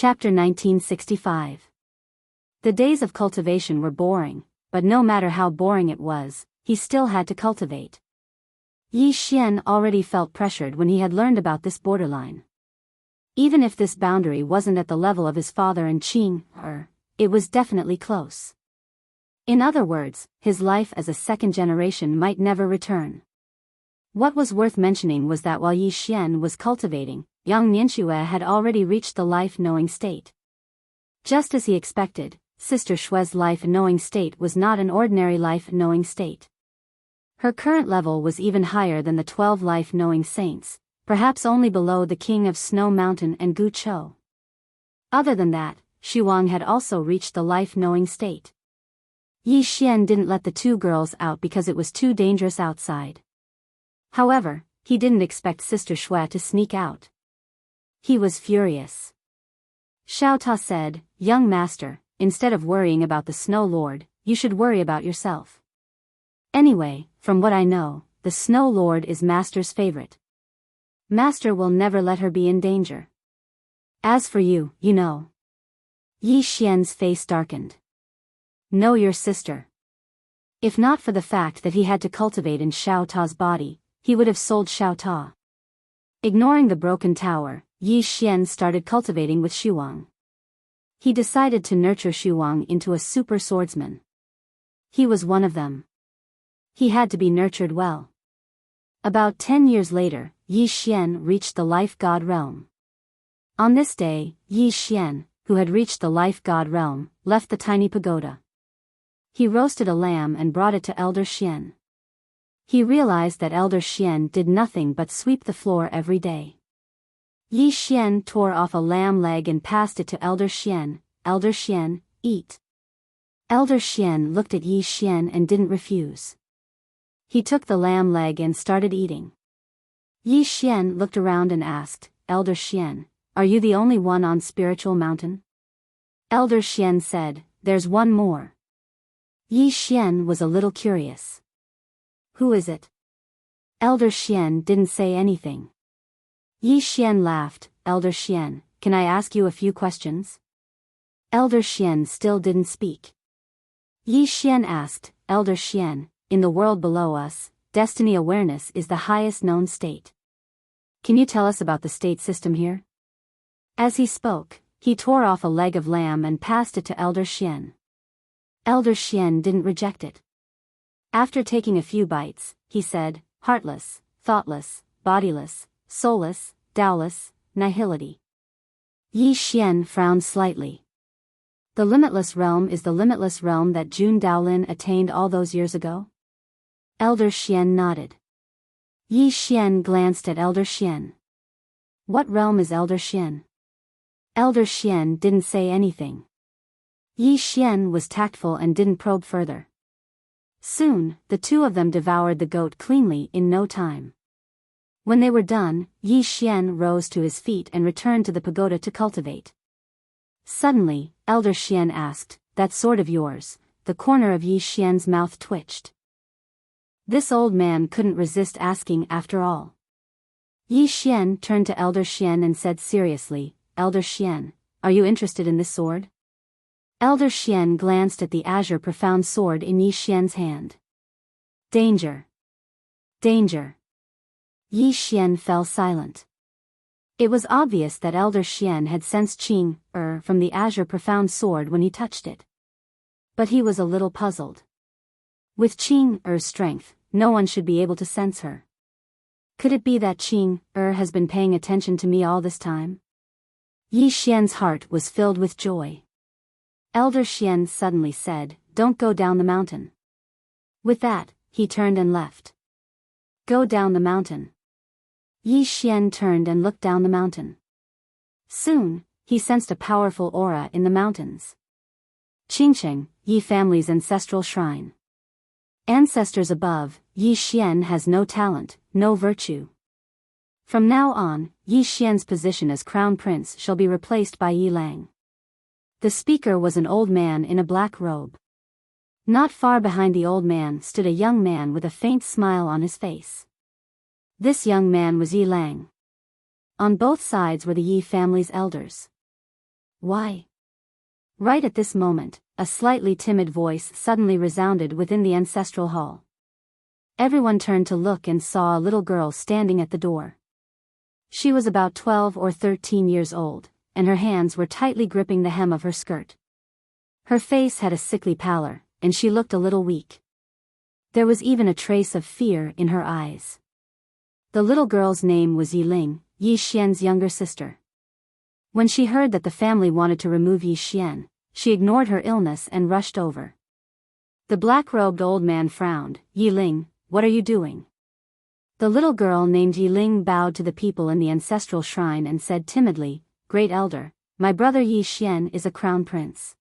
Chapter 1965. The days of cultivation were boring, but no matter how boring it was, he still had to cultivate. Yi Xian already felt pressured when he had learned about this borderline. Even if this boundary wasn't at the level of his father and Qing, it was definitely close. In other words, his life as a second generation might never return. What was worth mentioning was that while Yi Xian was cultivating, young Nianxue had already reached the life-knowing state. Just as he expected, Sister Xue's life-knowing state was not an ordinary life-knowing state. Her current level was even higher than the 12 life-knowing saints, perhaps only below the King of Snow Mountain and Gu Chou. Other than that, Xuang had also reached the life-knowing state. Yi Xian didn't let the two girls out because it was too dangerous outside. However, he didn't expect Sister Xue to sneak out. He was furious. Xiao Ta said, "Young master, instead of worrying about the Snow Lord, you should worry about yourself. Anyway, from what I know, the Snow Lord is Master's favorite. Master will never let her be in danger. As for you, you know." Yi Xian's face darkened. Know your sister. If not for the fact that he had to cultivate in Xiao Ta's body, he would have sold Xiao Ta. Ignoring the broken tower, Yi Xian started cultivating with Xuang. He decided to nurture Xuang into a super swordsman. He was one of them. He had to be nurtured well. About 10 years later, Yi Xian reached the life god realm. On this day, Yi Xian, who had reached the life god realm, left the tiny pagoda. He roasted a lamb and brought it to Elder Xian. He realized that Elder Xian did nothing but sweep the floor every day. Yi Xian tore off a lamb leg and passed it to Elder Xian. "Elder Xian, eat." Elder Xian looked at Yi Xian and didn't refuse. He took the lamb leg and started eating. Yi Xian looked around and asked, "Elder Xian, are you the only one on Spiritual Mountain?" Elder Xian said, "There's one more." Yi Xian was a little curious. "Who is it?" Elder Xian didn't say anything. Yi Xian laughed. "Elder Xian, can I ask you a few questions?" Elder Xian still didn't speak. Yi Xian asked, "Elder Xian, in the world below us, destiny awareness is the highest known state. Can you tell us about the state system here?" As he spoke, he tore off a leg of lamb and passed it to Elder Xian. Elder Xian didn't reject it. After taking a few bites, he said, "Heartless, thoughtless, bodiless, soulless, Taoless, nihility." Yi Xian frowned slightly. The limitless realm is the limitless realm that Jun Daolin attained all those years ago? Elder Xian nodded. Yi Xian glanced at Elder Xian. What realm is Elder Xian? Elder Xian didn't say anything. Yi Xian was tactful and didn't probe further. Soon, the two of them devoured the goat cleanly in no time. When they were done, Yi Xian rose to his feet and returned to the pagoda to cultivate. Suddenly, Elder Xian asked, "That sword of yours?" The corner of Yi Xian's mouth twitched. This old man couldn't resist asking after all. Yi Xian turned to Elder Xian and said seriously, "Elder Xian, are you interested in this sword?" Elder Xian glanced at the azure profound sword in Yi Xian's hand. Danger! Danger! Yi Xian fell silent. It was obvious that Elder Xian had sensed Qing from the azure profound sword when he touched it. But he was a little puzzled. With Qing strength, no one should be able to sense her. Could it be that Qing has been paying attention to me all this time? Yi Xian's heart was filled with joy. Elder Xian suddenly said, "Don't go down the mountain." With that, he turned and left. Go down the mountain. Yi Xian turned and looked down the mountain. Soon, he sensed a powerful aura in the mountains. Qingcheng, Yi family's ancestral shrine. Ancestors above, Yi Xian has no talent, no virtue. From now on, Yi Xian's position as crown prince shall be replaced by Yi Lang. The speaker was an old man in a black robe. Not far behind the old man stood a young man with a faint smile on his face. This young man was Yi Lang. On both sides were the Yi family's elders. Why? Right at this moment, a slightly timid voice suddenly resounded within the ancestral hall. Everyone turned to look and saw a little girl standing at the door. She was about 12 or 13 years old, and her hands were tightly gripping the hem of her skirt. Her face had a sickly pallor, and she looked a little weak. There was even a trace of fear in her eyes. The little girl's name was Yiling, Yi Xian's younger sister. When she heard that the family wanted to remove Yi Xian, she ignored her illness and rushed over. The black-robed old man frowned. Yiling, what are you doing? The little girl named Yiling bowed to the people in the ancestral shrine and said timidly, Great Elder, my brother Yi Xian is a crown prince.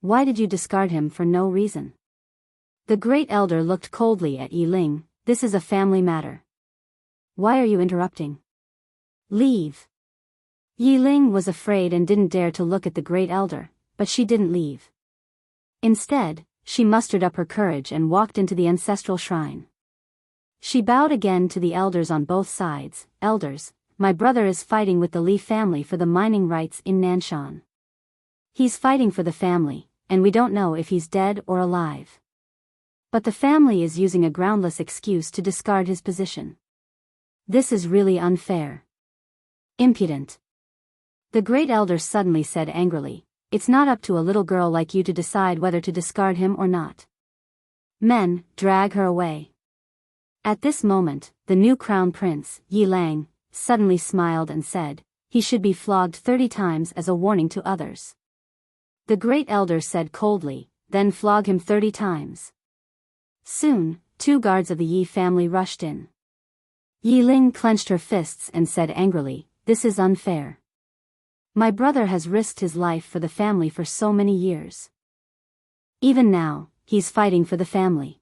Why did you discard him for no reason? The Great Elder looked coldly at Yiling. This is a family matter. Why are you interrupting? Leave. Yiling was afraid and didn't dare to look at the Great Elder, but she didn't leave. Instead, she mustered up her courage and walked into the ancestral shrine. She bowed again to the elders on both sides. Elders, my brother is fighting with the Li family for the mining rights in Nanshan. He's fighting for the family, and we don't know if he's dead or alive. But the family is using a groundless excuse to discard his position. This is really unfair. Impudent. The Great Elder suddenly said angrily, It's not up to a little girl like you to decide whether to discard him or not. Men, drag her away. At this moment, the new crown prince, Yi Lang, suddenly smiled and said, He should be flogged 30 times as a warning to others. The Great Elder said coldly, Then flog him 30 times. Soon, 2 guards of the Yi family rushed in. Yi Ling clenched her fists and said angrily, This is unfair. My brother has risked his life for the family for so many years. Even now, he's fighting for the family.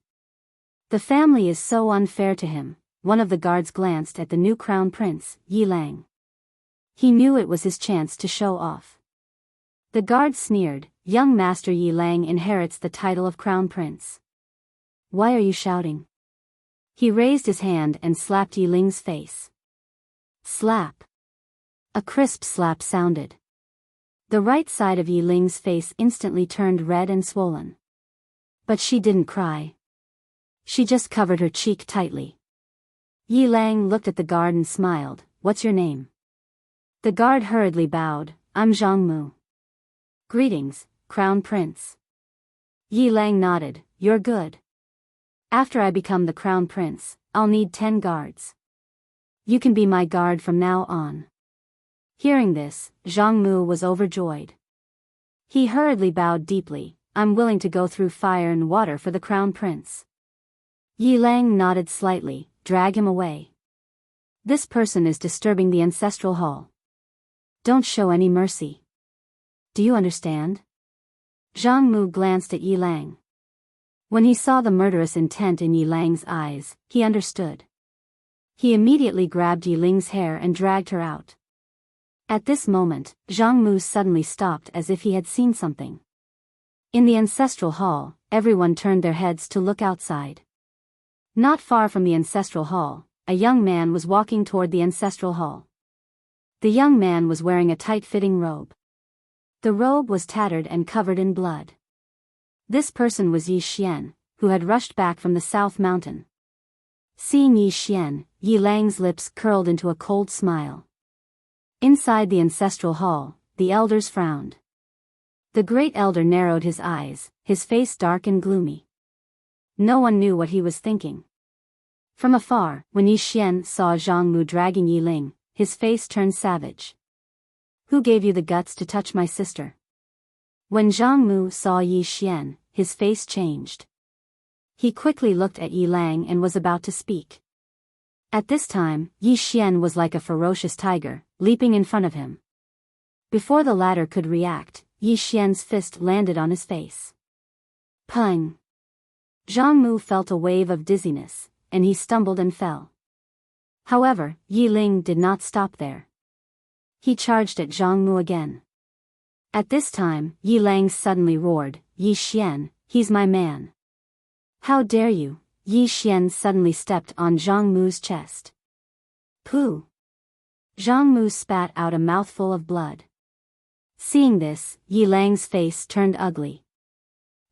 The family is so unfair to him. One of the guards glanced at the new crown prince, Yi Lang. He knew it was his chance to show off. The guard sneered, Young Master Yi Lang inherits the title of crown prince. Why are you shouting? He raised his hand and slapped Yi Ling's face. Slap. A crisp slap sounded. The right side of Yi Ling's face instantly turned red and swollen. But she didn't cry. She just covered her cheek tightly. Yi Lang looked at the guard and smiled, What's your name? The guard hurriedly bowed, I'm Zhang Mu. Greetings, Crown Prince. Yi Lang nodded, You're good. After I become the Crown Prince, I'll need 10 guards. You can be my guard from now on. Hearing this, Zhang Mu was overjoyed. He hurriedly bowed deeply, I'm willing to go through fire and water for the Crown Prince. Yi Lang nodded slightly, Drag him away. This person is disturbing the ancestral hall. Don't show any mercy. Do you understand? Zhang Mu glanced at Yi Lang. When he saw the murderous intent in Yi Lang's eyes, he understood. He immediately grabbed Yi Ling's hair and dragged her out. At this moment, Zhang Mu suddenly stopped as if he had seen something. In the ancestral hall, everyone turned their heads to look outside. Not far from the ancestral hall, a young man was walking toward the ancestral hall. The young man was wearing a tight-fitting robe. The robe was tattered and covered in blood. This person was Yi Xian, who had rushed back from the South Mountain. Seeing Yi Xian, Yi Lang's lips curled into a cold smile. Inside the ancestral hall, the elders frowned. The Great Elder narrowed his eyes, his face dark and gloomy. No one knew what he was thinking. From afar, when Yi Xian saw Zhang Mu dragging Yi Ling, his face turned savage. Who gave you the guts to touch my sister? When Zhang Mu saw Yi Xian, his face changed. He quickly looked at Yi Lang and was about to speak. At this time, Yi Xian was like a ferocious tiger, leaping in front of him. Before the latter could react, Yi Xian's fist landed on his face. Pung! Zhang Mu felt a wave of dizziness, and he stumbled and fell. However, Yi Ling did not stop there. He charged at Zhang Mu again. At this time, Yi Lang suddenly roared, Yi Xian, he's my man. How dare you? Yi Xian suddenly stepped on Zhang Mu's chest. Pooh! Zhang Mu spat out a mouthful of blood. Seeing this, Yi Lang's face turned ugly.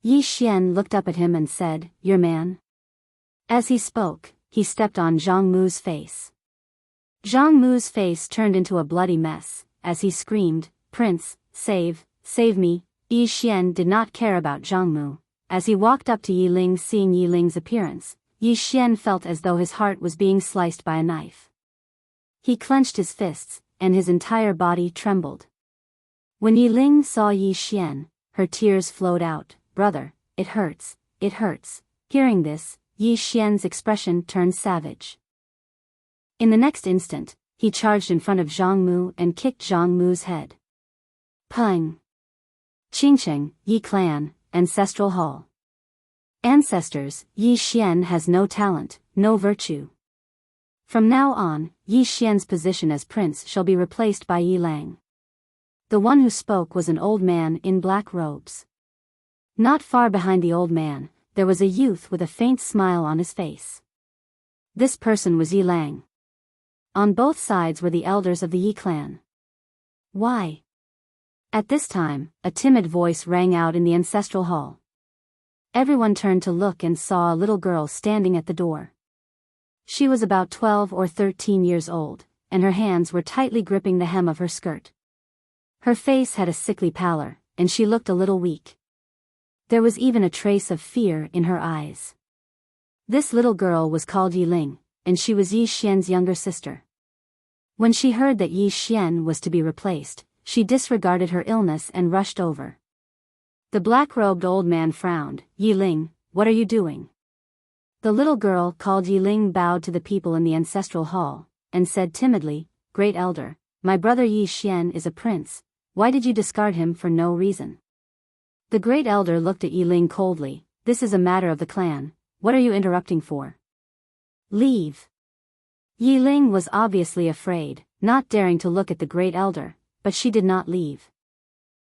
Yi Xian looked up at him and said, "Your man?" As he spoke, he stepped on Zhang Mu's face. Zhang Mu's face turned into a bloody mess, as he screamed, "Prince, save me." Yi Xian did not care about Zhang Mu. As he walked up to Yi Ling, seeing Yi Ling's appearance, Yi Xian felt as though his heart was being sliced by a knife. He clenched his fists, and his entire body trembled. When Yi Ling saw Yi Xian, her tears flowed out. "Brother, it hurts, it hurts." Hearing this, Yi Xian's expression turned savage. In the next instant, he charged in front of Zhang Mu and kicked Zhang Mu's head. Peng! Qingcheng, Yi Clan, Ancestral Hall. Ancestors, Yi Xian has no talent, no virtue. From now on, Yi Xian's position as prince shall be replaced by Yi Lang. The one who spoke was an old man in black robes. Not far behind the old man, there was a youth with a faint smile on his face. This person was Yi Lang. On both sides were the elders of the Yi clan. Why? At this time, a timid voice rang out in the ancestral hall. Everyone turned to look and saw a little girl standing at the door. She was about 12 or 13 years old, and her hands were tightly gripping the hem of her skirt. Her face had a sickly pallor, and she looked a little weak. There was even a trace of fear in her eyes. This little girl was called Yi Ling, and she was Yi Xian's younger sister. When she heard that Yi Xian was to be replaced, she disregarded her illness and rushed over. The black-robed old man frowned. "Yi Ling, what are you doing?" The little girl called Yi Ling bowed to the people in the ancestral hall, and said timidly, "Great elder, my brother Yi Xian is a prince. Why did you discard him for no reason?" The great elder looked at Yi Ling coldly. "This is a matter of the clan. What are you interrupting for? Leave." Yi Ling was obviously afraid, not daring to look at the great elder, but she did not leave.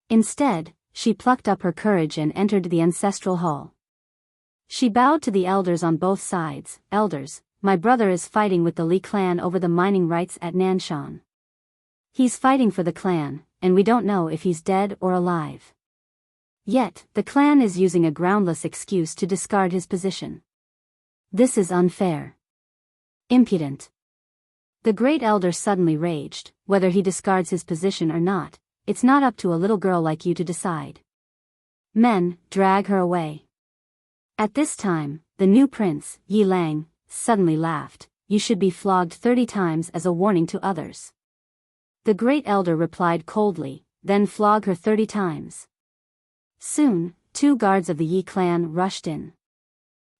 Instead, she plucked up her courage and entered the ancestral hall. She bowed to the elders on both sides. "Elders, my brother is fighting with the Li clan over the mining rights at Nanshan. He's fighting for the clan, and we don't know if he's dead or alive. Yet, the clan is using a groundless excuse to discard his position. This is unfair. Impudent." The great elder suddenly raged. "Whether he discards his position or not, it's not up to a little girl like you to decide. Men, drag her away." At this time, the new prince, Yi Lang, suddenly laughed. "You should be flogged 30 times as a warning to others." The great elder replied coldly, "Then flog her 30 times. Soon, 2 guards of the Yi clan rushed in.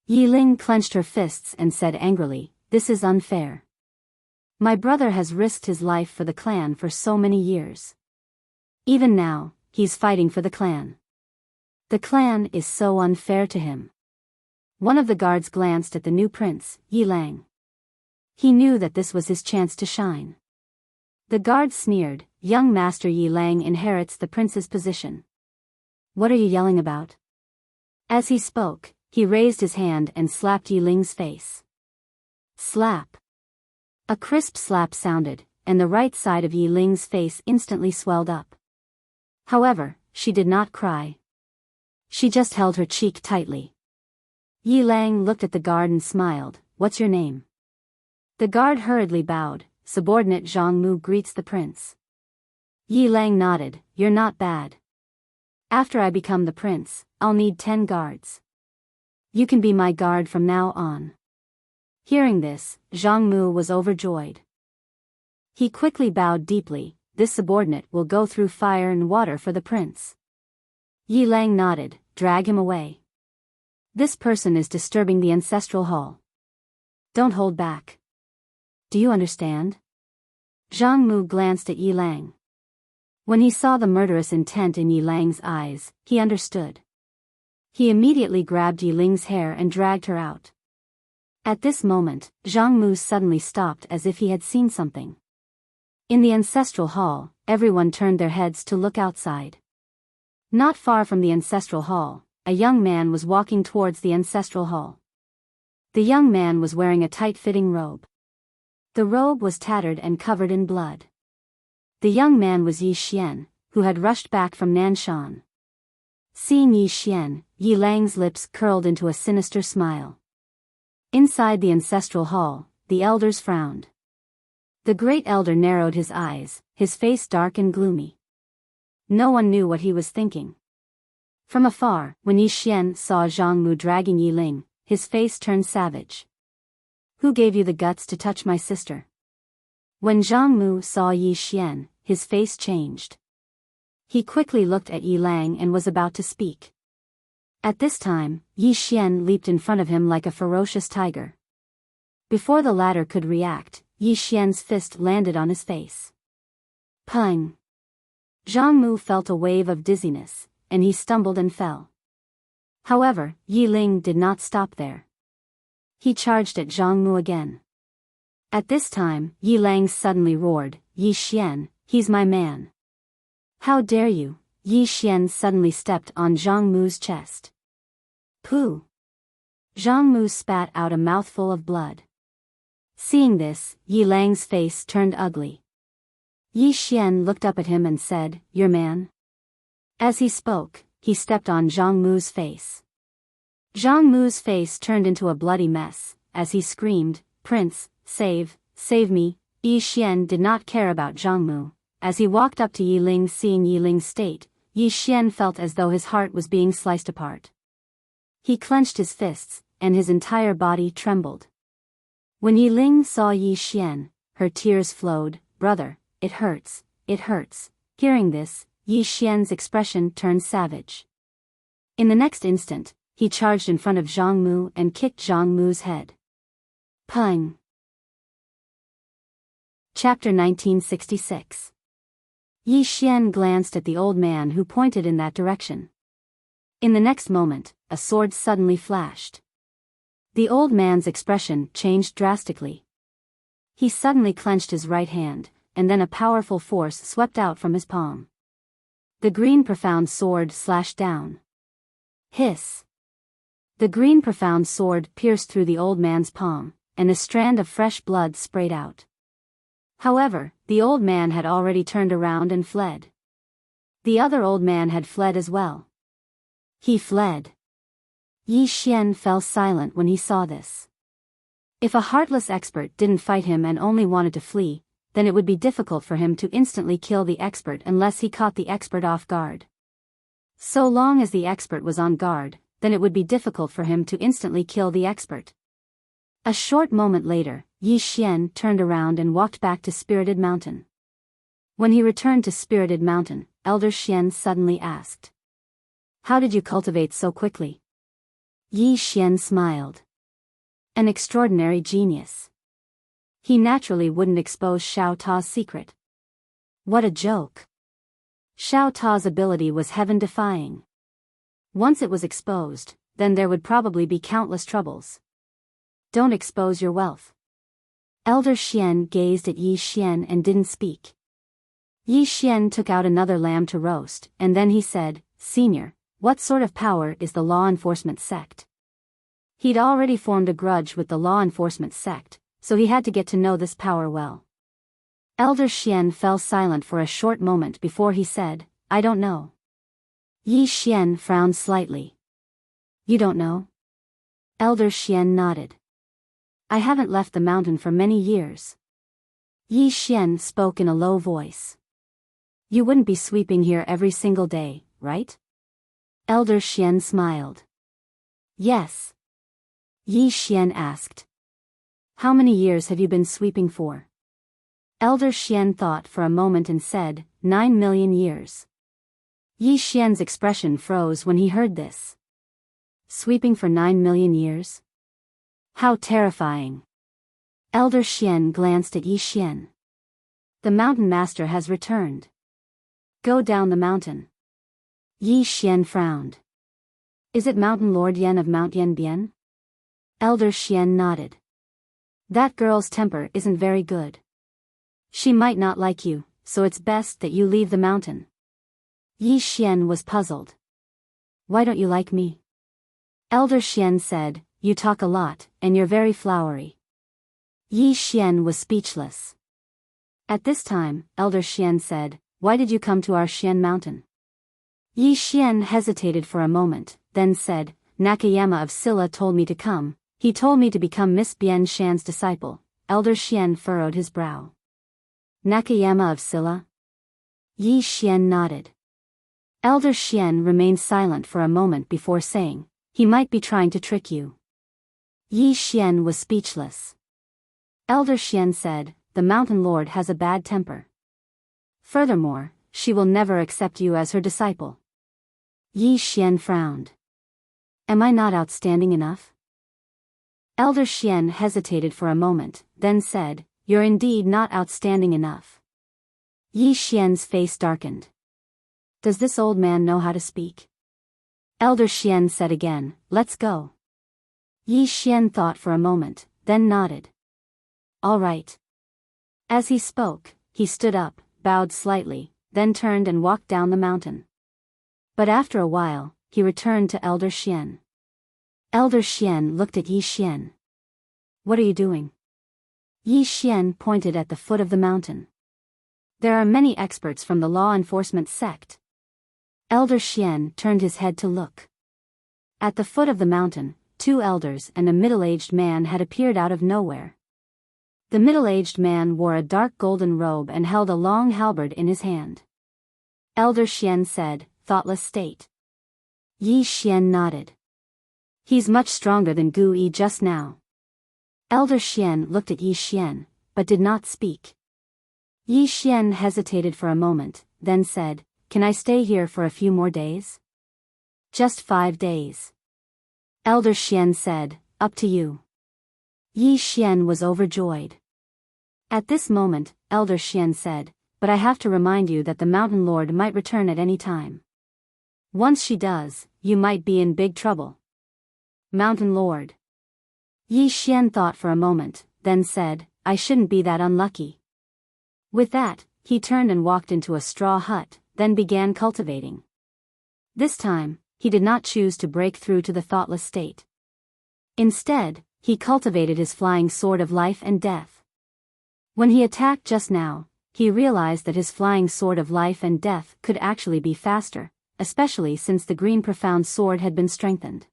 Yi Ling clenched her fists and said angrily, "This is unfair. My brother has risked his life for the clan for so many years. Even now, he's fighting for the clan. The clan is so unfair to him." One of the guards glanced at the new prince, Yi Lang. He knew that this was his chance to shine. The guard sneered, "Young Master Yi Lang inherits the prince's position. What are you yelling about?" As he spoke, he raised his hand and slapped Yi Ling's face. Slap. A crisp slap sounded, and the right side of Yi Ling's face instantly swelled up. However, she did not cry. She just held her cheek tightly. Yi Lang looked at the guard and smiled. "What's your name?" The guard hurriedly bowed. "Subordinate Zhang Mu greets the prince." Yi Lang nodded. "You're not bad. After I become the prince, I'll need 10 guards. You can be my guard from now on." Hearing this, Zhang Mu was overjoyed. He quickly bowed deeply. "This subordinate will go through fire and water for the prince." Yi Lang nodded. "Drag him away. This person is disturbing the ancestral hall. Don't hold back. Do you understand?" Zhang Mu glanced at Yi Lang. When he saw the murderous intent in Yi Lang's eyes, he understood. He immediately grabbed Yi Ling's hair and dragged her out. At this moment, Zhang Mu suddenly stopped as if he had seen something. In the ancestral hall, everyone turned their heads to look outside. Not far from the ancestral hall, a young man was walking towards the ancestral hall. The young man was wearing a tight-fitting robe. The robe was tattered and covered in blood. The young man was Yi Xian, who had rushed back from Nanshan. Seeing Yi Xian, Yi Lang's lips curled into a sinister smile. Inside the ancestral hall, the elders frowned. The great elder narrowed his eyes, his face dark and gloomy. No one knew what he was thinking. From afar, when Yi Xian saw Zhang Mu dragging Yi Ling, his face turned savage. Who gave you the guts to touch my sister? When Zhang Mu saw Yi Xian, his face changed. He quickly looked at Yi Lang and was about to speak. At this time, Yi Xian leaped in front of him like a ferocious tiger. Before the latter could react, Yi Xian's fist landed on his face. Pung! Zhang Mu felt a wave of dizziness, and he stumbled and fell. However, Yi Ling did not stop there. He charged at Zhang Mu again. At this time, Yi Lang suddenly roared, Yi Xian, he's my man. How dare you? Yi Xian suddenly stepped on Zhang Mu's chest. Pooh! Zhang Mu spat out a mouthful of blood. Seeing this, Yi Lang's face turned ugly. Yi Xian looked up at him and said, Your man? As he spoke, he stepped on Zhang Mu's face. Zhang Mu's face turned into a bloody mess, as he screamed, Prince, save me. Yi Xian did not care about Zhang Mu. As he walked up to Yi Ling, seeing Yi Ling's state, Yi Xian felt as though his heart was being sliced apart. He clenched his fists, and his entire body trembled. When Yi Ling saw Yi Xian, her tears flowed, Brother, it hurts, it hurts. Hearing this, Yi Xian's expression turned savage. In the next instant, he charged in front of Zhang Mu and kicked Zhang Mu's head. Pung! Chapter 1966. Yi Xian glanced at the old man who pointed in that direction. In the next moment, a sword suddenly flashed. The old man's expression changed drastically. He suddenly clenched his right hand, and then a powerful force swept out from his palm. The green profound sword slashed down. Hiss! The green profound sword pierced through the old man's palm, and a strand of fresh blood sprayed out. However, the old man had already turned around and fled. The other old man had fled as well. He fled. Yi Xian fell silent when he saw this. If a heartless expert didn't fight him and only wanted to flee, then it would be difficult for him to instantly kill the expert unless he caught the expert off guard. So long as the expert was on guard, then it would be difficult for him to instantly kill the expert. A short moment later, Yi Xian turned around and walked back to Spirited Mountain. When he returned to Spirited Mountain, Elder Xian suddenly asked, How did you cultivate so quickly? Yi Xian smiled. An extraordinary genius. He naturally wouldn't expose Xiao Ta's secret. What a joke. Xiao Ta's ability was heaven-defying. Once it was exposed, then there would probably be countless troubles. Don't expose your wealth. Elder Xian gazed at Yi Xian and didn't speak. Yi Xian took out another lamb to roast, and then he said, Senior, what sort of power is the law enforcement sect? He'd already formed a grudge with the law enforcement sect, so he had to get to know this power well. Elder Xian fell silent for a short moment before he said, I don't know. Yi Xian frowned slightly. You don't know? Elder Xian nodded. I haven't left the mountain for many years. Yi Xian spoke in a low voice. You wouldn't be sweeping here every single day, right? Elder Xian smiled. Yes. Yi Xian asked. How many years have you been sweeping for? Elder Xian thought for a moment and said, 9 million years. Yi Xian's expression froze when he heard this. Sweeping for 9 million years? How terrifying. Elder Xian glanced at Yi Xian. The mountain master has returned. Go down the mountain. Yi Xian frowned. Is it Mountain Lord Yan of Mount Yanbian? Elder Xian nodded. That girl's temper isn't very good. She might not like you, so it's best that you leave the mountain. Yi Xian was puzzled. Why don't you like me? Elder Xian said, You talk a lot, and you're very flowery. Yi Xian was speechless. At this time, Elder Xian said, why did you come to our Xian mountain? Yi Xian hesitated for a moment, then said, Nakayama of Silla told me to come. He told me to become Miss Bian Shan's disciple. Elder Xian furrowed his brow. Nakayama of Silla? Yi Xian nodded. Elder Xian remained silent for a moment before saying, he might be trying to trick you. Yi Xian was speechless. Elder Xian said, the Mountain Lord has a bad temper. Furthermore, she will never accept you as her disciple. Yi Xian frowned. Am I not outstanding enough? Elder Xian hesitated for a moment, then said, you're indeed not outstanding enough. Yi Xian's face darkened. Does this old man know how to speak? Elder Xian said again, let's go. Yi Xian thought for a moment, then nodded. All right. As he spoke, he stood up, bowed slightly, then turned and walked down the mountain. But after a while, he returned to Elder Xian. Elder Xian looked at Yi Xian. What are you doing? Yi Xian pointed at the foot of the mountain. There are many experts from the law enforcement sect. Elder Xian turned his head to look. At the foot of the mountain, 2 elders and a middle-aged man had appeared out of nowhere. The middle-aged man wore a dark golden robe and held a long halberd in his hand. Elder Xian said, thoughtless state. Yi Xian nodded. He's much stronger than Gu Yi just now. Elder Xian looked at Yi Xian, but did not speak. Yi Xian hesitated for a moment, then said, can I stay here for a few more days? Just 5 days. Elder Xian said, up to you. Yi Xian was overjoyed. At this moment, Elder Xian said, but I have to remind you that the Mountain Lord might return at any time. Once she does, you might be in big trouble. Mountain Lord. Yi Xian thought for a moment, then said, I shouldn't be that unlucky. With that, he turned and walked into a straw hut, then began cultivating. This time, he did not choose to break through to the thoughtless state. Instead, he cultivated his flying sword of life and death. When he attacked just now, he realized that his flying sword of life and death could actually be faster, especially since the green profound sword had been strengthened.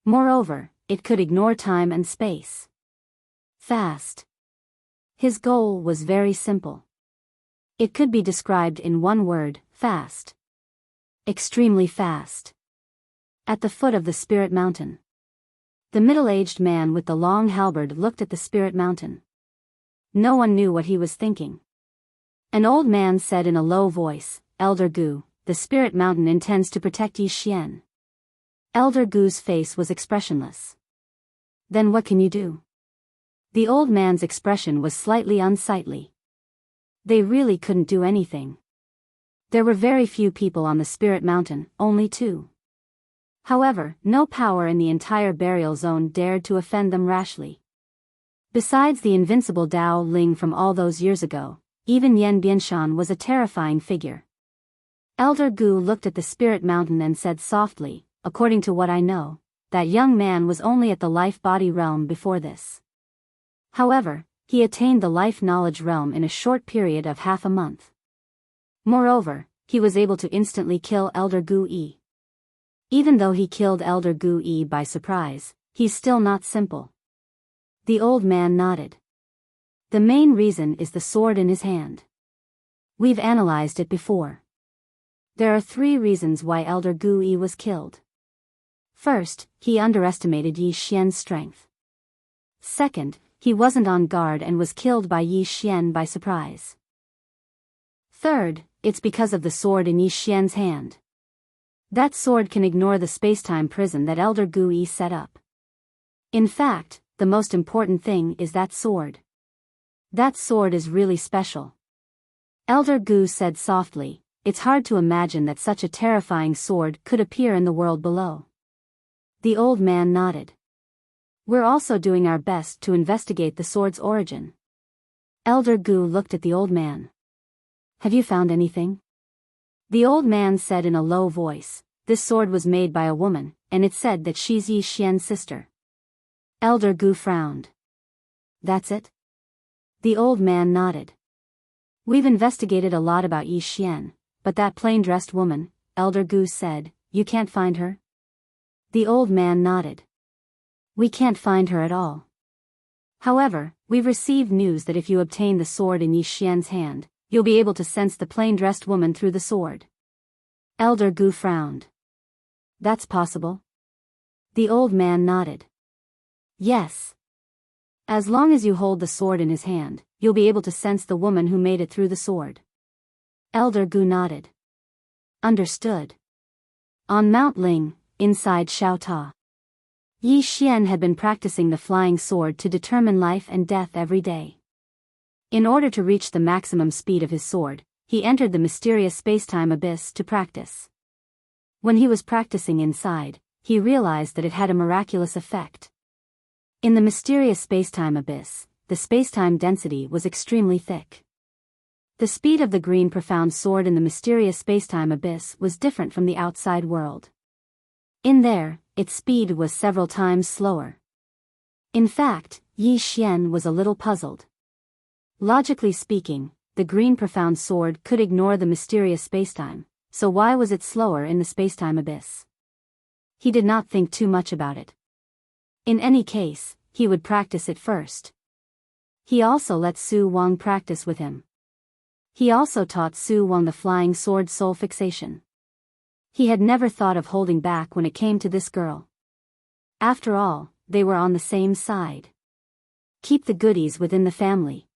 Moreover, it could ignore time and space. Fast. His goal was very simple. It could be described in one word, fast. Extremely fast. At the foot of the Spirit Mountain. The middle-aged man with the long halberd looked at the Spirit Mountain. No one knew what he was thinking. An old man said in a low voice, Elder Gu, the Spirit Mountain intends to protect Yi Xian. Elder Gu's face was expressionless. Then what can you do? The old man's expression was slightly unsightly. They really couldn't do anything. There were very few people on the Spirit Mountain, only 2. However, no power in the entire burial zone dared to offend them rashly. Besides the invincible Dao Ling from all those years ago, even Yan Bianshan was a terrifying figure. Elder Gu looked at the Spirit Mountain and said softly, according to what I know, that young man was only at the life-body realm before this. However, he attained the life-knowledge realm in a short period of half a month. Moreover, he was able to instantly kill Elder Gu Yi. Even though he killed Elder Gu Yi by surprise, he's still not simple. The old man nodded. The main reason is the sword in his hand. We've analyzed it before. There are 3 reasons why Elder Gu Yi was killed. First, he underestimated Yi Xian's strength. Second, he wasn't on guard and was killed by Yi Xian by surprise. Third, it's because of the sword in Yi Xian's hand. That sword can ignore the spacetime prison that Elder Gu Yi set up. In fact, the most important thing is that sword. That sword is really special. Elder Gu said softly, it's hard to imagine that such a terrifying sword could appear in the world below. The old man nodded. We're also doing our best to investigate the sword's origin. Elder Gu looked at the old man. Have you found anything? The old man said in a low voice, this sword was made by a woman, and it said that she's Yi Xian's sister. Elder Gu frowned. That's it? The old man nodded. We've investigated a lot about Yi Xian, but that plain-dressed woman, Elder Gu said, you can't find her? The old man nodded. We can't find her at all. However, we've received news that if you obtain the sword in Yi Xian's hand, you'll be able to sense the plain-dressed woman through the sword. Elder Gu frowned. That's possible? The old man nodded. Yes. As long as you hold the sword in his hand, you'll be able to sense the woman who made it through the sword. Elder Gu nodded. Understood. On Mount Ling, inside Xiaota, Yi Xian had been practicing the flying sword to determine life and death every day. In order to reach the maximum speed of his sword, he entered the mysterious spacetime abyss to practice. When he was practicing inside, he realized that it had a miraculous effect. In the mysterious spacetime abyss, the spacetime density was extremely thick. The speed of the green profound sword in the mysterious spacetime abyss was different from the outside world. In there, its speed was several times slower. In fact, Yi Xian was a little puzzled. Logically speaking, the green profound sword could ignore the mysterious spacetime, so why was it slower in the spacetime abyss? He did not think too much about it. In any case, he would practice it first. He also let Su Wang practice with him. He also taught Su Wang the flying sword soul fixation. He had never thought of holding back when it came to this girl. After all, they were on the same side. Keep the goodies within the family.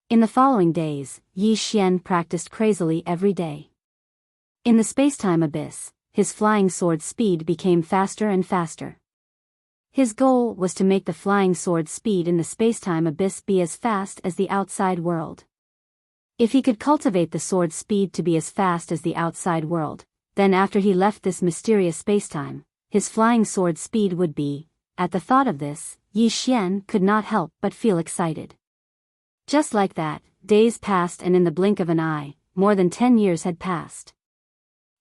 In the following days, Yi Xian practiced crazily every day. In the spacetime abyss, his flying sword speed became faster and faster. His goal was to make the flying sword speed in the spacetime abyss be as fast as the outside world. If he could cultivate the sword speed to be as fast as the outside world, then after he left this mysterious spacetime, his flying sword speed would be. At the thought of this, Yi Xian could not help but feel excited. Just like that, days passed and in the blink of an eye, more than 10 years had passed.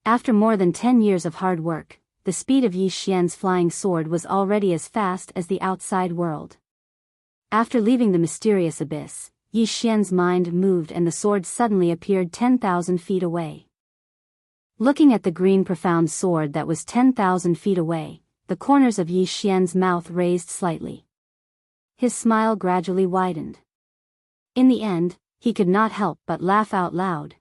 After more than 10 years of hard work, the speed of Yi Xian's flying sword was already as fast as the outside world. After leaving the mysterious abyss, Yi Xian's mind moved and the sword suddenly appeared 10,000 feet away. Looking at the green profound sword that was 10,000 feet away, the corners of Yi Xian's mouth raised slightly. His smile gradually widened. In the end, he could not help but laugh out loud.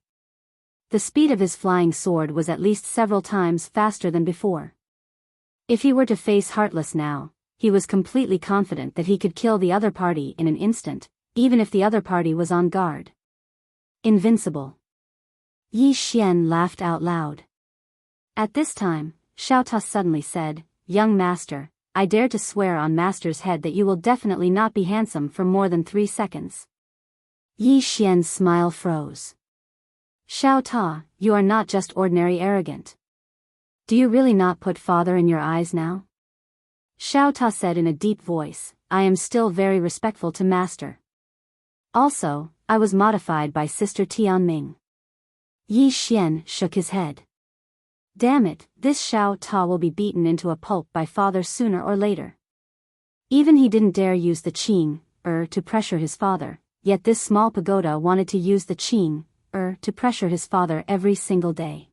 The speed of his flying sword was at least several times faster than before. If he were to face Heartless now, he was completely confident that he could kill the other party in an instant, even if the other party was on guard. Invincible. Yi Xian laughed out loud. At this time, Xiaota suddenly said, Young master, I dare to swear on master's head that you will definitely not be handsome for more than 3 seconds. Yi Xian's smile froze. Xiaota, you are not just ordinary arrogant. Do you really not put father in your eyes now? Xiaota said in a deep voice, I am still very respectful to master. Also, I was modified by Sister Tianming. Yi Xian shook his head. Damn it, this Xiaota will be beaten into a pulp by father sooner or later. Even he didn't dare use the qing, to pressure his father, yet this small pagoda wanted to use the qing, to pressure his father every single day.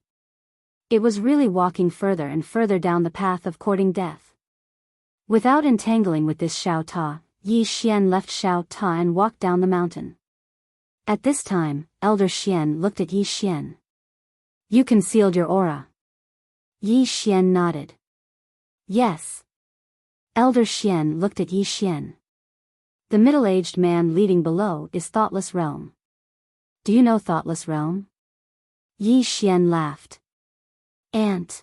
It was really walking further and further down the path of courting death. Without entangling with this Xiaota, Yi Xian left Xiaota and walked down the mountain. At this time, Elder Xian looked at Yi Xian. You concealed your aura. Yi Xian nodded. Yes. Elder Xian looked at Yi Xian. The middle-aged man leading below is Thoughtless Realm. Do you know Thoughtless Realm? Yi Xian laughed. Ant.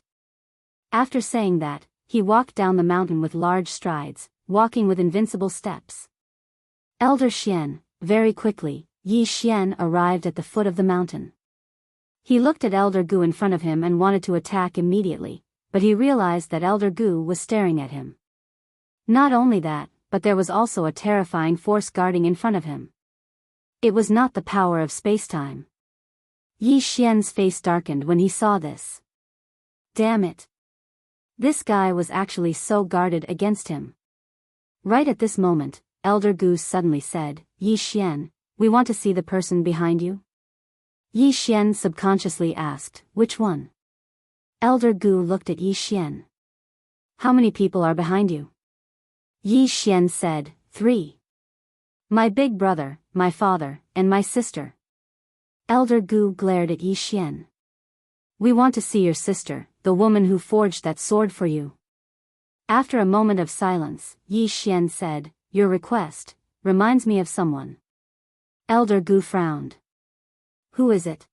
After saying that, he walked down the mountain with large strides, walking with invincible steps. Elder Xian, very quickly, Yi Xian arrived at the foot of the mountain. He looked at Elder Gu in front of him and wanted to attack immediately, but he realized that Elder Gu was staring at him. Not only that, but there was also a terrifying force guarding in front of him. It was not the power of spacetime. Yi Xian's face darkened when he saw this. Damn it. This guy was actually so guarded against him. Right at this moment, Elder Gu suddenly said, Yi Xian, we want to see the person behind you. Yi Xian subconsciously asked, which one? Elder Gu looked at Yi Xian. How many people are behind you? Yi Xian said, 3. My big brother, my father, and my sister. Elder Gu glared at Yi Xian. We want to see your sister, the woman who forged that sword for you. After a moment of silence, Yi Xian said, your request reminds me of someone. Elder Gu frowned. Who is it?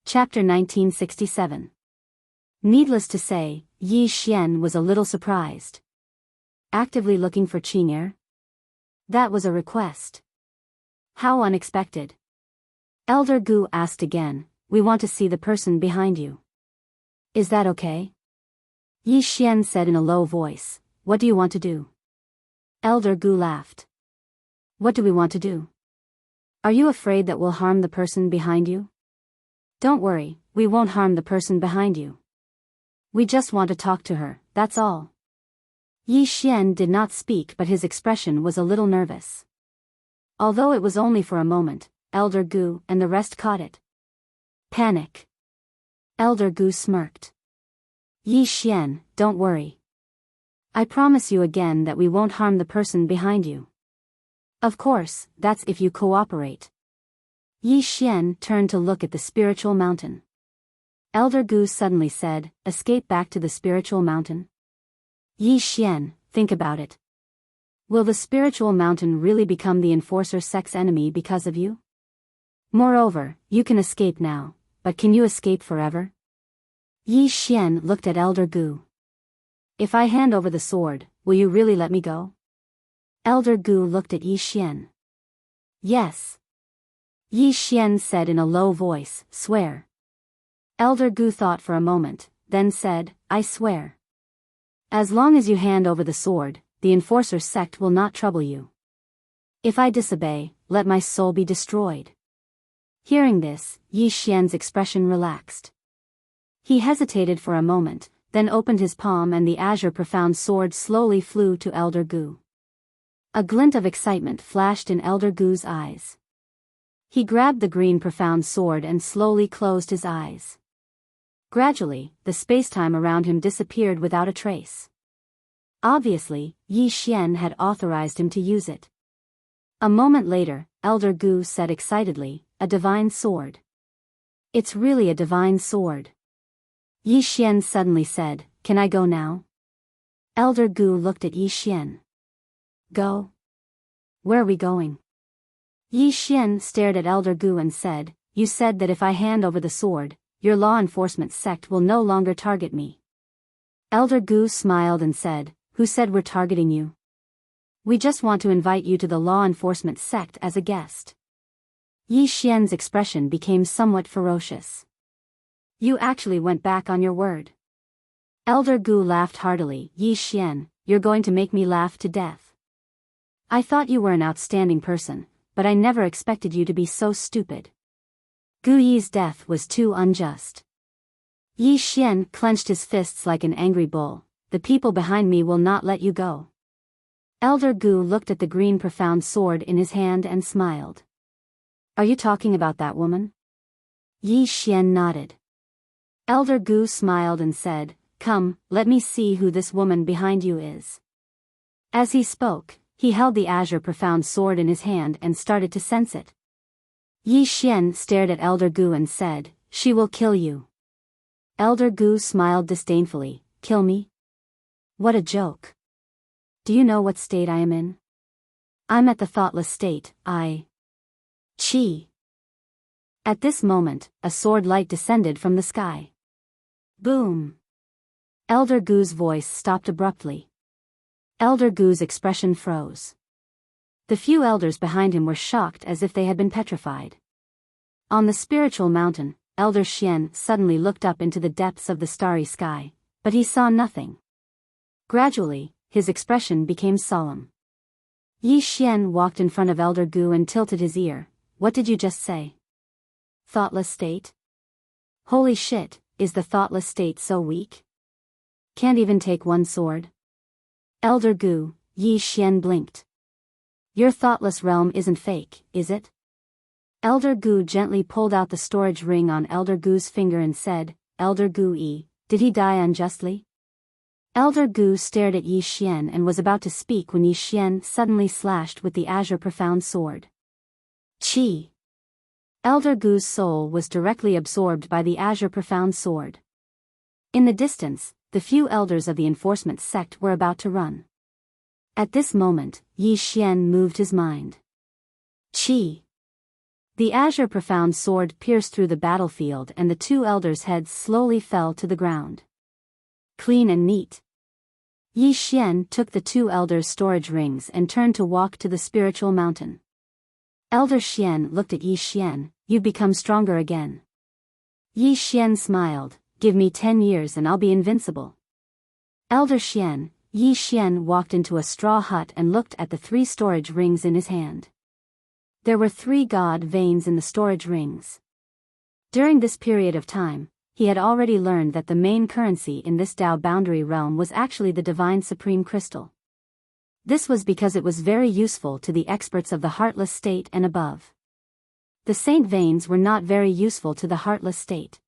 Chapter 1967. Needless to say, Yi Xian was a little surprised. Actively looking for Qing'er? That was a request. How unexpected. Elder Gu asked again, we want to see the person behind you. Is that okay? Yi Xian said in a low voice, what do you want to do? Elder Gu laughed. What do we want to do? Are you afraid that we'll harm the person behind you? Don't worry, we won't harm the person behind you. We just want to talk to her, that's all. Yi Xian did not speak, but his expression was a little nervous. Although it was only for a moment, Elder Gu and the rest caught it. Panic. Elder Gu smirked. Yi Xian, don't worry. I promise you again that we won't harm the person behind you. Of course, that's if you cooperate. Yi Xian turned to look at the spiritual mountain. Elder Gu suddenly said, escape back to the spiritual mountain? Yi Xian, think about it. Will the spiritual mountain really become the enforcer sect's enemy because of you? Moreover, you can escape now, but can you escape forever? Yi Xian looked at Elder Gu. If I hand over the sword, will you really let me go? Elder Gu looked at Yi Xian. Yes. Yi Xian said in a low voice, swear. Elder Gu thought for a moment, then said, I swear. As long as you hand over the sword, the enforcer sect will not trouble you. If I disobey, let my soul be destroyed. Hearing this, Yi Xian's expression relaxed. He hesitated for a moment, then opened his palm and the azure profound sword slowly flew to Elder Gu. A glint of excitement flashed in Elder Gu's eyes. He grabbed the green profound sword and slowly closed his eyes. Gradually, the spacetime around him disappeared without a trace. Obviously, Yi Xian had authorized him to use it. A moment later, Elder Gu said excitedly, a divine sword. It's really a divine sword. Yi Xian suddenly said, can I go now? Elder Gu looked at Yi Xian. Go? Where are we going? Yi Xian stared at Elder Gu and said, you said that if I hand over the sword, your law enforcement sect will no longer target me. Elder Gu smiled and said, who said we're targeting you? We just want to invite you to the law enforcement sect as a guest. Yi Xian's expression became somewhat ferocious. You actually went back on your word. Elder Gu laughed heartily. Yi Xian, you're going to make me laugh to death. I thought you were an outstanding person, but I never expected you to be so stupid. Gu Yi's death was too unjust. Yi Xian clenched his fists like an angry bull. The people behind me will not let you go. Elder Gu looked at the green profound sword in his hand and smiled. Are you talking about that woman? Yi Xian nodded. Elder Gu smiled and said, come, let me see who this woman behind you is. As he spoke, he held the azure profound sword in his hand and started to sense it. Yi Xian stared at Elder Gu and said, she will kill you. Elder Gu smiled disdainfully, kill me? What a joke. Do you know what state I am in? I'm at the thoughtless state, Chi. At this moment, a sword light descended from the sky. Boom. Elder Gu's voice stopped abruptly. Elder Gu's expression froze. The few elders behind him were shocked as if they had been petrified. On the spiritual mountain, Elder Xian suddenly looked up into the depths of the starry sky, but he saw nothing. Gradually, his expression became solemn. Yi Xian walked in front of Elder Gu and tilted his ear. What did you just say? Thoughtless state? Holy shit, is the thoughtless state so weak? Can't even take one sword? Elder Gu, Yi Xian blinked. Your thoughtless realm isn't fake, is it? Elder Gu gently pulled out the storage ring on Elder Gu's finger and said, Elder Gu, did he die unjustly? Elder Gu stared at Yi Xian and was about to speak when Yi Xian suddenly slashed with the azure profound sword. Chi! Elder Gu's soul was directly absorbed by the azure profound sword. In the distance, the few elders of the enforcement sect were about to run. At this moment, Yi Xian moved his mind. Chi! The azure profound sword pierced through the battlefield and the two elders' heads slowly fell to the ground. Clean and neat. Yi Xian took the two elders' storage rings and turned to walk to the spiritual mountain. Elder Xian looked at Yi Xian, you've become stronger again. Yi Xian smiled, give me 10 years and I'll be invincible. Elder Xian, Yi Xian walked into a straw hut and looked at the 3 storage rings in his hand. There were 3 god veins in the storage rings. During this period of time, he had already learned that the main currency in this Dao boundary realm was actually the divine supreme crystal. This was because it was very useful to the experts of the heartless state and above. The saint veins were not very useful to the heartless state.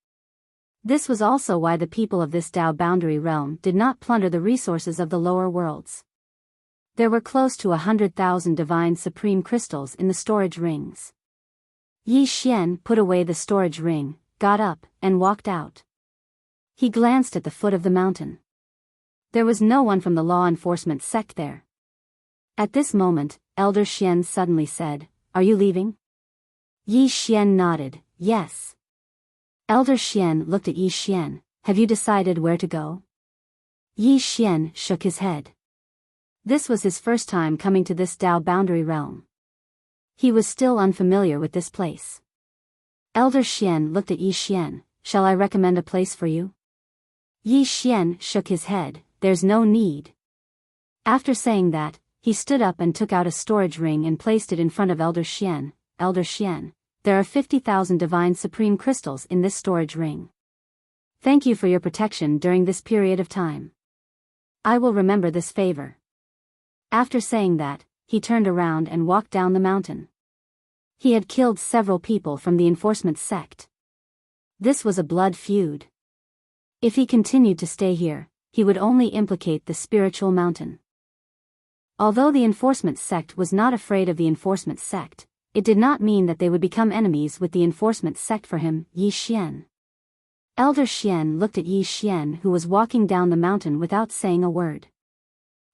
This was also why the people of this Dao boundary realm did not plunder the resources of the lower worlds. There were close to 100,000 divine supreme crystals in the storage rings. Yi Xian put away the storage ring, got up, and walked out. He glanced at the foot of the mountain. There was no one from the law enforcement sect there. At this moment, Elder Xian suddenly said, Are you leaving? Yi Xian nodded, yes. Elder Xian looked at Yi Xian, have you decided where to go? Yi Xian shook his head. This was his first time coming to this Dao boundary realm. He was still unfamiliar with this place. Elder Xian looked at Yi Xian, shall I recommend a place for you? Yi Xian shook his head, there's no need. After saying that, he stood up and took out a storage ring and placed it in front of Elder Xian. Elder Xian, there are 50,000 divine supreme crystals in this storage ring. Thank you for your protection during this period of time. I will remember this favor. After saying that, he turned around and walked down the mountain. He had killed several people from the enforcement sect. This was a blood feud. If he continued to stay here, he would only implicate the spiritual mountain. Although the enforcement sect was not afraid of the enforcement sect, it did not mean that they would become enemies with the enforcement sect for him, Yi Xian. Elder Xian looked at Yi Xian who was walking down the mountain without saying a word.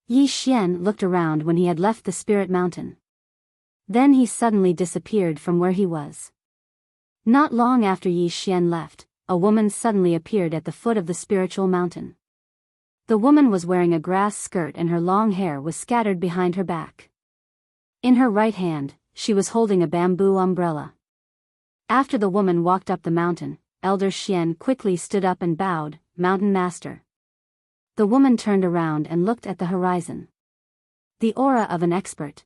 Yi Xian looked around when he had left the spirit mountain. Then he suddenly disappeared from where he was. Not long after Yi Xian left, a woman suddenly appeared at the foot of the spiritual mountain. The woman was wearing a grass skirt and her long hair was scattered behind her back. In her right hand, she was holding a bamboo umbrella. After the woman walked up the mountain, Elder Xian quickly stood up and bowed, Mountain Master. The woman turned around and looked at the horizon. The aura of an expert.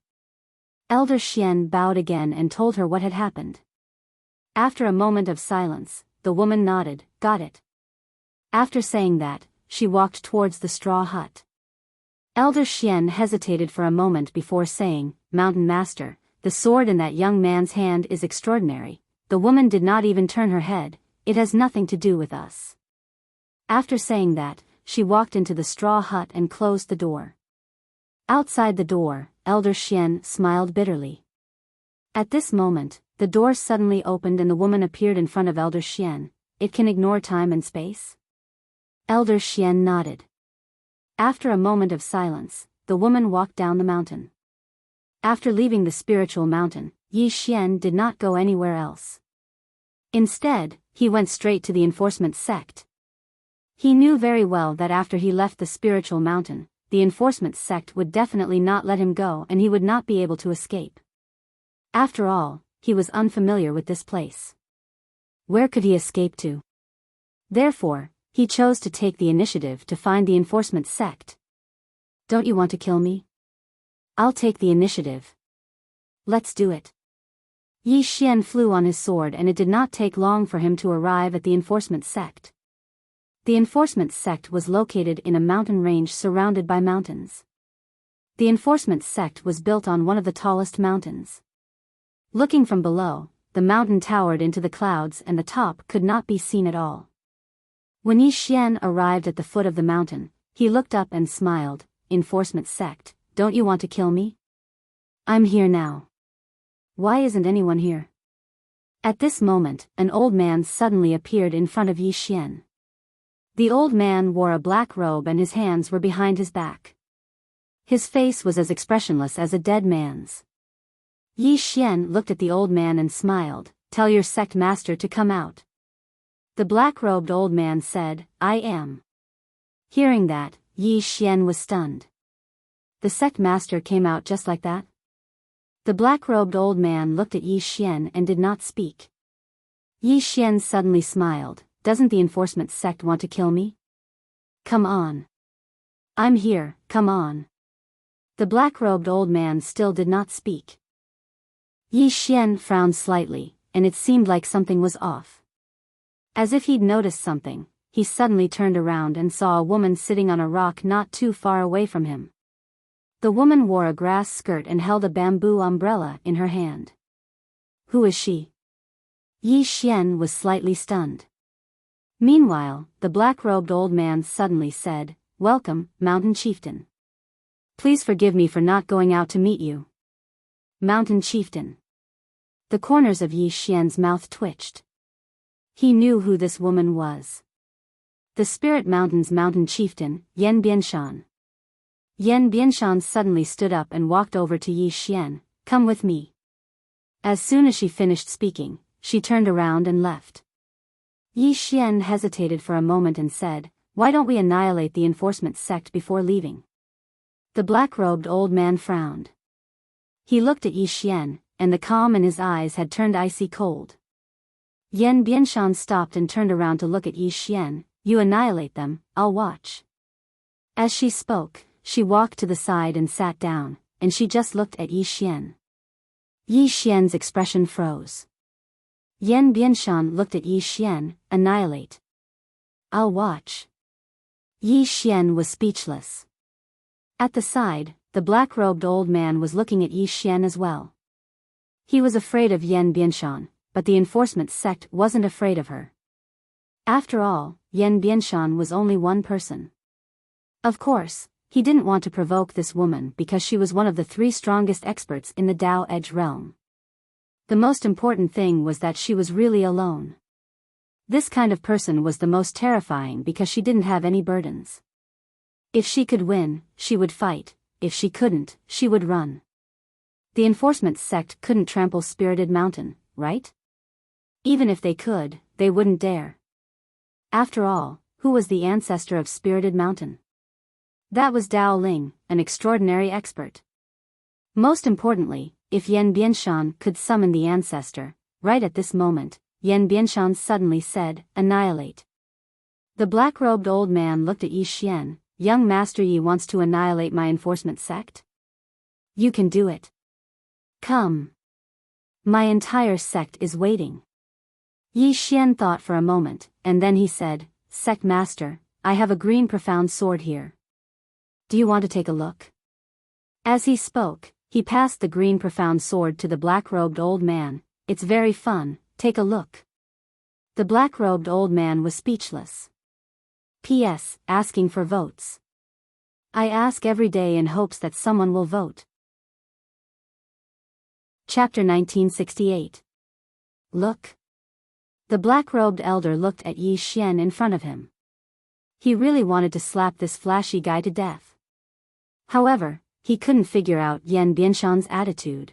Elder Xian bowed again and told her what had happened. After a moment of silence, the woman nodded, got it. After saying that, she walked towards the straw hut. Elder Xian hesitated for a moment before saying, Mountain Master, the sword in that young man's hand is extraordinary. The woman did not even turn her head, it has nothing to do with us. After saying that, she walked into the straw hut and closed the door. Outside the door, Elder Xian smiled bitterly. At this moment, the door suddenly opened and the woman appeared in front of Elder Xian. It can ignore time and space? Elder Xian nodded. After a moment of silence, the woman walked down the mountain. After leaving the spiritual mountain, Yi Xian did not go anywhere else. Instead, he went straight to the enforcement sect. He knew very well that after he left the spiritual mountain, the enforcement sect would definitely not let him go and he would not be able to escape. After all, he was unfamiliar with this place. Where could he escape to? Therefore, he chose to take the initiative to find the enforcement sect. Don't you want to kill me? I'll take the initiative. Let's do it. Yi Xian flew on his sword and it did not take long for him to arrive at the enforcement sect. The enforcement sect was located in a mountain range surrounded by mountains. The enforcement sect was built on one of the tallest mountains. Looking from below, the the mountain towered into the clouds and the top could not be seen at all. When Yi Xian arrived at the foot of the mountain, he looked up and smiled. Enforcement sect, don't you want to kill me? I'm here now. Why isn't anyone here? At this moment, an old man suddenly appeared in front of Yi Xian. The old man wore a black robe and his hands were behind his back. His face was as expressionless as a dead man's. Yi Xian looked at the old man and smiled. Tell your sect master to come out. The black-robed old man said, I am. Hearing that, Yi Xian was stunned. The sect master came out just like that? The black-robed old man looked at Yi Xian and did not speak. Yi Xian suddenly smiled. Doesn't the enforcement sect want to kill me? Come on. I'm here, come on. The black-robed old man still did not speak. Yi Xian frowned slightly, and it seemed like something was off. As if he'd noticed something, he suddenly turned around and saw a woman sitting on a rock not too far away from him. The woman wore a grass skirt and held a bamboo umbrella in her hand. Who is she? Yi Xian was slightly stunned. Meanwhile, the black-robed old man suddenly said, Welcome, Mountain Chieftain. Please forgive me for not going out to meet you. Mountain Chieftain. The corners of Yi Xian's mouth twitched. He knew who this woman was. The Spirit Mountain's Mountain Chieftain, Yan Bianshan. Yan Bianshan suddenly stood up and walked over to Yi Xian. Come with me. As soon as she finished speaking, she turned around and left. Yi Xian hesitated for a moment and said, Why don't we annihilate the enforcement sect before leaving? The black-robed old man frowned. He looked at Yi Xian, and the calm in his eyes had turned icy cold. Yan Bianshan stopped and turned around to look at Yi Xian. You annihilate them, I'll watch. As she spoke, she walked to the side and sat down, and she just looked at Yi Xian. Yi Xian's expression froze. Yan Bianshan looked at Yi Xian. Annihilate. I'll watch. Yi Xian was speechless. At the side, the black-robed old man was looking at Yi Xian as well. He was afraid of Yan Bianshan, but the enforcement sect wasn't afraid of her. After all, Yan Bianshan was only one person. Of course, he didn't want to provoke this woman because she was one of the 3 strongest experts in the Dao Edge realm. The most important thing was that she was really alone. This kind of person was the most terrifying because she didn't have any burdens. If she could win, she would fight. If she couldn't, she would run. The enforcement sect couldn't trample Spirited Mountain, right? Even if they could, they wouldn't dare. After all, who was the ancestor of Spirited Mountain? That was Dao Ling, an extraordinary expert. Most importantly, if Yan Bianshan could summon the ancestor, right at this moment, Yan Bianshan suddenly said, Annihilate. The black-robed old man looked at Yi Xian. Young Master Yi wants to annihilate my enforcement sect? You can do it. Come. My entire sect is waiting. Yi Xian thought for a moment, and then he said, Sect Master, I have a green profound sword here. Do you want to take a look? As he spoke, he passed the green profound sword to the black-robed old man. It's very fun, take a look. The black-robed old man was speechless. P.S. Asking for votes. I ask every day in hopes that someone will vote. Chapter 1968. Look. The black-robed elder looked at Yi Xian in front of him. He really wanted to slap this flashy guy to death. However, he couldn't figure out Yan Bianshan's attitude.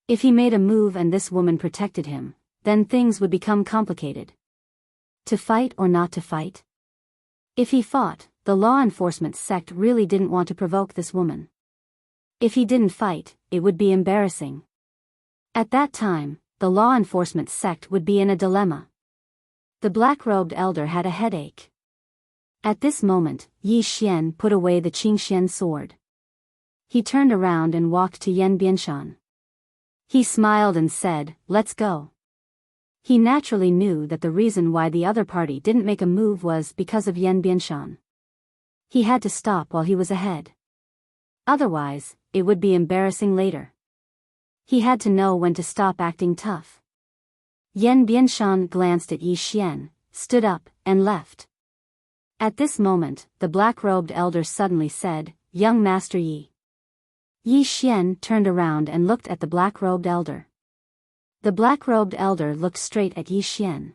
If he made a move and this woman protected him, then things would become complicated. To fight or not to fight? If he fought, the law enforcement sect really didn't want to provoke this woman. If he didn't fight, it would be embarrassing. At that time, the law enforcement sect would be in a dilemma. The black-robed elder had a headache. At this moment, Yi Xian put away the Qingxian sword. He turned around and walked to Yan Bianshan. He smiled and said, Let's go. He naturally knew that the reason why the other party didn't make a move was because of Yan Bianshan. He had to stop while he was ahead. Otherwise, it would be embarrassing later. He had to know when to stop acting tough. Yan Bianshan glanced at Yi Xian, stood up, and left. At this moment, the black-robed elder suddenly said, "Young Master Yi." Yi Xian turned around and looked at the black-robed elder. The black-robed elder looked straight at Yi Xian.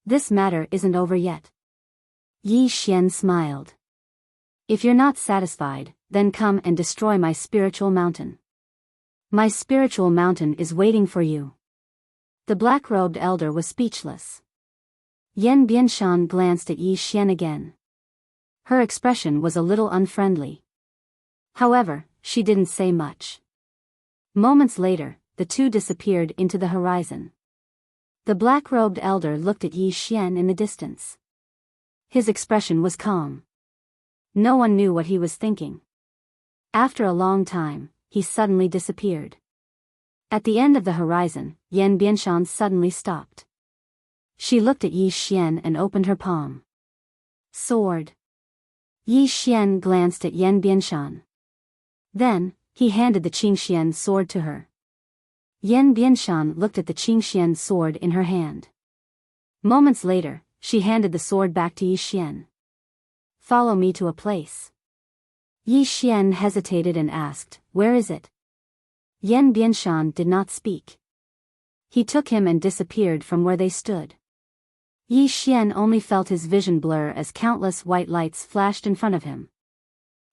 "This matter isn't over yet." Yi Xian smiled. "If you're not satisfied, then come and destroy my spiritual mountain. My spiritual mountain is waiting for you." The black-robed elder was speechless. Yan Bianshan glanced at Yi Xian again. Her expression was a little unfriendly. However, she didn't say much. Moments later, the two disappeared into the horizon. The black-robed elder looked at Yi Xian in the distance. His expression was calm. No one knew what he was thinking. After a long time, he suddenly disappeared. At the end of the horizon, Yan Bianshan suddenly stopped. She looked at Yi Xian and opened her palm. "Sword." Yi Xian glanced at Yan Bianshan. Then, he handed the Qingxian sword to her. Yan Bianshan looked at the Qingxian sword in her hand. Moments later, she handed the sword back to Yi Xian. "Follow me to a place." Yi Xian hesitated and asked, "Where is it?" Yan Bianshan did not speak. He took him and disappeared from where they stood. Yi Xian only felt his vision blur as countless white lights flashed in front of him.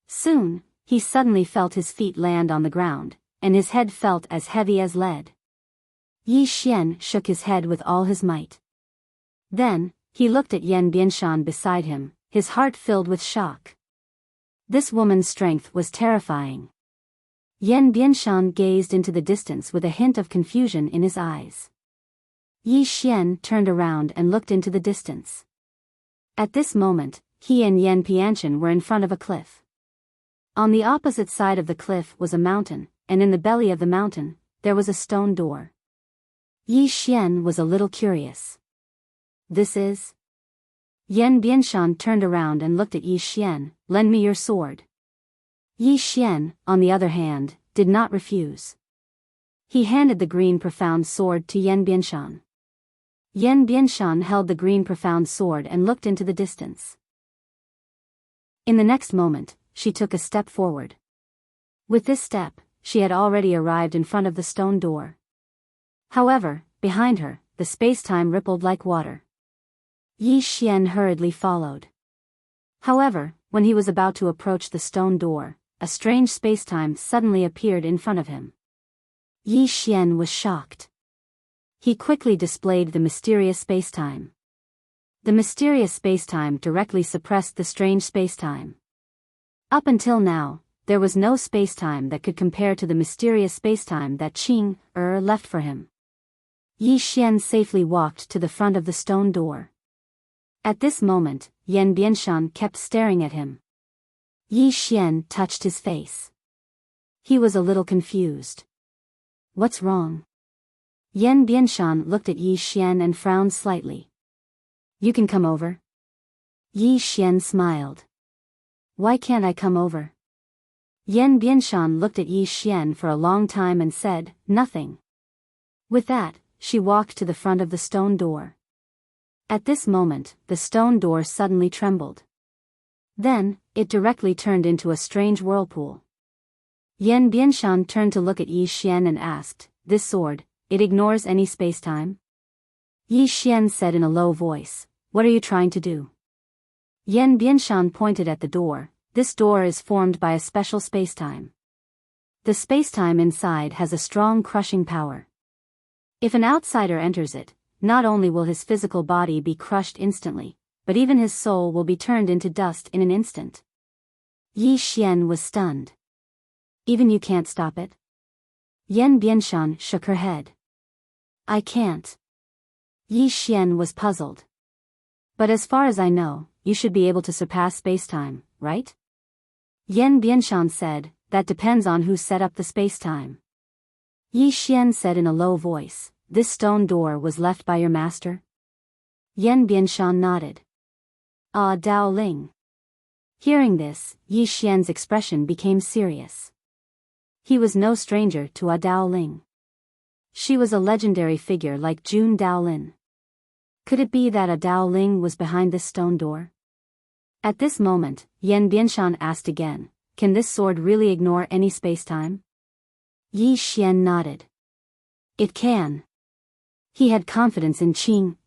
Soon, he suddenly felt his feet land on the ground, and his head felt as heavy as lead. Yi Xian shook his head with all his might. Then, he looked at Yan Bianshan beside him, his heart filled with shock. This woman's strength was terrifying. Yan Bianshan gazed into the distance with a hint of confusion in his eyes. Yi Xian turned around and looked into the distance. At this moment, he and Yan Bianshan were in front of a cliff. On the opposite side of the cliff was a mountain, and in the belly of the mountain, there was a stone door. Yi Xian was a little curious. "This is?" Yan Bianshan turned around and looked at Yi Xian. "Lend me your sword." Yi Xian, on the other hand, did not refuse. He handed the green profound sword to Yan Bianshan. Yan Bianshan held the green profound sword and looked into the distance. In the next moment, she took a step forward. With this step, she had already arrived in front of the stone door. However, behind her, the space-time rippled like water. Yi Xian hurriedly followed. However, when he was about to approach the stone door, a strange space-time suddenly appeared in front of him. Yi Xian was shocked. He quickly displayed the mysterious space-time. The mysterious space-time directly suppressed the strange space-time. Up until now, there was no space-time that could compare to the mysterious space-time that Qing left for him. Yi Xian safely walked to the front of the stone door. At this moment, Yan Bianshan kept staring at him. Yi Xian touched his face. He was a little confused. "What's wrong?" Yan Bianshan looked at Yi Xian and frowned slightly. "You can come over." Yi Xian smiled. "Why can't I come over?" Yan Bianshan looked at Yi Xian for a long time and said, "Nothing." With that, she walked to the front of the stone door. At this moment, the stone door suddenly trembled. Then, it directly turned into a strange whirlpool. Yan Bianshan turned to look at Yi Xian and asked, "This sword, it ignores any space-time?" Yi Xian said in a low voice, "What are you trying to do?" Yan Bianshan pointed at the door. "This door is formed by a special space-time. The space-time inside has a strong crushing power. If an outsider enters it, not only will his physical body be crushed instantly, but even his soul will be turned into dust in an instant." Yi Xian was stunned. "Even you can't stop it?" Yan Bianshan shook her head. "I can't." Yi Xian was puzzled. "But as far as I know, you should be able to surpass space-time, right?" Yan Bianshan said, "That depends on who set up the space-time." Yi Xian said in a low voice, "This stone door was left by your master?" Yan Bianshan nodded. "Ah, Dao Ling." Hearing this, Yi Xian's expression became serious. He was no stranger to Dao Ling. She was a legendary figure like Jun Daolin. Could it be that a Daoling was behind this stone door? At this moment, Yan Bianshan asked again, can this sword really ignore any space-time? Yi Xian nodded. It can. He had confidence in Qing,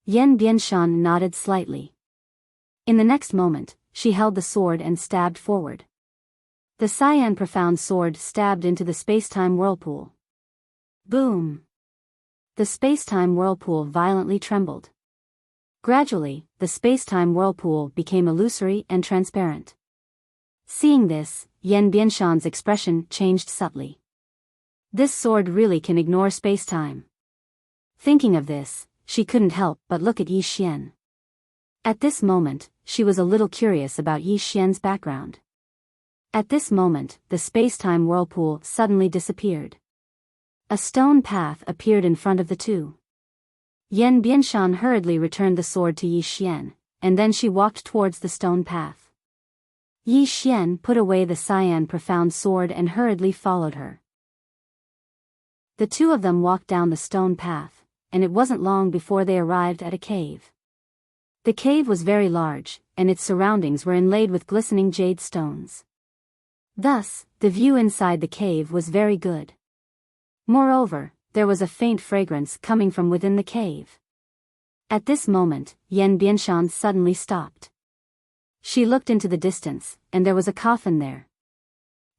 Yan Bianshan nodded slightly. In the next moment, she held the sword and stabbed forward. The cyan profound sword stabbed into the space-time whirlpool. Boom! The space-time whirlpool violently trembled. Gradually, the space-time whirlpool became illusory and transparent. Seeing this, Yan Bianshan's expression changed subtly. This sword really can ignore space-time. Thinking of this, she couldn't help but look at Yi Xian. At this moment, she was a little curious about Yi Xian's background. At this moment, the space-time whirlpool suddenly disappeared. A stone path appeared in front of the two. Yan Bianshan hurriedly returned the sword to Yi Xian, and then she walked towards the stone path. Yi Xian put away the cyan profound sword and hurriedly followed her. The two of them walked down the stone path, and it wasn't long before they arrived at a cave. The cave was very large, and its surroundings were inlaid with glistening jade stones. Thus, the view inside the cave was very good. Moreover, there was a faint fragrance coming from within the cave. At this moment, Yan Bianshan suddenly stopped. She looked into the distance, and there was a coffin there.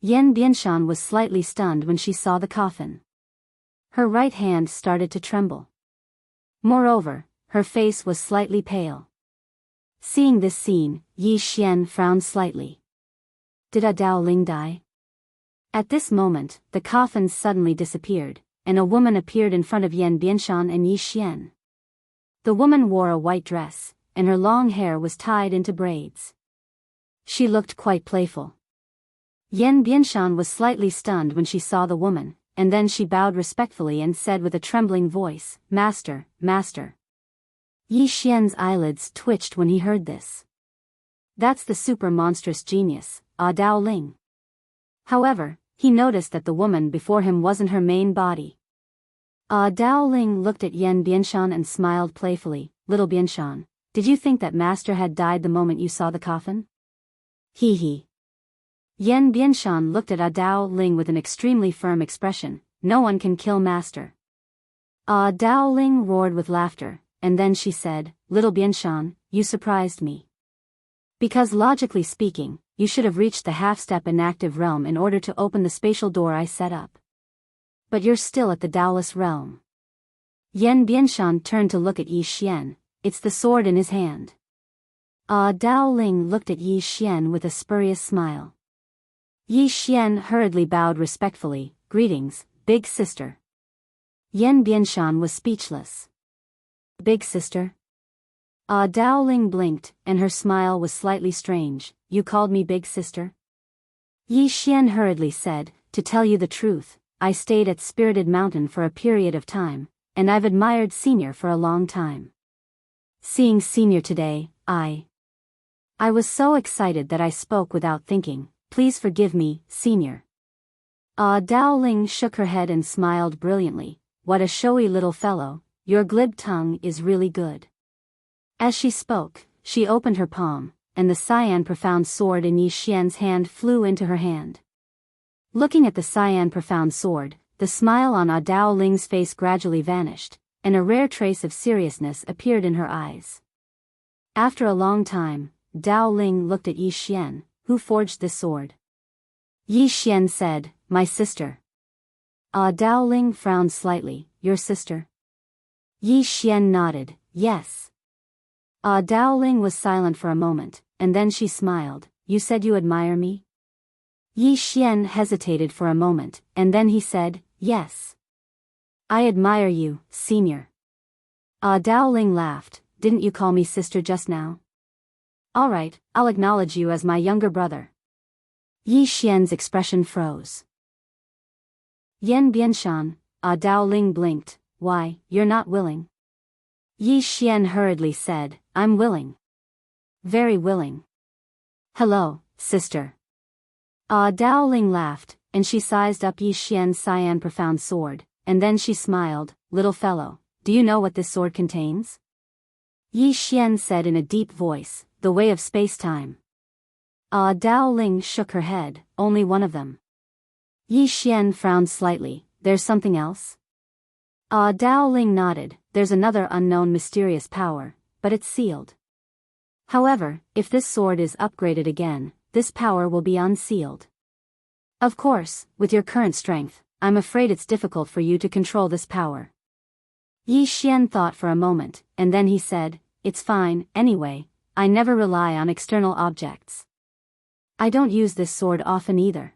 Yan Bianshan was slightly stunned when she saw the coffin. Her right hand started to tremble. Moreover, her face was slightly pale. Seeing this scene, Yi Xian frowned slightly. Did a Daoling die? At this moment, the coffin suddenly disappeared, and a woman appeared in front of Yan Bianshan and Yi Xian. The woman wore a white dress, and her long hair was tied into braids. She looked quite playful. Yan Bianshan was slightly stunned when she saw the woman, and then she bowed respectfully and said with a trembling voice, "Master, Master." Yi Xian's eyelids twitched when he heard this. That's the super monstrous genius, Daoling. However, he noticed that the woman before him wasn't her main body. Daoling looked at Yan Bianshan and smiled playfully. Little Bianshan, did you think that Master had died the moment you saw the coffin? Hee hee. Yan Bianshan looked at Daoling with an extremely firm expression. No one can kill Master. Daoling roared with laughter, and then she said, Little Bianshan, you surprised me. Because logically speaking, you should have reached the half-step inactive realm in order to open the spatial door I set up. But you're still at the Daoless realm. Yan Bianshan turned to look at Yi Xian. It's the sword in his hand. Daoling looked at Yi Xian with a spurious smile. Yi Xian hurriedly bowed respectfully. Greetings, big sister. Yan Bianshan was speechless. Big sister? Daoling blinked, and her smile was slightly strange. You called me big sister? Yi Xian hurriedly said, to tell you the truth, I stayed at Spirited Mountain for a period of time, and I've admired Senior for a long time. Seeing Senior today, I was so excited that I spoke without thinking. Please forgive me, Senior. Daoling shook her head and smiled brilliantly. What a showy little fellow, your glib tongue is really good. As she spoke, she opened her palm, and the cyan profound sword in Yi Xian's hand flew into her hand. Looking at the cyan profound sword, the smile on Daoling's face gradually vanished, and a rare trace of seriousness appeared in her eyes. After a long time, Daoling looked at Yi Xian. Who forged this sword? Yi Xian said, My sister. Daoling frowned slightly. Your sister? Yi Xian nodded, yes. Daoling was silent for a moment, and then she smiled. You said you admire me? Yi Xian hesitated for a moment, and then he said, yes. I admire you, Senior. Daoling laughed. Didn't you call me sister just now? All right, I'll acknowledge you as my younger brother. Yi Xian's expression froze. Yan Bianshan, Daoling blinked. Why, you're not willing? Yi Xian hurriedly said, I'm willing. Very willing. Hello, sister. Daoling laughed, and she sized up Yi Xian's cyan profound sword, and then she smiled. Little fellow, do you know what this sword contains? Yi Xian said in a deep voice, the way of space-time. Dao Ling shook her head, only one of them. Yi Xian frowned slightly, there's something else? Dao Ling nodded, there's another unknown mysterious power, but it's sealed. However, if this sword is upgraded again, this power will be unsealed. Of course, with your current strength, I'm afraid it's difficult for you to control this power. Yi Xian thought for a moment, and then he said, it's fine, anyway, I never rely on external objects. I don't use this sword often either.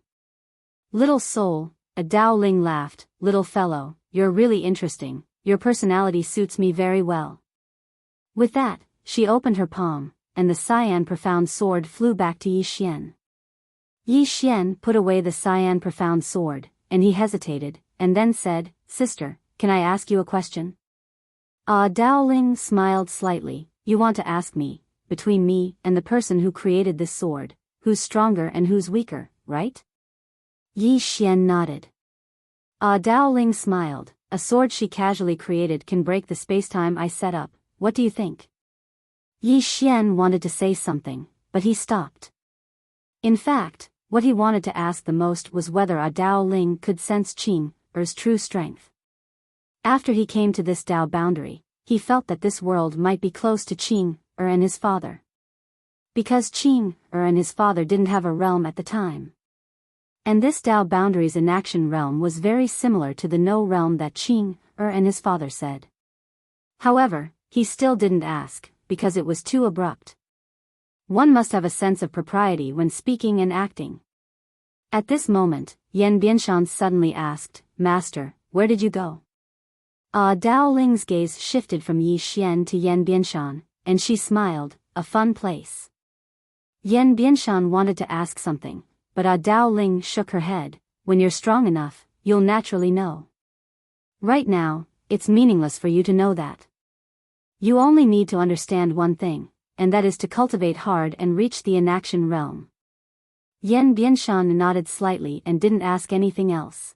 Little soul, Dao Ling laughed, little fellow, you're really interesting, your personality suits me very well. With that, she opened her palm, and the cyan profound sword flew back to Yi Xian. Yi Xian put away the cyan profound sword, and he hesitated, and then said, Sister, can I ask you a question? Dao Ling smiled slightly, you want to ask me, between me and the person who created this sword, who's stronger and who's weaker, right? Yi Xian nodded. Dao Ling smiled, a sword she casually created can break the spacetime I set up, what do you think? Yi Xian wanted to say something, but he stopped. In fact, what he wanted to ask the most was whether Dao Ling could sense Qing's true strength. After he came to this Dao boundary, he felt that this world might be close to Qing'er and his father. Because Qing'er and his father didn't have a realm at the time. And this Dao boundary's inaction realm was very similar to the no realm that Qing'er and his father said. However, he still didn't ask, because it was too abrupt. One must have a sense of propriety when speaking and acting. At this moment, Yan Bianshan suddenly asked, Master, where did you go? Dao Ling's gaze shifted from Yi Xian to Yan Bianshan, and she smiled, a fun place. Yan Bianshan wanted to ask something, but Dao Ling shook her head, when you're strong enough, you'll naturally know. Right now, it's meaningless for you to know that. You only need to understand one thing, and that is to cultivate hard and reach the inaction realm. Yan Bianshan nodded slightly and didn't ask anything else.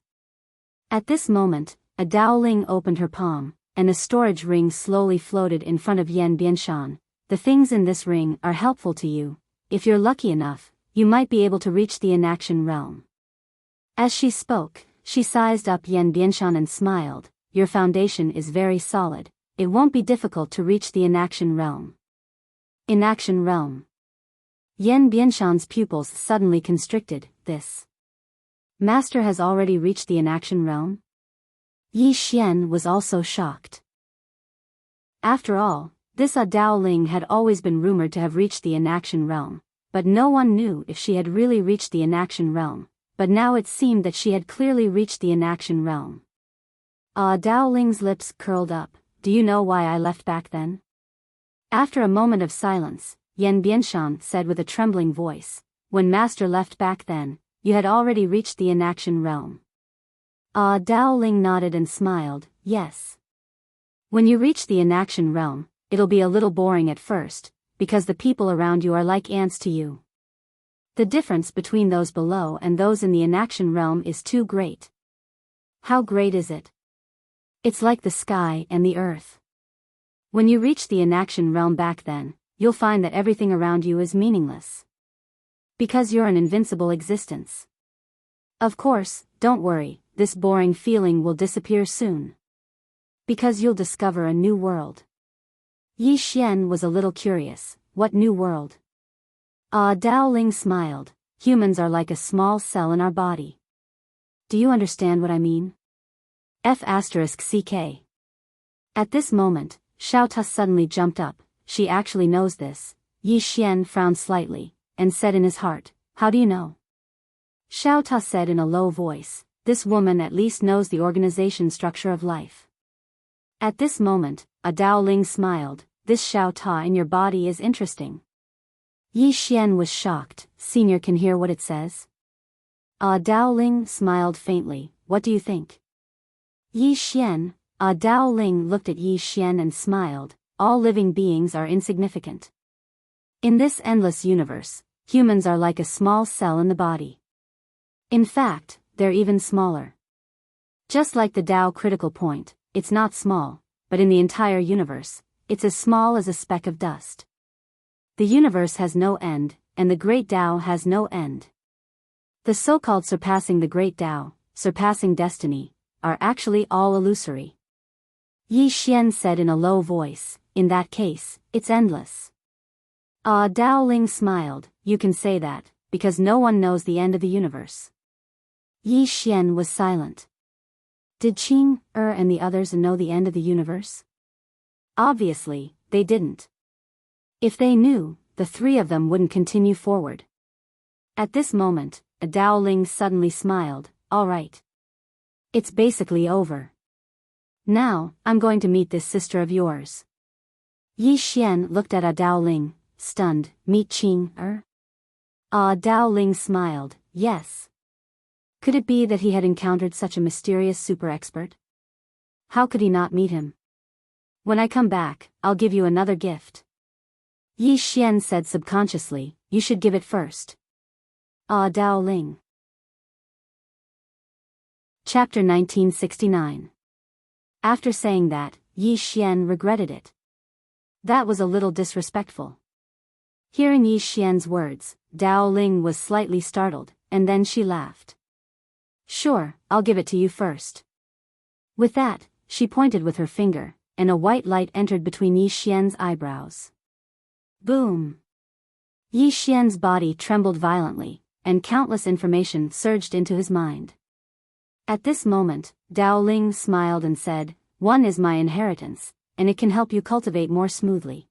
At this moment, Dao Ling opened her palm, and a storage ring slowly floated in front of Yan Bianshan. The things in this ring are helpful to you. If you're lucky enough, you might be able to reach the inaction realm. As she spoke, she sized up Yan Bianshan and smiled, your foundation is very solid, it won't be difficult to reach the inaction realm. Inaction realm. Yan Bianshan's pupils suddenly constricted, this master has already reached the inaction realm? Yi Xian was also shocked. After all, this Dao Ling had always been rumored to have reached the inaction realm, but no one knew if she had really reached the inaction realm, but now it seemed that she had clearly reached the inaction realm. Dao Ling's lips curled up, do you know why I left back then? After a moment of silence, Yan Bianshan said with a trembling voice, when Master left back then, you had already reached the inaction realm. Dao Ling nodded and smiled, yes. When you reach the inaction realm, it'll be a little boring at first, because the people around you are like ants to you. The difference between those below and those in the inaction realm is too great. How great is it? It's like the sky and the earth. When you reach the inaction realm back then, you'll find that everything around you is meaningless. Because you're an invincible existence. Of course, don't worry, this boring feeling will disappear soon. Because you'll discover a new world. Yi Xian was a little curious, what new world? Dao Ling smiled, humans are like a small cell in our body. Do you understand what I mean? F***CK. At this moment, Xiao Ta suddenly jumped up, she actually knows this. Yi Xian frowned slightly, and said in his heart, how do you know? Xiao Ta said in a low voice, this woman at least knows the organization structure of life. At this moment, Dao Ling smiled, this Xiao Ta in your body is interesting. Yi Xian was shocked, Senior can hear what it says? Dao Ling smiled faintly, what do you think? Yi Xian, Dao Ling looked at Yi Xian and smiled, all living beings are insignificant. In this endless universe, humans are like a small cell in the body. In fact, they're even smaller. Just like the Tao critical point, it's not small, but in the entire universe, it's as small as a speck of dust. The universe has no end, and the great Tao has no end. The so-called surpassing the great Tao, surpassing destiny, are actually all illusory. Yi Xian said in a low voice, in that case, it's endless. Dao Ling smiled, you can say that, because no one knows the end of the universe. Yi Xian was silent. Did Qing, and the others know the end of the universe? Obviously, they didn't. If they knew, the three of them wouldn't continue forward. At this moment, Dao Ling suddenly smiled, all right. It's basically over. Now, I'm going to meet this sister of yours. Yi Xian looked at Dao Ling, stunned, meet Qing, Dao Ling smiled, yes. Could it be that he had encountered such a mysterious super expert? How could he not meet him? When I come back, I'll give you another gift. Yi Xian said subconsciously, you should give it first. Dao Ling. Chapter 1969. After saying that, Yi Xian regretted it. That was a little disrespectful. Hearing Yi Xian's words, Dao Ling was slightly startled, and then she laughed. Sure, I'll give it to you first. With that, she pointed with her finger, and a white light entered between Yi Xian's eyebrows. Boom! Yi Xian's body trembled violently, and countless information surged into his mind. At this moment, Dao Ling smiled and said, one is my inheritance, and it can help you cultivate more smoothly.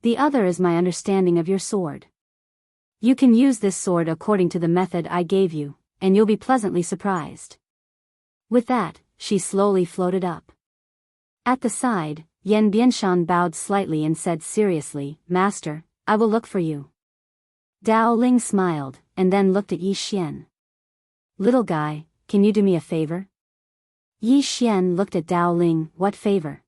The other is my understanding of your sword. You can use this sword according to the method I gave you, and you'll be pleasantly surprised. With that, she slowly floated up. At the side, Yan Bianshan bowed slightly and said seriously, Master, I will look for you. Dao Ling smiled, and then looked at Yi Xian. Little guy, can you do me a favor? Yi Xian looked at Dao Ling, what favor?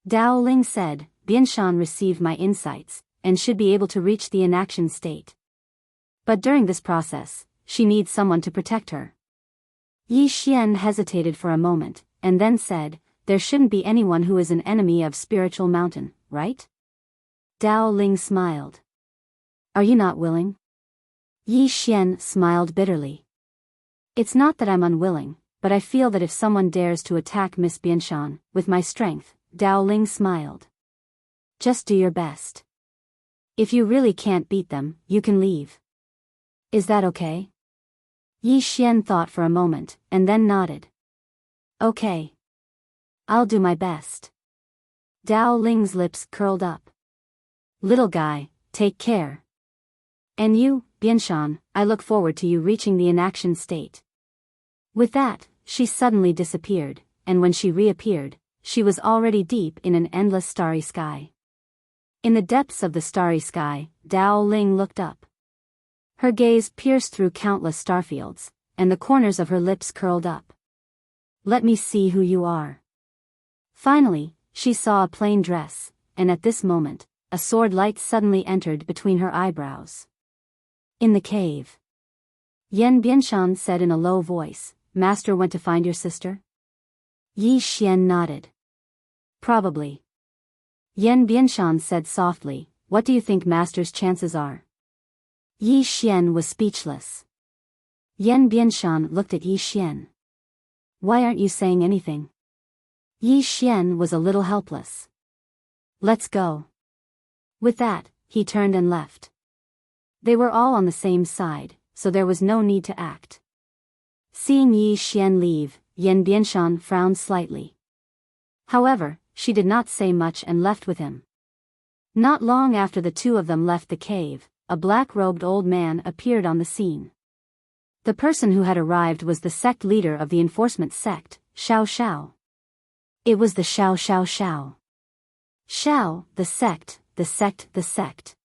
Dao Ling said, Bianshan received my insights, and should be able to reach the inaction state. But during this process, she needs someone to protect her. Yi Xian hesitated for a moment, and then said, there shouldn't be anyone who is an enemy of spiritual mountain, right? Dao Ling smiled. Are you not willing? Yi Xian smiled bitterly. It's not that I'm unwilling, but I feel that if someone dares to attack Miss Bianshan, with my strength, Dao Ling smiled. Just do your best. If you really can't beat them, you can leave. Is that okay? Yi Xian thought for a moment, and then nodded. Okay. I'll do my best. Dao Ling's lips curled up. Little guy, take care. And you, Bianshan, I look forward to you reaching the inaction state. With that, she suddenly disappeared, and when she reappeared, she was already deep in an endless starry sky. In the depths of the starry sky, Dao Ling looked up. Her gaze pierced through countless starfields, and the corners of her lips curled up. Let me see who you are. Finally, she saw a plain dress, and at this moment, a sword light suddenly entered between her eyebrows. In the cave. Yan Bianshan said in a low voice, Master went to find your sister? Yi Xian nodded. Probably. Yan Bianshan said softly, what do you think Master's chances are? Yi Xian was speechless. Yan Bianshan looked at Yi Xian. Why aren't you saying anything? Yi Xian was a little helpless. Let's go. With that, he turned and left. They were all on the same side, so there was no need to act. Seeing Yi Xian leave, Yan Bianshan frowned slightly. However, she did not say much and left with him. Not long after the two of them left the cave, a black-robed old man appeared on the scene. The person who had arrived was the sect leader of the enforcement sect, Xiao Xiao. It was the Xiao Xiao Xiao. Xiao, the sect, the sect, the sect.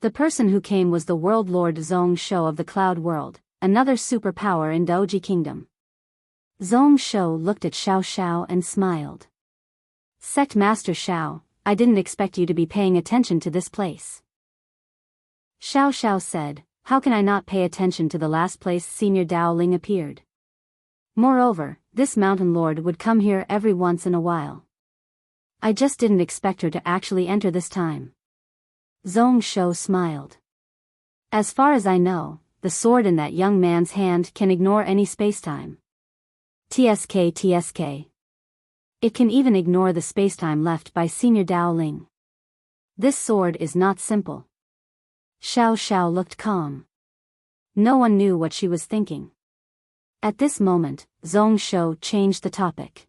The person who came was the world lord Zhong Shou of the Cloud World, another superpower in Doji Kingdom. Zhong Shou looked at Xiao Xiao and smiled. Sect Master Xiao, I didn't expect you to be paying attention to this place. Xiao Xiao said, how can I not pay attention to the last place Senior Dao Ling appeared? Moreover, this mountain lord would come here every once in a while. I just didn't expect her to actually enter this time. Zhong Shou smiled. As far as I know, the sword in that young man's hand can ignore any spacetime. TSK. It can even ignore the spacetime left by Senior Dao Ling. This sword is not simple. Xiao Xiao looked calm. No one knew what she was thinking. At this moment, Zhong Shou changed the topic.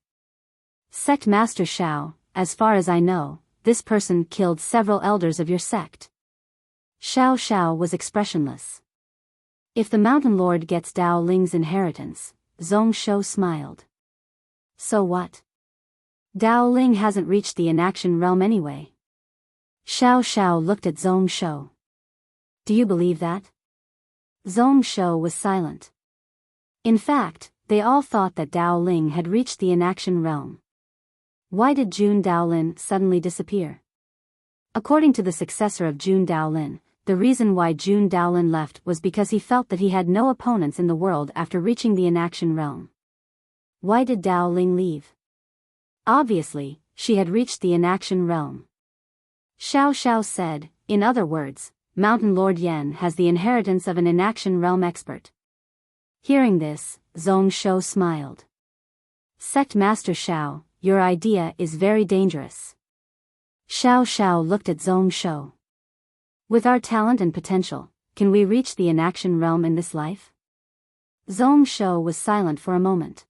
Sect Master Xiao, as far as I know, this person killed several elders of your sect. Xiao Xiao was expressionless. If the Mountain Lord gets Dao Ling's inheritance, Zhong Shou smiled. So what? Dao Ling hasn't reached the inaction realm anyway. Xiao Xiao looked at Zhong Shou. Do you believe that? Zhong Shou was silent. In fact, they all thought that Dao Ling had reached the inaction realm. Why did Jun Daolin suddenly disappear? According to the successor of Jun Daolin, the reason why Jun Daolin left was because he felt that he had no opponents in the world after reaching the inaction realm. Why did Dao Ling leave? Obviously, she had reached the inaction realm. Xiao Xiao said, in other words, Mountain Lord Yan has the inheritance of an inaction realm expert. Hearing this, Zhong Shou smiled. Sect Master Xiao, your idea is very dangerous. Xiao Xiao looked at Zhong Shou. With our talent and potential, can we reach the inaction realm in this life? Zhong Shou was silent for a moment.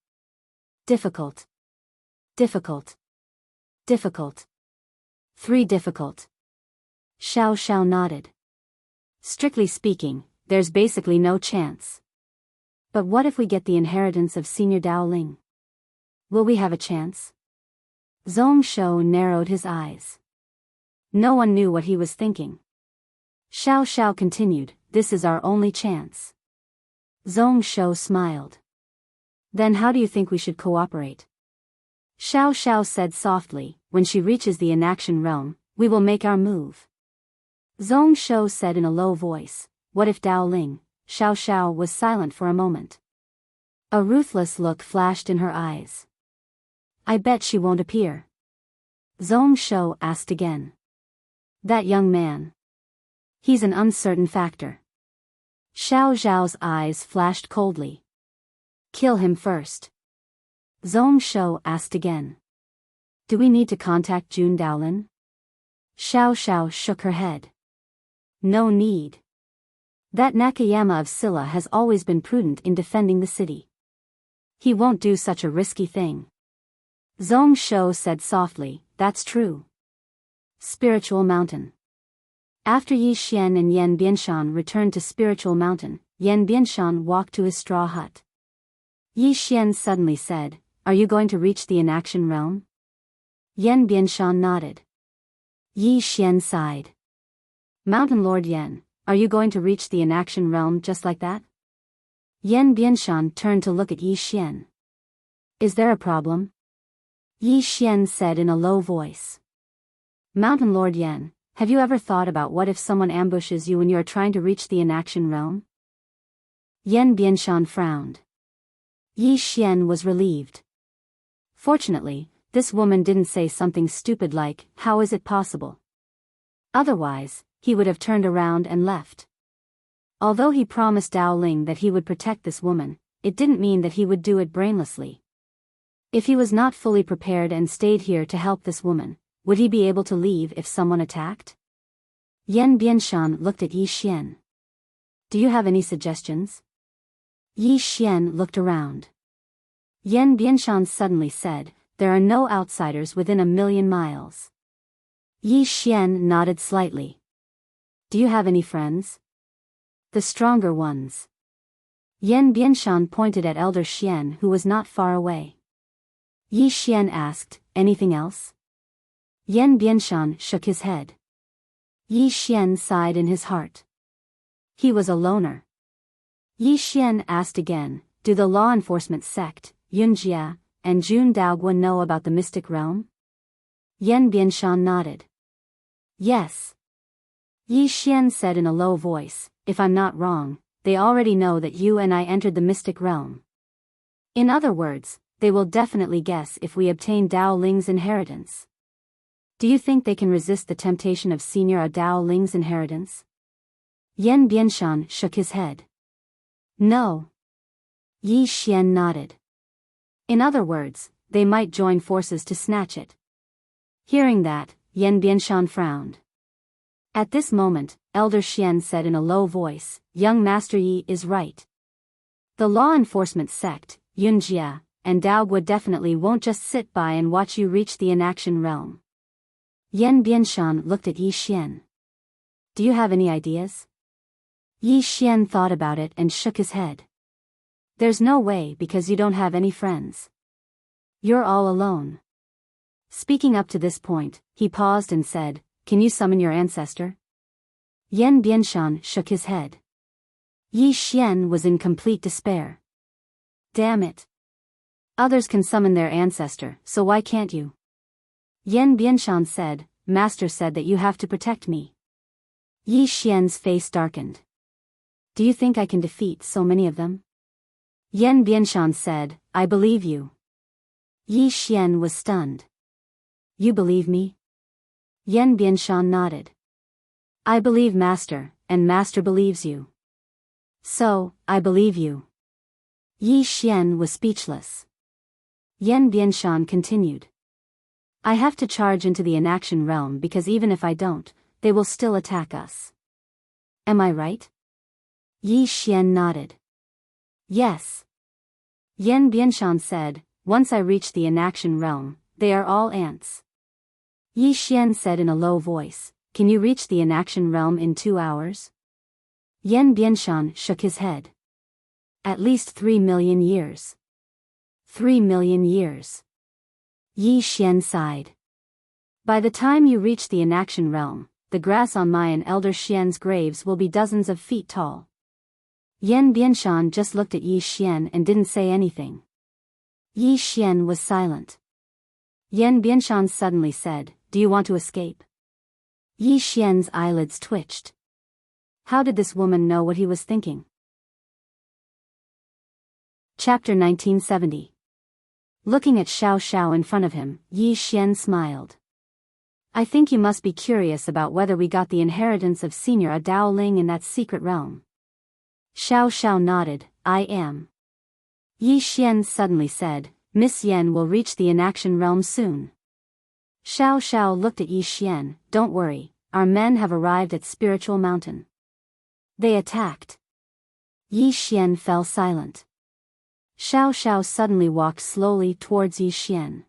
Difficult. 3 difficult. Xiao Xiao nodded. Strictly speaking, there's basically no chance. But what if we get the inheritance of Senior Dao Ling? Will we have a chance? Zhong Shou narrowed his eyes. No one knew what he was thinking. Xiao Xiao continued, this is our only chance. Zhong Shou smiled. Then how do you think we should cooperate? Xiao Xiao said softly, when she reaches the inaction realm, we will make our move. Zhong Shou said in a low voice, what if Dao Ling? Xiao Xiao was silent for a moment. A ruthless look flashed in her eyes. I bet she won't appear. Zhong Shou asked again. That young man. He's an uncertain factor. Xiao Zhao's eyes flashed coldly. Kill him first. Zhong Shou asked again. Do we need to contact Jun Daolin? Xiao Xiao shook her head. No need. That Nakayama of Silla has always been prudent in defending the city. He won't do such a risky thing. Zhong Shou said softly, that's true. Spiritual Mountain. After Yi Xian and Yan Bianshan returned to Spiritual Mountain, Yan Bianshan walked to his straw hut. Yi Xian suddenly said, are you going to reach the inaction realm? Yan Bianshan nodded. Yi Xian sighed. Mountain Lord Yan, are you going to reach the inaction realm just like that? Yan Bianshan turned to look at Yi Xian. Is there a problem? Yi Xian said in a low voice. Mountain Lord Yan, have you ever thought about what if someone ambushes you when you are trying to reach the inaction realm? Yan Bianshan frowned. Yi Xian was relieved. Fortunately, this woman didn't say something stupid like, how is it possible? Otherwise, he would have turned around and left. Although he promised Dao Ling that he would protect this woman, it didn't mean that he would do it brainlessly. If he was not fully prepared and stayed here to help this woman, would he be able to leave if someone attacked? Yan Bianshan looked at Yi Xian. Do you have any suggestions? Yi Xian looked around. Yan Bianshan suddenly said, there are no outsiders within 1,000,000 miles. Yi Xian nodded slightly. Do you have any friends? The stronger ones. Yan Bianshan pointed at Elder Xian who was not far away. Yi Xian asked, anything else? Yan Bianshan shook his head. Yi Xian sighed in his heart. He was a loner. Yi Xian asked again, do the law enforcement sect, Yunjia, and Jun Daoguan know about the mystic realm? Yan Bianshan nodded. Yes. Yi Xian said in a low voice, if I'm not wrong, they already know that you and I entered the mystic realm. In other words, they will definitely guess if we obtain Dao Ling's inheritance. Do you think they can resist the temptation of Senior Dao Ling's inheritance? Yan Bianshan shook his head. No. Yi Xian nodded. In other words, they might join forces to snatch it. Hearing that, Yan Bianshan frowned. At this moment, Elder Xian said in a low voice, Young Master Yi is right. The law enforcement sect, Yunjia, and Daogua definitely won't just sit by and watch you reach the inaction realm. Yan Bianshan looked at Yi Xian. Do you have any ideas? Yi Xian thought about it and shook his head. There's no way because you don't have any friends. You're all alone. Speaking up to this point, he paused and said, Can you summon your ancestor? Yan Bianshan shook his head. Yi Xian was in complete despair. Damn it. Others can summon their ancestor, so why can't you? Yan Bianshan said, Master said that you have to protect me. Yi Xian's face darkened. Do you think I can defeat so many of them? Yan Bianshan said, I believe you. Yi Xian was stunned. You believe me? Yan Bianshan nodded. I believe Master, and Master believes you. So, I believe you. Yi Xian was speechless. Yan Bianshan continued. I have to charge into the inaction realm because even if I don't, they will still attack us. Am I right? Yi Xian nodded. Yes. Yan Bianshan said, Once I reach the inaction realm, they are all ants. Yi Xian said in a low voice, Can you reach the inaction realm in 2 hours? Yan Bianshan shook his head. At least 3 million years. 3 million years. Yi Xian sighed. By the time you reach the inaction realm, the grass on my and Elder Xian's graves will be dozens of feet tall. Yan Bianshan just looked at Yi Xian and didn't say anything. Yi Xian was silent. Yan Bianshan suddenly said, Do you want to escape? Yi Xian's eyelids twitched. How did this woman know what he was thinking? Chapter 1970. Looking at Xiao Xiao in front of him, Yi Xian smiled. I think you must be curious about whether we got the inheritance of Senior Dao Ling in that secret realm. Xiao Xiao nodded, I am. Yi Xian suddenly said, Miss Yen will reach the inaction realm soon. Xiao Xiao looked at Yi Xian, Don't worry, our men have arrived at Spiritual Mountain. They attacked. Yi Xian fell silent. Xiao Xiao suddenly walked slowly towards Yi Xian.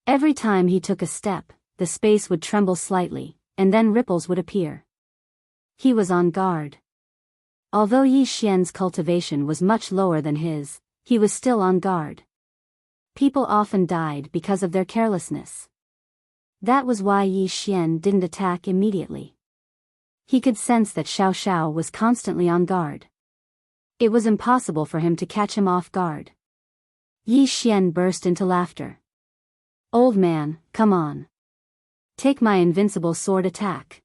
Every time he took a step, the space would tremble slightly, and then ripples would appear. He was on guard. Although Yi Xian's cultivation was much lower than his, he was still on guard. People often died because of their carelessness. That was why Yi Xian didn't attack immediately. He could sense that Xiao Xiao was constantly on guard. It was impossible for him to catch him off guard. Yi Xian burst into laughter. Old man, come on. Take my invincible sword attack.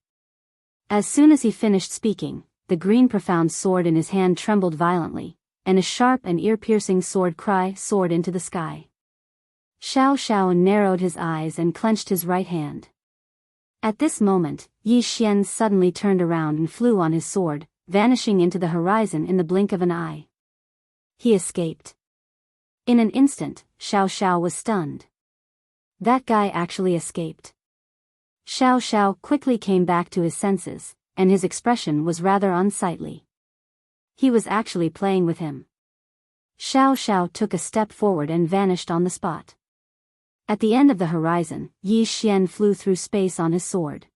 As soon as he finished speaking, the green profound sword in his hand trembled violently, and a sharp and ear-piercing sword cry soared into the sky. Xiao Xiao narrowed his eyes and clenched his right hand. At this moment, Yi Xian suddenly turned around and flew on his sword, vanishing into the horizon in the blink of an eye. He escaped. In an instant, Xiao Xiao was stunned. That guy actually escaped. Xiao Xiao quickly came back to his senses, and his expression was rather unsightly. He was actually playing with him. Xiao Xiao took a step forward and vanished on the spot. At the end of the horizon, Yi Xian flew through space on his sword.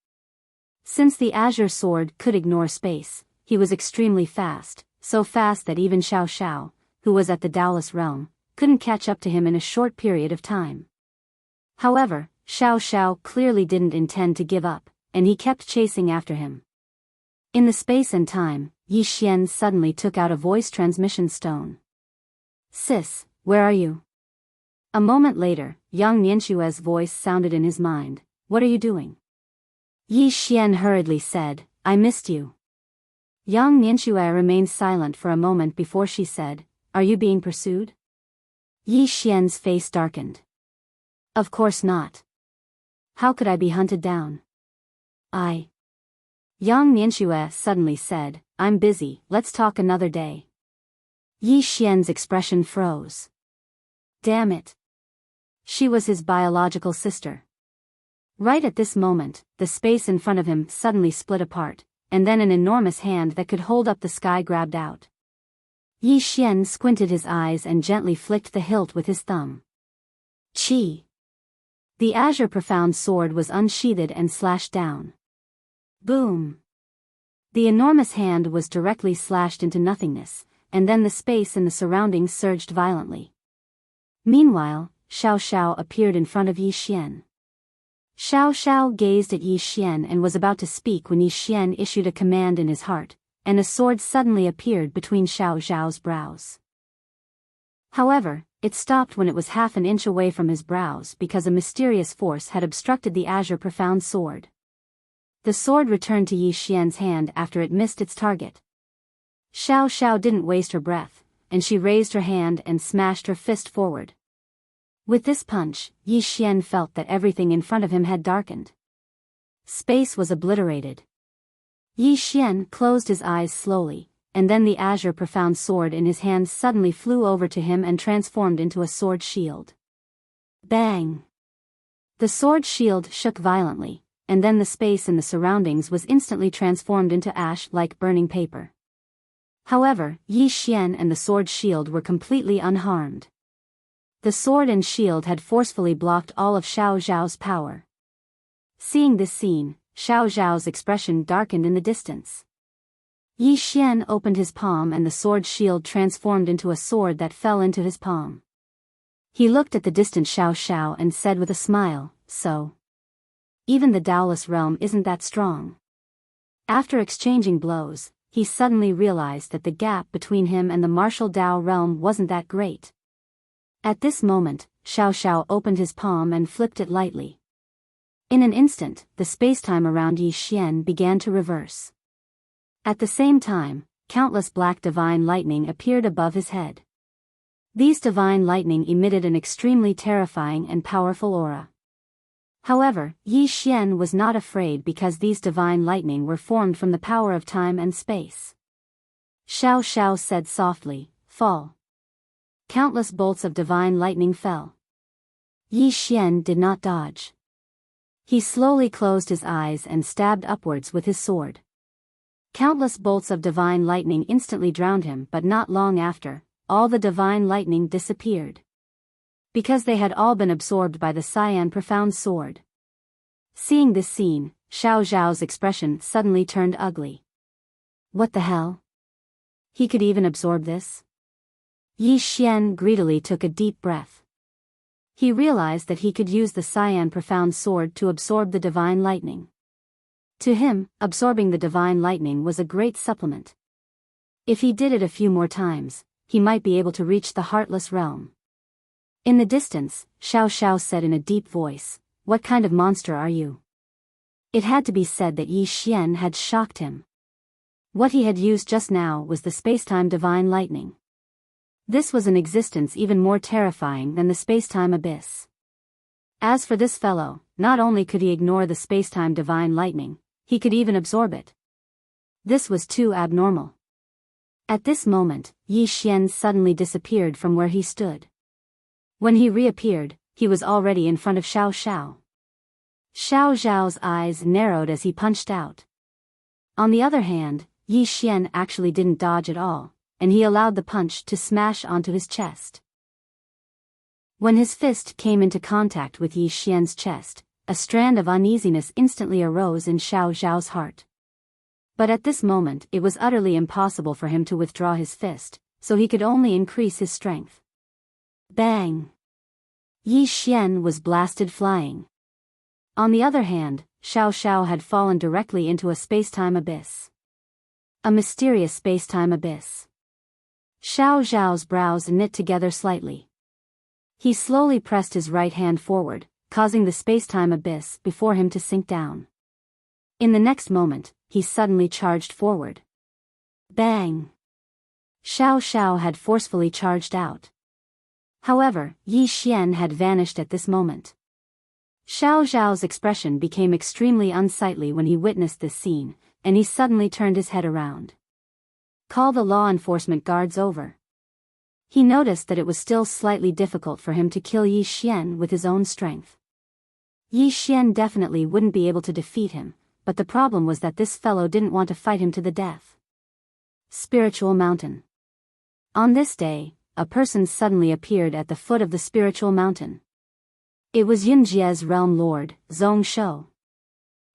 Since the azure sword could ignore space, he was extremely fast, so fast that even Xiao Xiao, who was at the Daoless realm, couldn't catch up to him in a short period of time. However, Xiao Xiao clearly didn't intend to give up, and he kept chasing after him. In the space and time, Yi Xian suddenly took out a voice transmission stone. Sis, where are you? A moment later, Yang Nianshue's voice sounded in his mind. What are you doing? Yi Xian hurriedly said, I missed you. Yang Nianshue remained silent for a moment before she said, Are you being pursued? Yi Xian's face darkened. Of course not. How could I be hunted down? Yang Nianxue suddenly said, I'm busy, let's talk another day. Yi Xian's expression froze. Damn it. She was his biological sister. Right at this moment, the space in front of him suddenly split apart, and then an enormous hand that could hold up the sky grabbed out. Yi Xian squinted his eyes and gently flicked the hilt with his thumb. Chi. The azure profound sword was unsheathed and slashed down. Boom. The enormous hand was directly slashed into nothingness, and then the space and the surroundings surged violently. Meanwhile, Xiao Xiao appeared in front of Yi Xian. Xiao Xiao gazed at Yi Xian and was about to speak when Yi Xian issued a command in his heart, and a sword suddenly appeared between Xiao Xiao's brows. However, it stopped when it was half an inch away from his brows because a mysterious force had obstructed the azure profound sword. The sword returned to Yi Xian's hand after it missed its target. Xiao Xiao didn't waste her breath, and she raised her hand and smashed her fist forward. With this punch, Yi Xian felt that everything in front of him had darkened. Space was obliterated. Yi Xian closed his eyes slowly, and then the azure profound sword in his hand suddenly flew over to him and transformed into a sword shield. Bang! The sword shield shook violently, and then the space in the surroundings was instantly transformed into ash like burning paper. However, Yi Xian and the sword shield were completely unharmed. The sword and shield had forcefully blocked all of Xiao Zhao's power. Seeing this scene, Xiao Zhao's expression darkened in the distance. Yi Xian opened his palm and the sword shield transformed into a sword that fell into his palm. He looked at the distant Xiao Xiao and said with a smile, so. Even the Taoless realm isn't that strong. After exchanging blows, he suddenly realized that the gap between him and the martial Dao realm wasn't that great. At this moment, Xiao Xiao opened his palm and flipped it lightly. In an instant, the spacetime around Yi Xian began to reverse. At the same time, countless black divine lightning appeared above his head. These divine lightning emitted an extremely terrifying and powerful aura. However, Yi Xian was not afraid because these divine lightning were formed from the power of time and space. Xiao Xiao said softly, fall. Countless bolts of divine lightning fell. Yi Xian did not dodge. He slowly closed his eyes and stabbed upwards with his sword. Countless bolts of divine lightning instantly drowned him, but not long after, all the divine lightning disappeared. Because they had all been absorbed by the cyan profound sword. Seeing this scene, Xiao Zhao's expression suddenly turned ugly. What the hell? He could even absorb this? Yi Xian greedily took a deep breath. He realized that he could use the cyan profound sword to absorb the divine lightning. To him, absorbing the divine lightning was a great supplement. If he did it a few more times, he might be able to reach the Heartless Realm. In the distance, Xiao Xiao said in a deep voice, what kind of monster are you? It had to be said that Yi Xian had shocked him. What he had used just now was the spacetime divine lightning. This was an existence even more terrifying than the spacetime abyss. As for this fellow, not only could he ignore the spacetime divine lightning, he could even absorb it. This was too abnormal. At this moment, Yi Xian suddenly disappeared from where he stood. When he reappeared, he was already in front of Xiao Xiao. Xiao Zhao's eyes narrowed as he punched out. On the other hand, Yi Xian actually didn't dodge at all, and he allowed the punch to smash onto his chest. When his fist came into contact with Yi Xian's chest, a strand of uneasiness instantly arose in Xiao Zhao's heart. But at this moment it was utterly impossible for him to withdraw his fist, so he could only increase his strength. Bang! Yi Xian was blasted flying. On the other hand, Xiao Xiao had fallen directly into a spacetime abyss. A mysterious spacetime abyss. Xiao Zhao's brows knit together slightly. He slowly pressed his right hand forward, causing the spacetime abyss before him to sink down. In the next moment, he suddenly charged forward. Bang! Xiao Xiao had forcefully charged out. However, Yi Xian had vanished at this moment. Xiao Zhao's expression became extremely unsightly when he witnessed this scene, and he suddenly turned his head around. Call the law enforcement guards over. He noticed that it was still slightly difficult for him to kill Yi Xian with his own strength. Yi Xian definitely wouldn't be able to defeat him, but the problem was that this fellow didn't want to fight him to the death. Spiritual Mountain. On this day, a person suddenly appeared at the foot of the spiritual mountain. It was Yunjie's realm lord, Zhong Shou.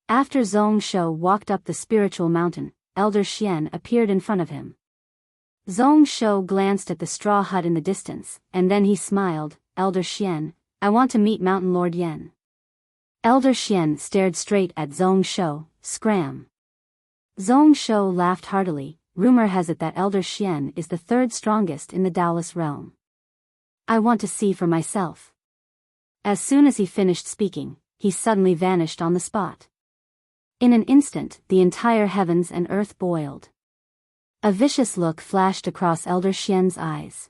After Zhong Shou walked up the spiritual mountain, Elder Xian appeared in front of him. Zhong Shou glanced at the straw hut in the distance, and then he smiled. Elder Xian, I want to meet Mountain Lord Yan. Elder Xian stared straight at Zhong Shou. Scram. Zhong Shou laughed heartily. Rumor has it that Elder Xian is the third strongest in the Taoist realm. I want to see for myself. As soon as he finished speaking, he suddenly vanished on the spot. In an instant, the entire heavens and earth boiled. A vicious look flashed across Elder Xian's eyes.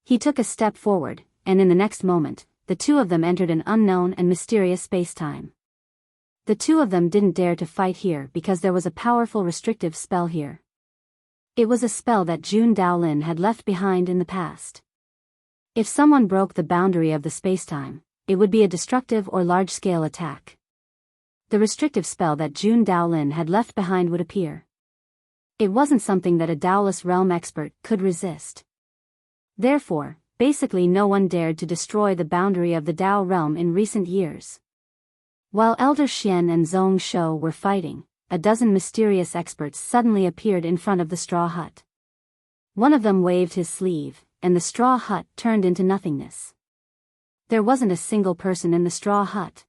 He took a step forward, and in the next moment, the two of them entered an unknown and mysterious space-time. The two of them didn't dare to fight here because there was a powerful restrictive spell here. It was a spell that Jun Daolin had left behind in the past. If someone broke the boundary of the spacetime, it would be a destructive or large-scale attack. The restrictive spell that Jun Daolin had left behind would appear. It wasn't something that a Daolist realm expert could resist. Therefore, basically no one dared to destroy the boundary of the Dao realm in recent years. While Elder Xian and Zhong Shou were fighting, a dozen mysterious experts suddenly appeared in front of the straw hut. One of them waved his sleeve, and the straw hut turned into nothingness. There wasn't a single person in the straw hut.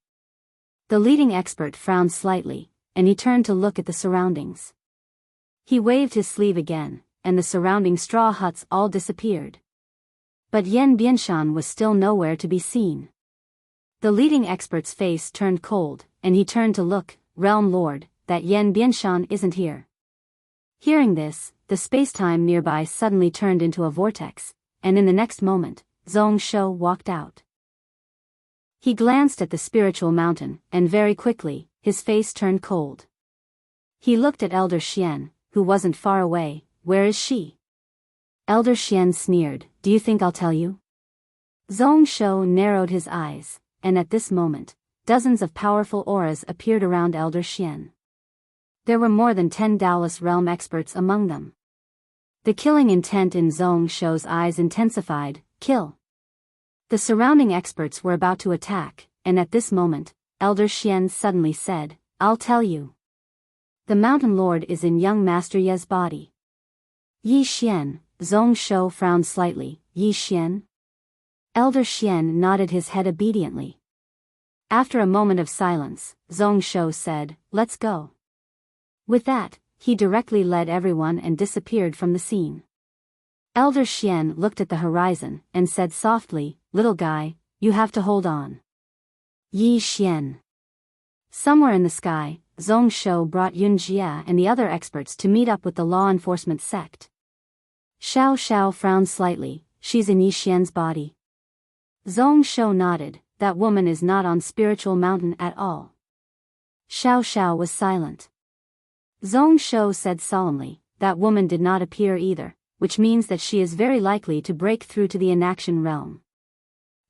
The leading expert frowned slightly, and he turned to look at the surroundings. He waved his sleeve again, and the surrounding straw huts all disappeared. But Yan Bianshan was still nowhere to be seen. The leading expert's face turned cold, and he turned to look. Realm Lord, that Yan Bianshan isn't here. Hearing this, the spacetime nearby suddenly turned into a vortex, and in the next moment, Zhong Shou walked out. He glanced at the spiritual mountain, and very quickly, his face turned cold. He looked at Elder Xian, who wasn't far away. Where is she? Elder Xian sneered. Do you think I'll tell you? Zhong Shou narrowed his eyes, and at this moment, dozens of powerful auras appeared around Elder Xian. There were more than 10 Taoist realm experts among them. The killing intent in Zhong Shou's eyes intensified. Kill. The surrounding experts were about to attack, and at this moment, Elder Xian suddenly said, I'll tell you. The Mountain Lord is in young Master Ye's body. Yi Xian. Zhong Shou frowned slightly. Yi Xian? Elder Xian nodded his head obediently. After a moment of silence, Zhong Shou said, Let's go. With that, he directly led everyone and disappeared from the scene. Elder Xian looked at the horizon and said softly, Little guy, you have to hold on. Yi Xian. Somewhere in the sky, Zhong Shou brought Yun Jia and the other experts to meet up with the law enforcement sect. Xiao Xiao frowned slightly. She's in Yi Xian's body. Zhong Shou nodded. That woman is not on Spiritual Mountain at all. Xiao Xiao was silent. Zhong Shou said solemnly, that woman did not appear either, which means that she is very likely to break through to the inaction realm.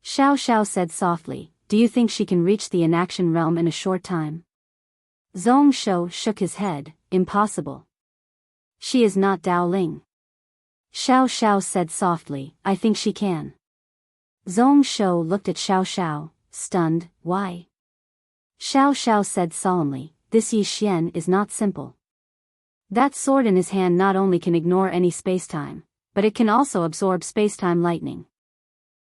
Xiao Xiao said softly, do you think she can reach the inaction realm in a short time? Zhong Shou shook his head, impossible. She is not Dao Ling. Xiao Xiao said softly, I think she can. Zhong Shou looked at Xiao Xiao, stunned. Why? Xiao Xiao said solemnly, this Yi Xian is not simple. That sword in his hand not only can ignore any spacetime, but it can also absorb spacetime lightning.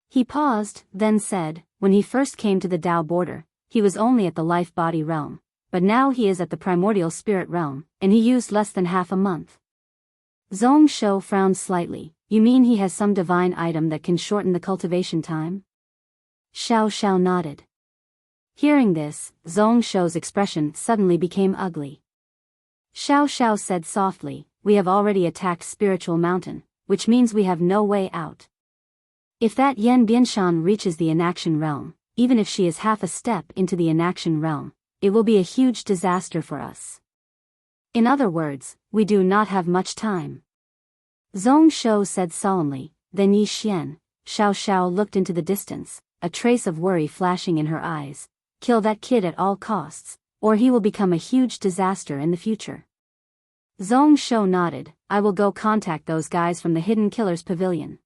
He paused, then said, when he first came to the Dao border, he was only at the life-body realm, but now he is at the primordial spirit realm, and he used less than half a month. Zhong Shou frowned slightly. You mean he has some divine item that can shorten the cultivation time? Xiao Xiao nodded. Hearing this, Zhong Shou's expression suddenly became ugly. Xiao Xiao said softly, we have already attacked Spiritual Mountain, which means we have no way out. If that Yan Bianshan reaches the inaction realm, even if she is half a step into the inaction realm, it will be a huge disaster for us. In other words, we do not have much time. Zhong Shou said solemnly. Then Yi Xian, Xiao Xiao looked into the distance, a trace of worry flashing in her eyes. Kill that kid at all costs, or he will become a huge disaster in the future. Zhong Shou nodded. I will go contact those guys from the Hidden Killer's Pavilion.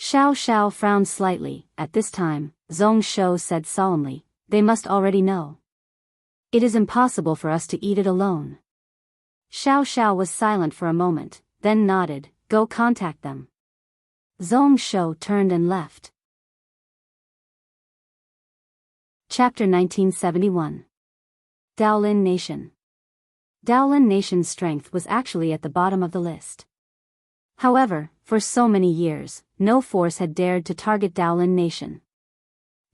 Xiao Xiao frowned slightly. At this time, Zhong Shou said solemnly, they must already know. It is impossible for us to eat it alone. Xiao Xiao was silent for a moment, then nodded. Go contact them. Zhong Shou turned and left. Chapter 1971. Daolin Nation. Daolin Nation's strength was actually at the bottom of the list. However, for so many years, no force had dared to target Daolin Nation.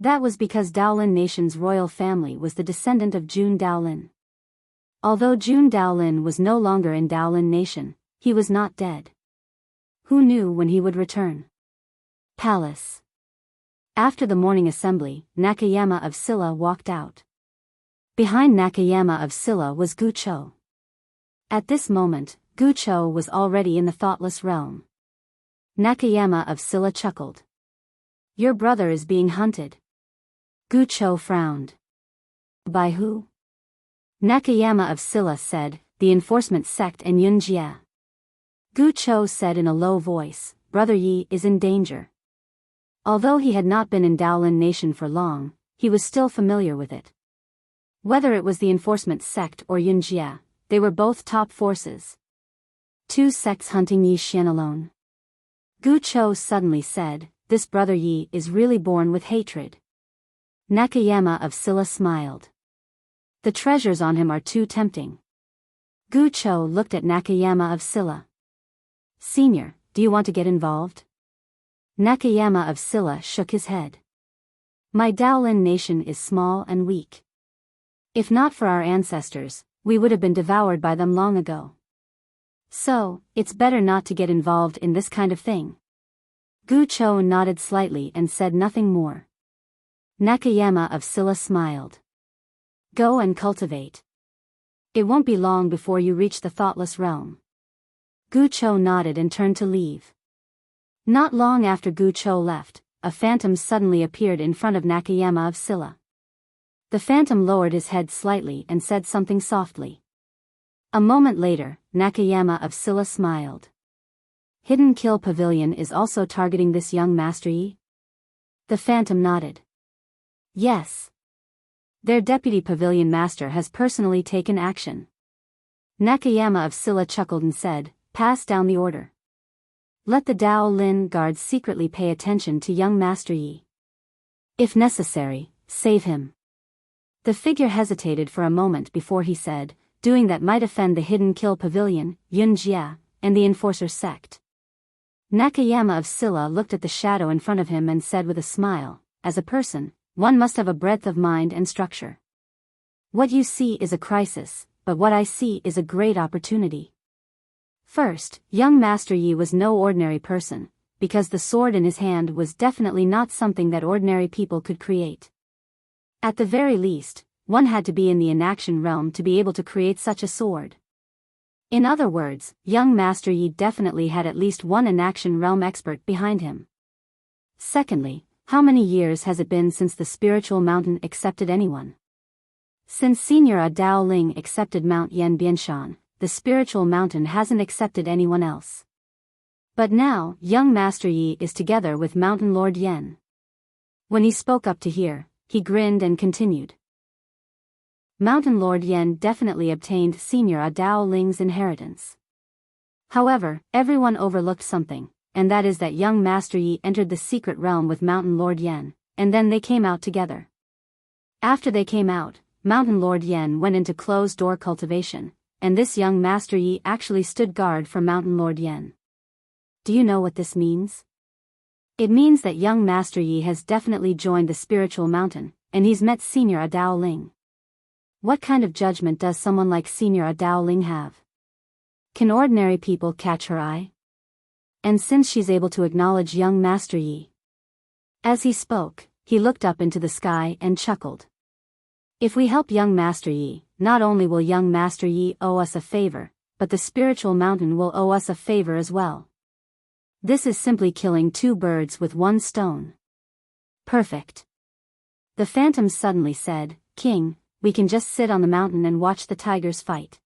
That was because Daolin Nation's royal family was the descendant of Jun Daolin. Although Jun Daolin was no longer in Daolin Nation, he was not dead. Who knew when he would return? Palace. After the morning assembly, Nakayama of Silla walked out. Behind Nakayama of Silla was Gucho. At this moment, Gucho was already in the thoughtless realm. Nakayama of Silla chuckled. Your brother is being hunted. Gucho frowned. By who? Nakayama of Silla said, the enforcement sect and Yunjia. Gucho said in a low voice, Brother Yi is in danger. Although he had not been in Daolin Nation for long, he was still familiar with it. Whether it was the enforcement sect or Yunjia, they were both top forces. Two sects hunting Yi Xian alone. Gucho suddenly said, this Brother Yi is really born with hatred. Nakayama of Silla smiled. The treasures on him are too tempting. Gucho looked at Nakayama of Silla. Senior, do you want to get involved? Nakayama of Silla shook his head. My Daolin Nation is small and weak. If not for our ancestors, we would have been devoured by them long ago. So, it's better not to get involved in this kind of thing. Gucho nodded slightly and said nothing more. Nakayama of Silla smiled. Go and cultivate. It won't be long before you reach the thoughtless realm. Gucho nodded and turned to leave. Not long after Gucho left, a phantom suddenly appeared in front of Nakayama of Silla. The phantom lowered his head slightly and said something softly. A moment later, Nakayama of Silla smiled. Hidden Kill Pavilion is also targeting this young Master Yi? The phantom nodded. Yes. Their deputy pavilion master has personally taken action. Nakayama of Silla chuckled and said, pass down the order. Let the Daolin guards secretly pay attention to young Master Yi. If necessary, save him. The figure hesitated for a moment before he said, doing that might offend the Hidden Kill Pavilion, Yunjia, and the Enforcer sect. Nakayama of Silla looked at the shadow in front of him and said with a smile, as a person, one must have a breadth of mind and structure. What you see is a crisis, but what I see is a great opportunity. First, young Master Yi was no ordinary person, because the sword in his hand was definitely not something that ordinary people could create. At the very least, one had to be in the inaction realm to be able to create such a sword. In other words, young Master Yi definitely had at least one inaction realm expert behind him. Secondly, how many years has it been since the spiritual mountain accepted anyone? Since Senior Dao Ling accepted Mount Yan Bianshan, the spiritual mountain hasn't accepted anyone else. But now, young Master Yi is together with Mountain Lord Yan. When he spoke up to hear, he grinned and continued. Mountain Lord Yan definitely obtained Senior Dao Ling's inheritance. However, everyone overlooked something, and that is that young Master Yi entered the secret realm with Mountain Lord Yan, and then they came out together. After they came out, Mountain Lord Yan went into closed-door cultivation, and this young Master Yi actually stood guard for Mountain Lord Yan. Do you know what this means? It means that young Master Yi has definitely joined the spiritual mountain, and he's met Senior Dao Ling. What kind of judgment does someone like Senior Dao Ling have? Can ordinary people catch her eye? And since she's able to acknowledge young Master Yi, As he spoke, he looked up into the sky and chuckled. If we help young Master Yi, not only will young Master Yi owe us a favor, but the spiritual mountain will owe us a favor as well. This is simply killing two birds with one stone. Perfect. The phantom suddenly said, King, we can just sit on the mountain and watch the tigers fight.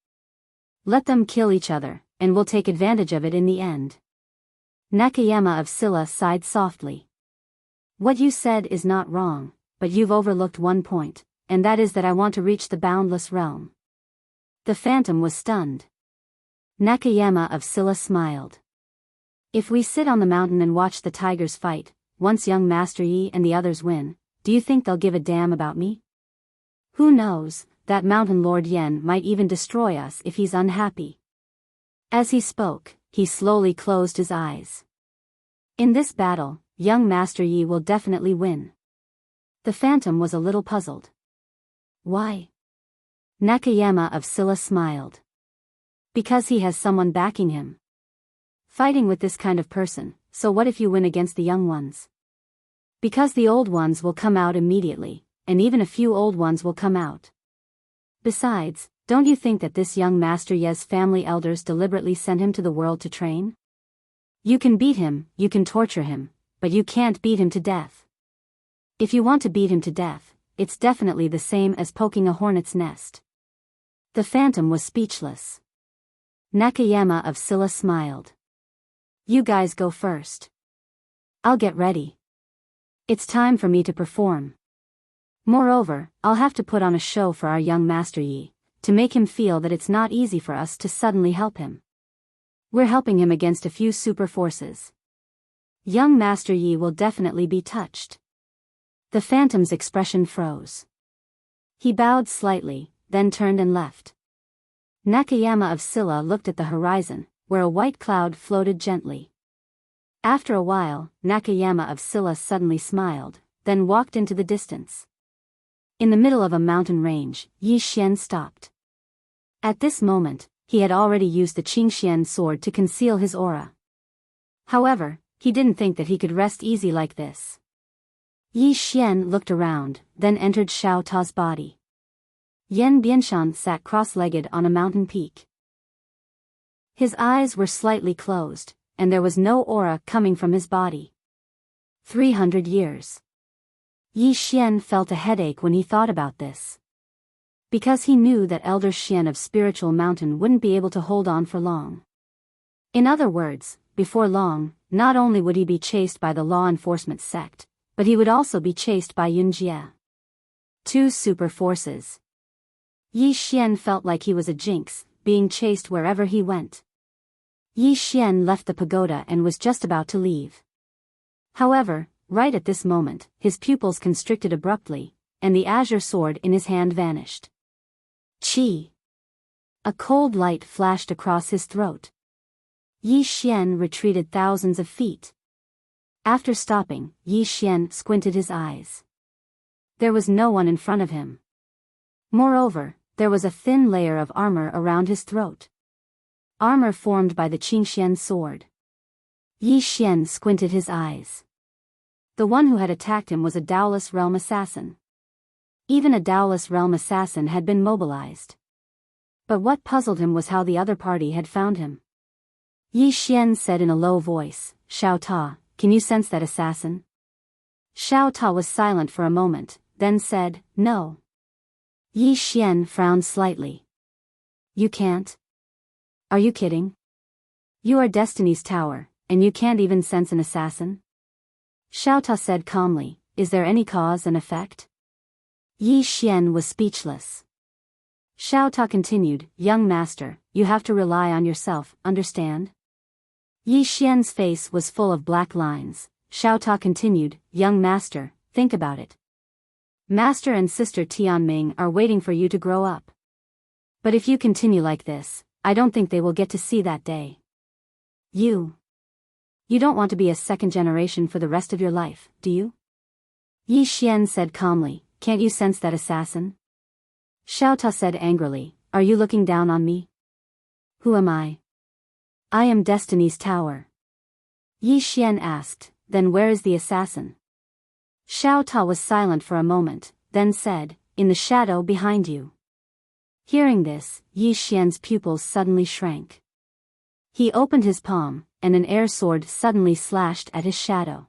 Let them kill each other, and we'll take advantage of it in the end. Nakayama of Silla sighed softly. What you said is not wrong, but you've overlooked one point, and that is that I want to reach the boundless realm. The phantom was stunned. Nakayama of Silla smiled. If we sit on the mountain and watch the tigers fight, once young Master Yi and the others win, do you think they'll give a damn about me? Who knows, that mountain lord Yen might even destroy us if he's unhappy. As he spoke, he slowly closed his eyes. In this battle, young Master Yi will definitely win. The phantom was a little puzzled. Why? Nakayama of Silla smiled. Because he has someone backing him. Fighting with this kind of person, so what if you win against the young ones? Because the old ones will come out immediately, and even a few old ones will come out. Besides, don't you think that this young Master Ye's family elders deliberately sent him to the world to train? You can beat him, you can torture him, but you can't beat him to death. If you want to beat him to death, it's definitely the same as poking a hornet's nest. The phantom was speechless. Nakayama of Silla smiled. You guys go first. I'll get ready. It's time for me to perform. Moreover, I'll have to put on a show for our young Master Yi, to make him feel that it's not easy for us to suddenly help him. We're helping him against a few super forces. Young Master Yi will definitely be touched. The phantom's expression froze. He bowed slightly, then turned and left. Nakayama of Silla looked at the horizon, where a white cloud floated gently. After a while, Nakayama of Silla suddenly smiled, then walked into the distance. In the middle of a mountain range, Yi Xian stopped. At this moment, he had already used the Qingxian sword to conceal his aura. However, he didn't think that he could rest easy like this. Yi Xian looked around, then entered Xiao Ta's body. Yan Bianshan sat cross-legged on a mountain peak. His eyes were slightly closed, and there was no aura coming from his body. 300 years. Yi Xian felt a headache when he thought about this. Because he knew that Elder Xian of Spiritual Mountain wouldn't be able to hold on for long. In other words, before long, not only would he be chased by the law enforcement sect, but he would also be chased by Yunjie. Two super forces. Yi Xian felt like he was a jinx, being chased wherever he went. Yi Xian left the pagoda and was just about to leave. However, right at this moment, his pupils constricted abruptly, and the azure sword in his hand vanished. Chi! A cold light flashed across his throat. Yi Xian retreated thousands of feet. After stopping, Yi Xian squinted his eyes. There was no one in front of him. Moreover, there was a thin layer of armor around his throat. Armor formed by the Qingxian sword. Yi Xian squinted his eyes. The one who had attacked him was a Daoless Realm assassin. Even a Daoless Realm assassin had been mobilized. But what puzzled him was how the other party had found him. Yi Xian said in a low voice, Xiao Ta, can you sense that assassin? Xiao Ta was silent for a moment, then said, no. Yi Xian frowned slightly. You can't? Are you kidding? You are Destiny's Tower, and you can't even sense an assassin? Xiao Ta said calmly, is there any cause and effect? Yi Xian was speechless. Xiao Ta continued, young master, you have to rely on yourself, understand? Yi Xian's face was full of black lines. Xiao Ta continued, young master, think about it. Master and Sister Tianming are waiting for you to grow up. But if you continue like this, I don't think they will get to see that day. You don't want to be a second generation for the rest of your life, do you? Yi Xian said calmly, can't you sense that assassin? Xiao Ta said angrily, are you looking down on me? Who am I? I am Destiny's Tower. Yi Xian asked, then where is the assassin? Xiao Ta was silent for a moment, then said, "In the shadow behind you." Hearing this, Yi Xian's pupils suddenly shrank. He opened his palm, and an air sword suddenly slashed at his shadow.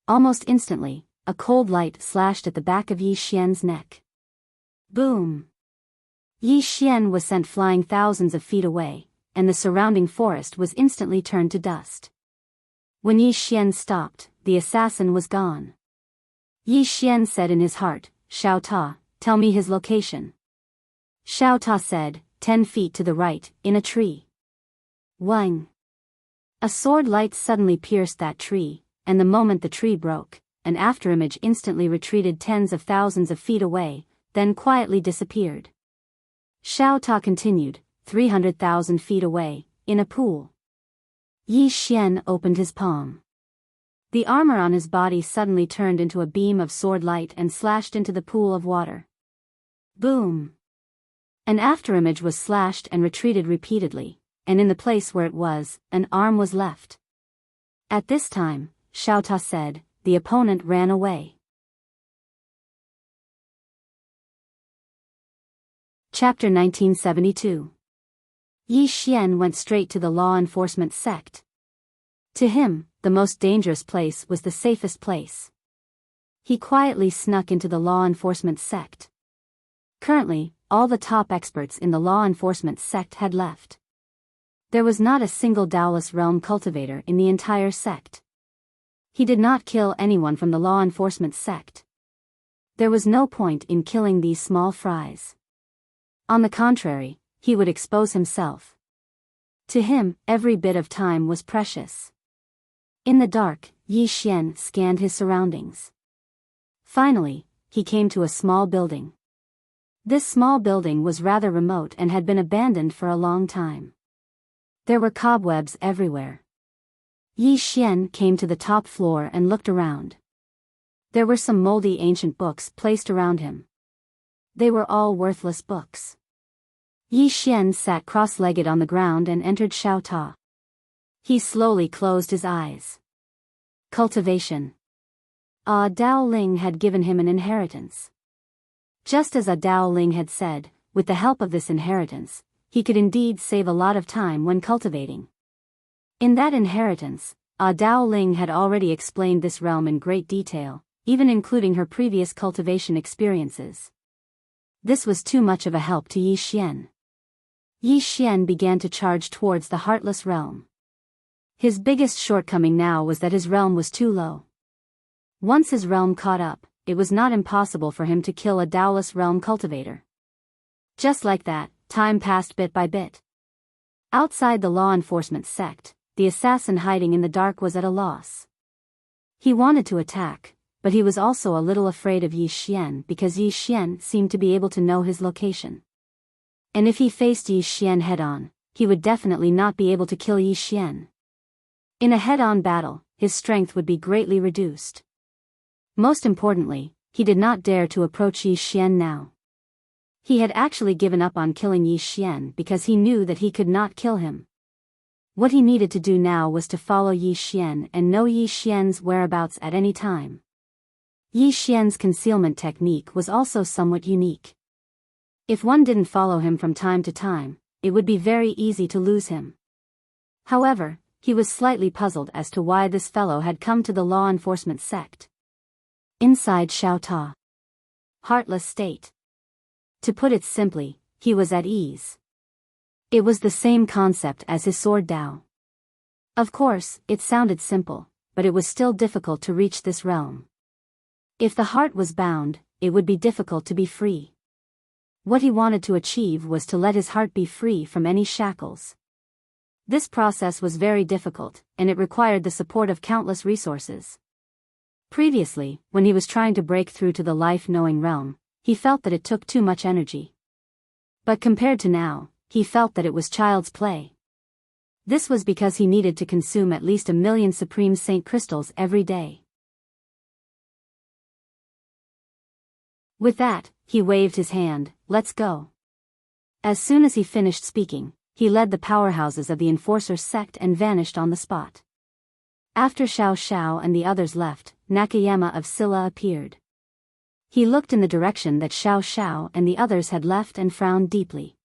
Almost instantly, a cold light slashed at the back of Yi Xian's neck. Boom! Yi Xian was sent flying thousands of feet away, and the surrounding forest was instantly turned to dust. When Yi Xian stopped, the assassin was gone. Yi Xian said in his heart, "Xiao Ta, tell me his location." Xiao Ta said, 10 feet to the right, in a tree." Wang! A sword light suddenly pierced that tree, and the moment the tree broke, an afterimage instantly retreated tens of thousands of feet away, then quietly disappeared. Xiao Ta continued, 300,000 feet away, in a pool. Yi Xian opened his palm. The armor on his body suddenly turned into a beam of sword light and slashed into the pool of water. Boom! An afterimage was slashed and retreated repeatedly, and in the place where it was, an arm was left. At this time, Xiao Ta said, "The opponent ran away." Chapter 1972. Yi Xian went straight to the law enforcement sect. To him, the most dangerous place was the safest place. He quietly snuck into the law enforcement sect. Currently, all the top experts in the law enforcement sect had left. There was not a single Daoless realm cultivator in the entire sect. He did not kill anyone from the law enforcement sect. There was no point in killing these small fries. On the contrary, he would expose himself. To him, every bit of time was precious. In the dark, Yi Xian scanned his surroundings. Finally, he came to a small building. This small building was rather remote and had been abandoned for a long time. There were cobwebs everywhere. Yi Xian came to the top floor and looked around. There were some moldy ancient books placed around him. They were all worthless books. Yi Xian sat cross-legged on the ground and entered Xiao Ta. He slowly closed his eyes. Cultivation. Dao Ling had given him an inheritance. Just as Dao Ling had said, with the help of this inheritance, he could indeed save a lot of time when cultivating. In that inheritance, Dao Ling had already explained this realm in great detail, even including her previous cultivation experiences. This was too much of a help to Yi Xian. Yi Xian began to charge towards the Heartless Realm. His biggest shortcoming now was that his realm was too low. Once his realm caught up, it was not impossible for him to kill a Daoless realm cultivator. Just like that, time passed bit by bit. Outside the law enforcement sect, the assassin hiding in the dark was at a loss. He wanted to attack, but he was also a little afraid of Yi Xian because Yi Xian seemed to be able to know his location. And if he faced Yi Xian head-on, he would definitely not be able to kill Yi Xian. In a head-on battle, his strength would be greatly reduced. Most importantly, he did not dare to approach Yi Xian now. He had actually given up on killing Yi Xian because he knew that he could not kill him. What he needed to do now was to follow Yi Xian and know Yi Xian's whereabouts at any time. Yi Xian's concealment technique was also somewhat unique. If one didn't follow him from time to time, it would be very easy to lose him. However, he was slightly puzzled as to why this fellow had come to the law enforcement sect. Inside Xiao Ta. Heartless state. To put it simply, he was at ease. It was the same concept as his sword Dao. Of course, it sounded simple, but it was still difficult to reach this realm. If the heart was bound, it would be difficult to be free. What he wanted to achieve was to let his heart be free from any shackles. This process was very difficult, and it required the support of countless resources. Previously, when he was trying to break through to the life-knowing realm, he felt that it took too much energy. But compared to now, he felt that it was child's play. This was because he needed to consume at least 1,000,000 Supreme Saint crystals every day. With that, he waved his hand, "Let's go." As soon as he finished speaking, he led the powerhouses of the Enforcer sect and vanished on the spot. After Xiao Xiao and the others left, Nakayama of Silla appeared. He looked in the direction that Xiao Xiao and the others had left and frowned deeply.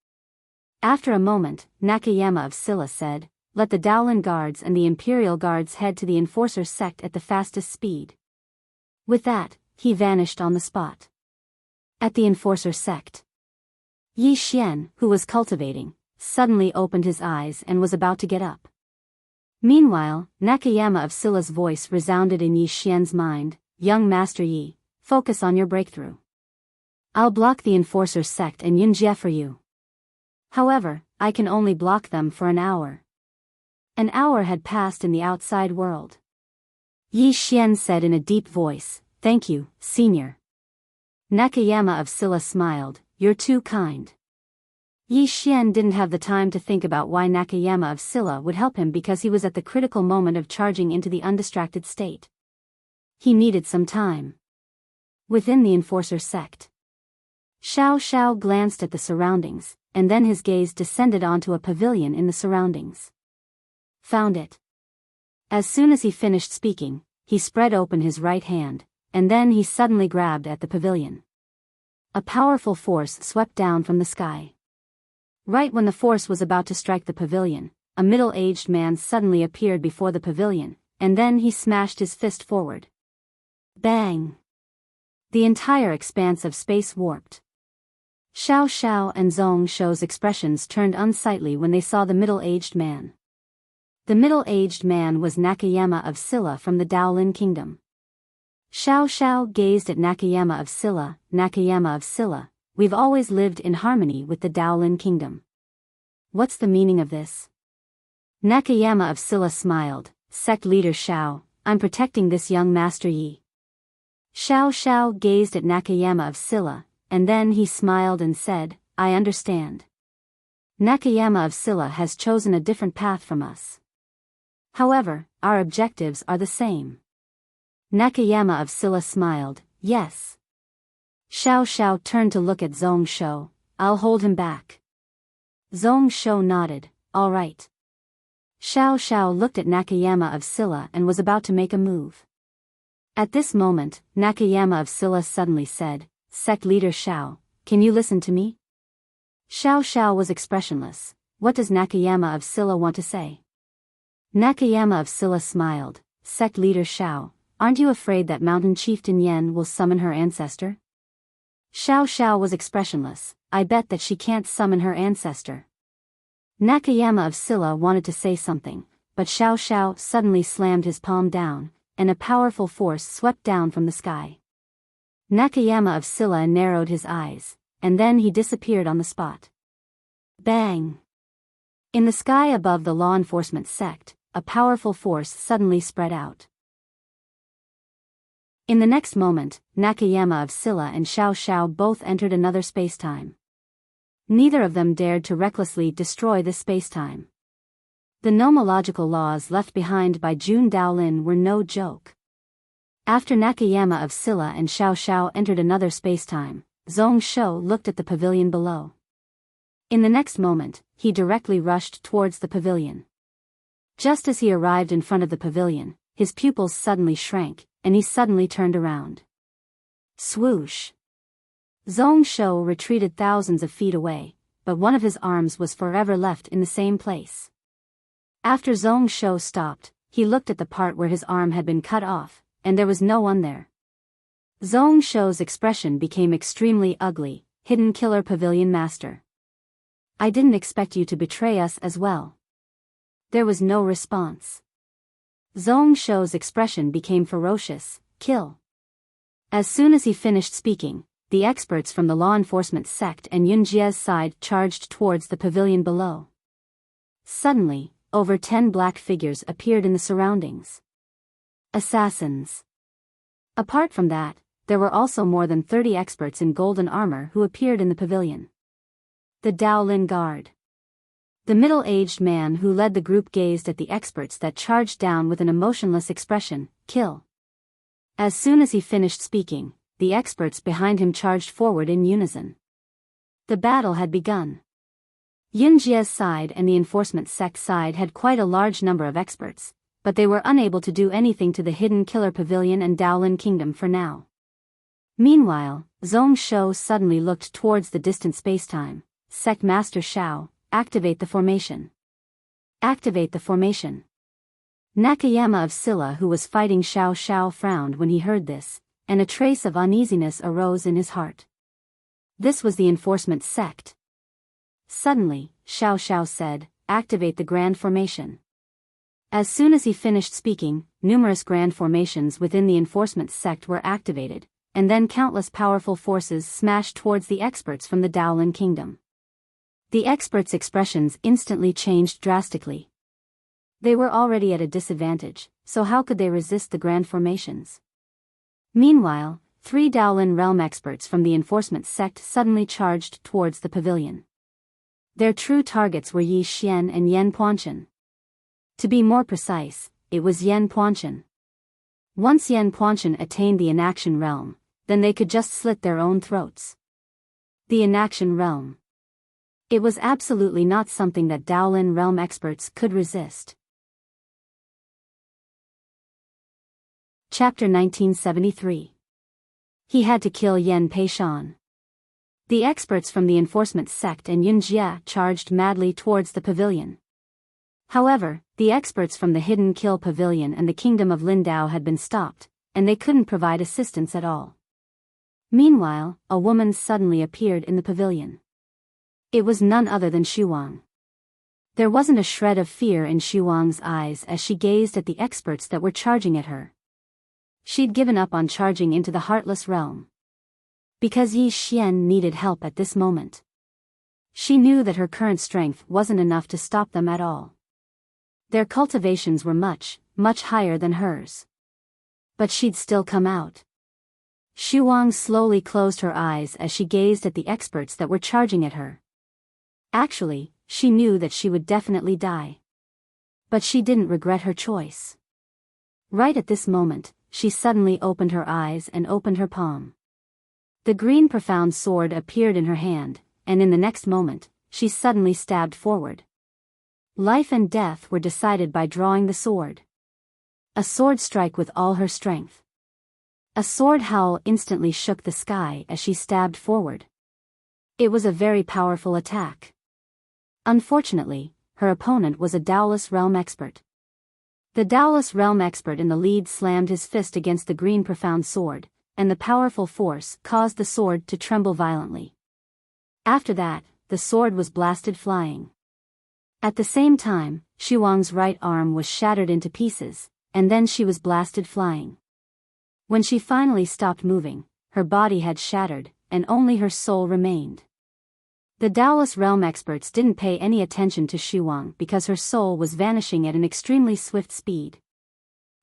After a moment, Nakayama of Silla said, "Let the Daolin guards and the Imperial guards head to the Enforcer sect at the fastest speed." With that, he vanished on the spot. At the Enforcer sect, Yi Xian, who was cultivating, suddenly opened his eyes and was about to get up. Meanwhile, Nakayama of Silla's voice resounded in Yi Xian's mind, "Young Master Yi, focus on your breakthrough. I'll block the Enforcer sect and Yunjie for you. However, I can only block them for an hour." An hour had passed in the outside world. Yi Xian said in a deep voice, "Thank you, Senior." Nakayama of Silla smiled, "You're too kind." Yi Xian didn't have the time to think about why Nakayama of Silla would help him because he was at the critical moment of charging into the undistracted state. He needed some time. Within the Enforcer sect, Xiao Xiao glanced at the surroundings, and then his gaze descended onto a pavilion in the surroundings. Found it. As soon as he finished speaking, he spread open his right hand, and then he suddenly grabbed at the pavilion. A powerful force swept down from the sky. Right when the force was about to strike the pavilion, a middle-aged man suddenly appeared before the pavilion, and then he smashed his fist forward. Bang! The entire expanse of space warped. Xiao Xiao and Zhong Shou's expressions turned unsightly when they saw the middle-aged man. The middle-aged man was Nakayama of Silla from the Daolin Kingdom. Xiao Xiao gazed at Nakayama of Silla. "Nakayama of Silla, we've always lived in harmony with the Daolin Kingdom. What's the meaning of this?" Nakayama of Silla smiled, "Sect leader Xiao, I'm protecting this young Master Yi." Xiao Xiao gazed at Nakayama of Silla, and then he smiled and said, "I understand. Nakayama of Silla has chosen a different path from us. However, our objectives are the same." Nakayama of Silla smiled, "Yes." Xiao Xiao turned to look at Zhong Shou. "I'll hold him back." Zhong Shou nodded, "All right." Xiao Xiao looked at Nakayama of Silla and was about to make a move. At this moment, Nakayama of Silla suddenly said, "Sect leader Xiao, can you listen to me?" Xiao Xiao was expressionless. What does Nakayama of Silla want to say? Nakayama of Silla smiled, "Sect leader Xiao, aren't you afraid that Mountain Chieftain Yen will summon her ancestor?" Xiao Xiao was expressionless. "I bet that she can't summon her ancestor." Nakayama of Silla wanted to say something, but Xiao Xiao suddenly slammed his palm down, and a powerful force swept down from the sky. Nakayama of Silla narrowed his eyes, and then he disappeared on the spot. Bang! In the sky above the law enforcement sect, a powerful force suddenly spread out. In the next moment, Nakayama of Silla and Xiao Xiao both entered another spacetime. Neither of them dared to recklessly destroy this spacetime. The nomological laws left behind by Jun Daolin were no joke. After Nakayama of Silla and Xiao Xiao entered another spacetime, Zhong Shou looked at the pavilion below. In the next moment, he directly rushed towards the pavilion. Just as he arrived in front of the pavilion, his pupils suddenly shrank, and he suddenly turned around. Swoosh! Zhong Shou retreated thousands of feet away, but one of his arms was forever left in the same place. After Zhong Shou stopped, he looked at the part where his arm had been cut off, and there was no one there. Zhong Shou's expression became extremely ugly. "Hidden Killer Pavilion Master. I didn't expect you to betray us as well." There was no response. Zhong Shou's expression became ferocious. "Kill." As soon as he finished speaking, the experts from the law enforcement sect and Yunjie's side charged towards the pavilion below. Suddenly, over 10 black figures appeared in the surroundings. Assassins. Apart from that, there were also more than 30 experts in golden armor who appeared in the pavilion. The Daolin Guard. The middle-aged man who led the group gazed at the experts that charged down with an emotionless expression. "Kill." As soon as he finished speaking, the experts behind him charged forward in unison. The battle had begun. Yunjie's side and the enforcement sect side had quite a large number of experts, but they were unable to do anything to the hidden killer pavilion and Daolin Kingdom for now. Meanwhile, Zhong Shou suddenly looked towards the distant spacetime. Sect Master Shao, activate the formation. Activate the formation. Nakayama of Silla, who was fighting Xiao Xiao, frowned when he heard this, and a trace of uneasiness arose in his heart. This was the enforcement sect. Suddenly, Xiao Xiao said, activate the grand formation. As soon as he finished speaking, numerous grand formations within the enforcement sect were activated, and then countless powerful forces smashed towards the experts from the Daolin Kingdom. The experts' expressions instantly changed drastically. They were already at a disadvantage, so how could they resist the grand formations? Meanwhile, 3 Daolin realm experts from the enforcement sect suddenly charged towards the pavilion. Their true targets were Yi Xian and Yan Puanchen. To be more precise, it was Yan Puanchen. Once Yan Puanchen attained the inaction realm, then they could just slit their own throats. The inaction realm. It was absolutely not something that Daolin realm experts could resist. Chapter 1973. He had to kill Yan Peishan. The experts from the enforcement sect and Yun Jia charged madly towards the pavilion. However, the experts from the hidden kill pavilion and the kingdom of Lindao had been stopped, and they couldn't provide assistance at all. Meanwhile, a woman suddenly appeared in the pavilion. It was none other than Shuang. There wasn't a shred of fear in Shuang's eyes as she gazed at the experts that were charging at her. She'd given up on charging into the Heartless Realm. Because Yi Xian needed help at this moment. She knew that her current strength wasn't enough to stop them at all. Their cultivations were much, much higher than hers. But she'd still come out. Shuang slowly closed her eyes as she gazed at the experts that were charging at her. Actually, she knew that she would definitely die. But she didn't regret her choice. Right at this moment, she suddenly opened her eyes and opened her palm. The green profound sword appeared in her hand, and in the next moment, she suddenly stabbed forward. Life and death were decided by drawing the sword. A sword strike with all her strength. A sword howl instantly shook the sky as she stabbed forward. It was a very powerful attack. Unfortunately, her opponent was a Daolus realm expert. The Daolus realm expert in the lead slammed his fist against the green profound sword, and the powerful force caused the sword to tremble violently. After that, the sword was blasted flying. At the same time, Shuang's right arm was shattered into pieces, and then she was blasted flying. When she finally stopped moving, her body had shattered, and only her soul remained. The Daolus realm experts didn't pay any attention to Shuang because her soul was vanishing at an extremely swift speed.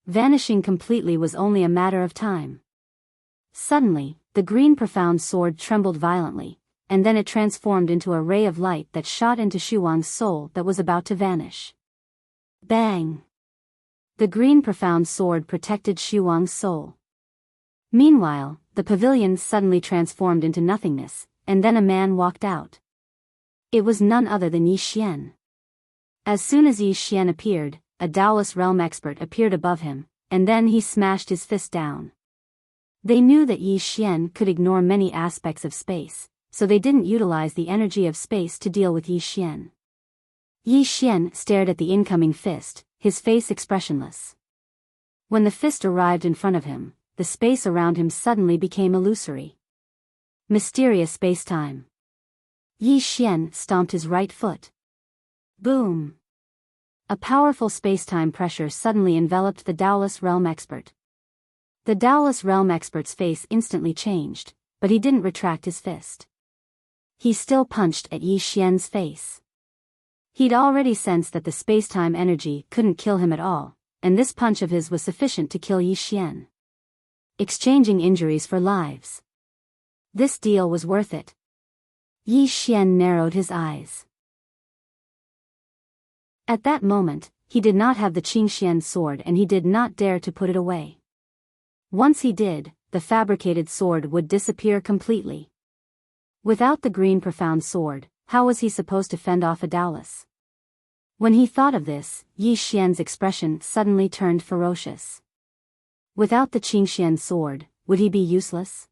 Vanishing completely was only a matter of time. Suddenly, the green profound sword trembled violently, and then it transformed into a ray of light that shot into Shuang's soul that was about to vanish. Bang! The green profound sword protected Shuang's soul. Meanwhile, the pavilion suddenly transformed into nothingness, and then a man walked out. It was none other than Yi Xian. As soon as Yi Xian appeared, a Daolus realm expert appeared above him, and then he smashed his fist down. They knew that Yi Xian could ignore many aspects of space, so they didn't utilize the energy of space to deal with Yi Xian. Yi Xian stared at the incoming fist, his face expressionless. When the fist arrived in front of him, the space around him suddenly became illusory. Mysterious spacetime. Yi Xian stomped his right foot. Boom! A powerful spacetime pressure suddenly enveloped the Daolus realm expert. The Daolus realm expert's face instantly changed, but he didn't retract his fist. He still punched at Yi Xian's face. He'd already sensed that the spacetime energy couldn't kill him at all, and this punch of his was sufficient to kill Yi Xian. Exchanging injuries for lives. This deal was worth it. Yi Xian narrowed his eyes. At that moment, he did not have the Qingxian sword and he did not dare to put it away. Once he did, the fabricated sword would disappear completely. Without the green profound sword, how was he supposed to fend off a Daolus? When he thought of this, Yi Xian's expression suddenly turned ferocious. Without the Qingxian sword, would he be useless?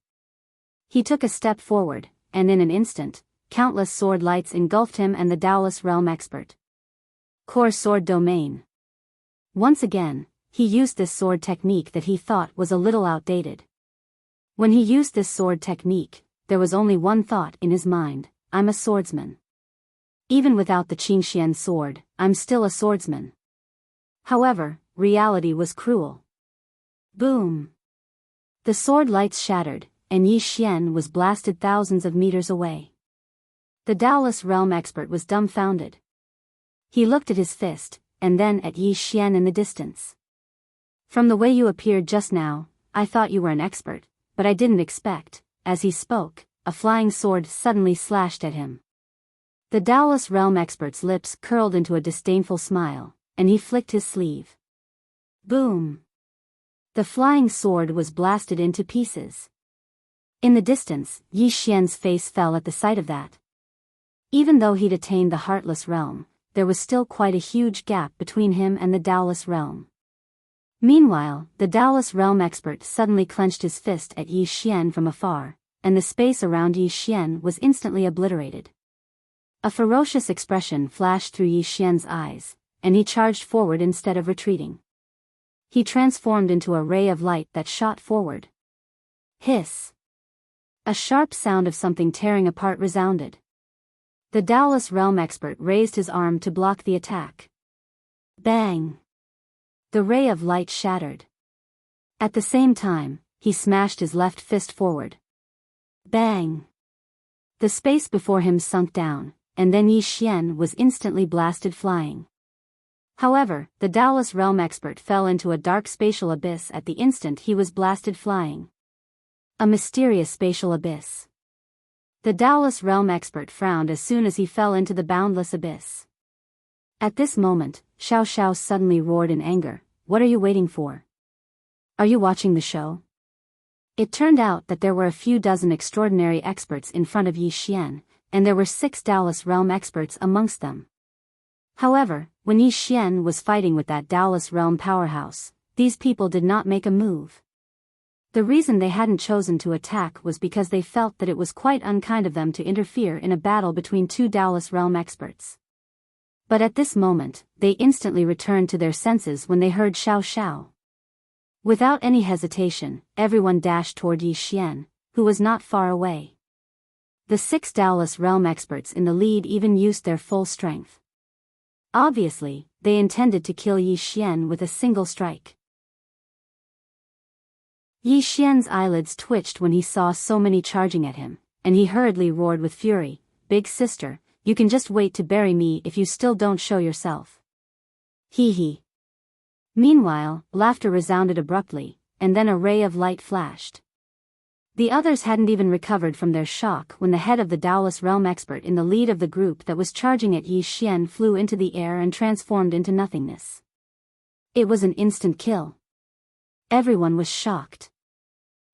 He took a step forward, and in an instant, countless sword lights engulfed him and the Daoist realm expert. Core sword domain. Once again, he used this sword technique that he thought was a little outdated. When he used this sword technique, there was only one thought in his mind: I'm a swordsman. Even without the Qingxian sword, I'm still a swordsman. However, reality was cruel. Boom! The sword lights shattered, and Yi Xian was blasted thousands of meters away. The Daoist realm expert was dumbfounded. He looked at his fist, and then at Yi Xian in the distance. From the way you appeared just now, I thought you were an expert, but I didn't expect. As he spoke, a flying sword suddenly slashed at him. The Daoist realm expert's lips curled into a disdainful smile, and he flicked his sleeve. Boom! The flying sword was blasted into pieces. In the distance, Yi Xian's face fell at the sight of that. Even though he'd attained the Heartless realm, there was still quite a huge gap between him and the Daoist realm. Meanwhile, the Daoist realm expert suddenly clenched his fist at Yi Xian from afar, and the space around Yi Xian was instantly obliterated. A ferocious expression flashed through Yi Xian's eyes, and he charged forward instead of retreating. He transformed into a ray of light that shot forward. Hiss! A sharp sound of something tearing apart resounded. The Daoist realm expert raised his arm to block the attack. Bang! The ray of light shattered. At the same time, he smashed his left fist forward. Bang! The space before him sunk down, and then Yi Xian was instantly blasted flying. However, the Daoist realm expert fell into a dark spatial abyss at the instant he was blasted flying. A mysterious spatial abyss. The Daoist realm expert frowned as soon as he fell into the boundless abyss. At this moment, Xiao Xiao suddenly roared in anger, "What are you waiting for? Are you watching the show?" It turned out that there were a few dozen extraordinary experts in front of Yi Xian, and there were 6 Daoist realm experts amongst them. However, when Yi Xian was fighting with that Daoist realm powerhouse, these people did not make a move. The reason they hadn't chosen to attack was because they felt that it was quite unkind of them to interfere in a battle between 2 Daoist realm experts. But at this moment, they instantly returned to their senses when they heard Xiao Xiao. Without any hesitation, everyone dashed toward Yi Xian, who was not far away. The 6 Daoist realm experts in the lead even used their full strength. Obviously, they intended to kill Yi Xian with a single strike. Yi Xian's eyelids twitched when he saw so many charging at him, and he hurriedly roared with fury, "Big sister, you can just wait to bury me if you still don't show yourself." Hee hee. Meanwhile, laughter resounded abruptly, and then a ray of light flashed. The others hadn't even recovered from their shock when the head of the Daoist realm expert in the lead of the group that was charging at Yi Xian flew into the air and transformed into nothingness. It was an instant kill. Everyone was shocked.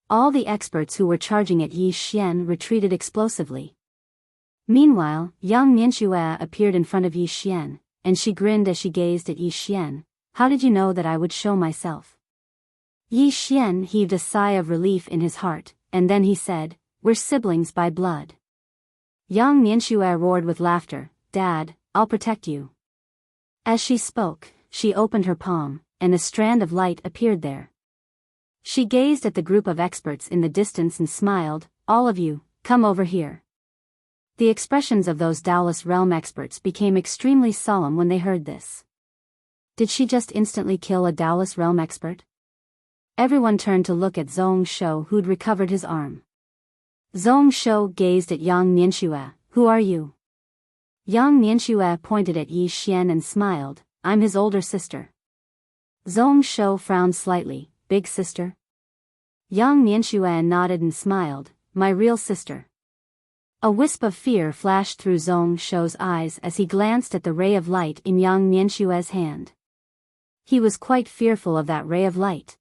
All the experts who were charging at Yi Xian retreated explosively. Meanwhile, young Nianxue appeared in front of Yi Xian, and she grinned as she gazed at Yi Xian. "How did you know that I would show myself?" Yi Xian heaved a sigh of relief in his heart, and then he said, "We're siblings by blood." Young Nianxue roared with laughter, "Dad, I'll protect you." As she spoke, she opened her palm, and a strand of light appeared there. She gazed at the group of experts in the distance and smiled, "All of you, come over here." The expressions of those Daoist realm experts became extremely solemn when they heard this. Did she just instantly kill a Daoist realm expert? Everyone turned to look at Zhong Shou, who'd recovered his arm. Zhong Shou gazed at young Nianxue. "Who are you?" Young Nianxue pointed at Yi Xian and smiled, "I'm his older sister." Zhong Shou frowned slightly, "Big sister?" Young Nianxue nodded and smiled, "My real sister." A wisp of fear flashed through Zhong Shou's eyes as he glanced at the ray of light in young Nianxue's hand. He was quite fearful of that ray of light.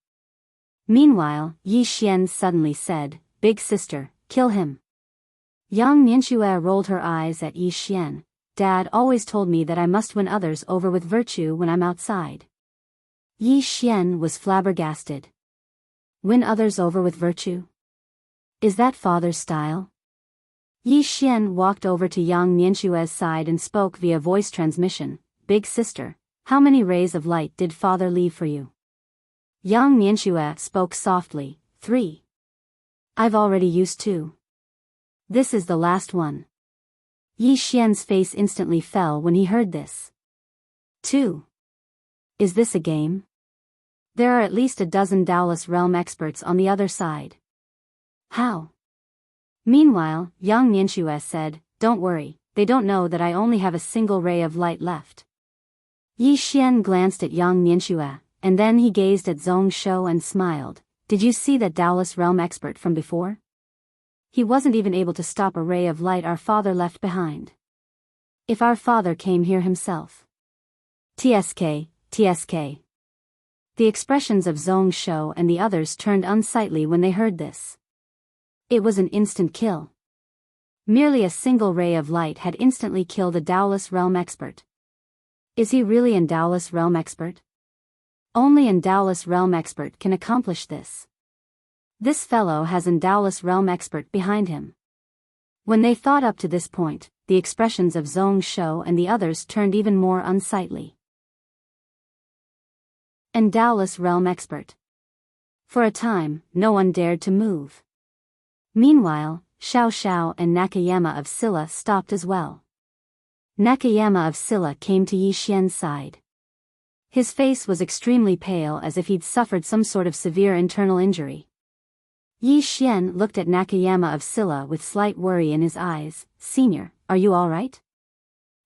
Meanwhile, Yi Xian suddenly said, "Big sister, kill him." Young Nianxue rolled her eyes at Yi Xian. Dad always told me that I must win others over with virtue when I'm outside. Yi Xian was flabbergasted. Win others over with virtue? Is that father's style? Yi Xian walked over to Yang Nianshue's side and spoke via voice transmission. Big sister, how many rays of light did father leave for you? Yang Nianshue spoke softly. 3. I've already used 2. This is the last one. Yi Xian's face instantly fell when he heard this. 2. Is this a game? There are at least a dozen Daolus realm experts on the other side. How? Meanwhile, Yang Nianshue said, don't worry, they don't know that I only have a single ray of light left. Yi Xian glanced at Yang Nianshue, and then he gazed at Zhong Shou and smiled. Did you see that Daolus realm expert from before? He wasn't even able to stop a ray of light our father left behind. If our father came here himself. TSK. The expressions of Zhong Shou and the others turned unsightly when they heard this. It was an instant kill. Merely a single ray of light had instantly killed a Daolus realm expert. Is he really an Daolus realm expert? Only an Daolus realm expert can accomplish this. This fellow has an Daolus realm expert behind him. When they thought up to this point, the expressions of Zhong Shou and the others turned even more unsightly. An Daolus realm expert. For a time, no one dared to move. Meanwhile, Xiao Xiao and Nakayama of Silla stopped as well. Nakayama of Silla came to Yi Xian's side. His face was extremely pale as if he'd suffered some sort of severe internal injury. Yi Xian looked at Nakayama of Silla with slight worry in his eyes. Senior, are you all right?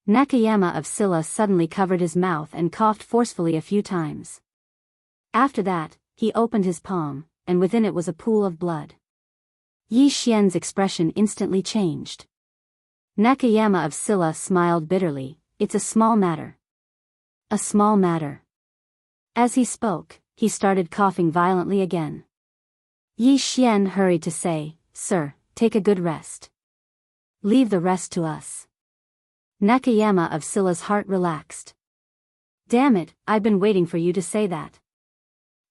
Nakayama of Silla suddenly covered his mouth and coughed forcefully a few times. After that, he opened his palm, and within it was a pool of blood. Yi Xian's expression instantly changed. Nakayama of Silla smiled bitterly. It's a small matter. A small matter. As he spoke, he started coughing violently again. Yi Xian hurried to say, Sir, take a good rest. Leave the rest to us. Nakayama of Silla's heart relaxed. Damn it, I've been waiting for you to say that.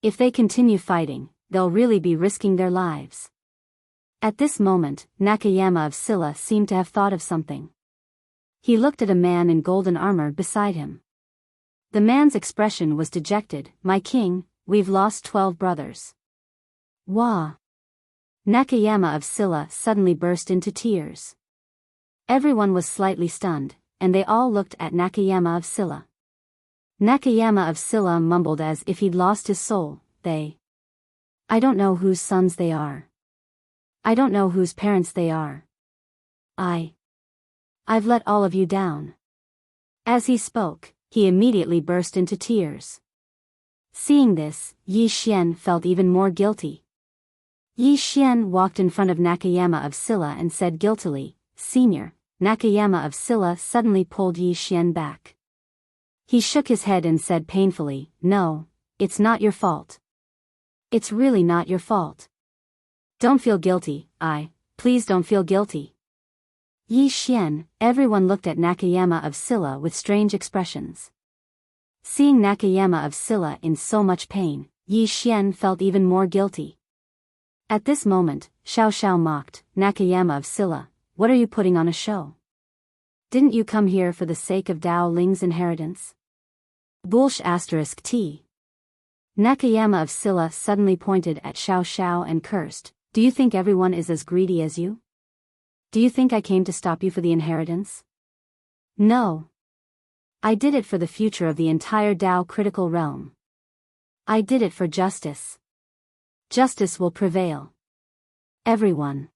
If they continue fighting, they'll really be risking their lives. At this moment, Nakayama of Silla seemed to have thought of something. He looked at a man in golden armor beside him. The man's expression was dejected. My king, we've lost 12 brothers. Wah! Nakayama of Silla suddenly burst into tears. Everyone was slightly stunned, and they all looked at Nakayama of Silla. Nakayama of Silla mumbled as if he'd lost his soul. I don't know whose sons they are. I don't know whose parents they are. I've let all of you down. As he spoke, he immediately burst into tears. Seeing this, Yi Xian felt even more guilty. Yi Xian walked in front of Nakayama of Silla and said guiltily, Senior. Nakayama of Silla suddenly pulled Yi Xian back. He shook his head and said painfully, No, it's not your fault. It's really not your fault. Don't feel guilty, please don't feel guilty. Yi Xian, everyone looked at Nakayama of Silla with strange expressions. Seeing Nakayama of Silla in so much pain, Yi Xian felt even more guilty. At this moment, Xiao Xiao mocked, Nakayama of Silla, what are you putting on a show? Didn't you come here for the sake of Dao Ling's inheritance? T. Nakayama of Silla suddenly pointed at Xiao Xiao and cursed, Do you think everyone is as greedy as you? Do you think I came to stop you for the inheritance? No. I did it for the future of the entire Dao critical realm. I did it for justice. Justice will prevail. Everyone.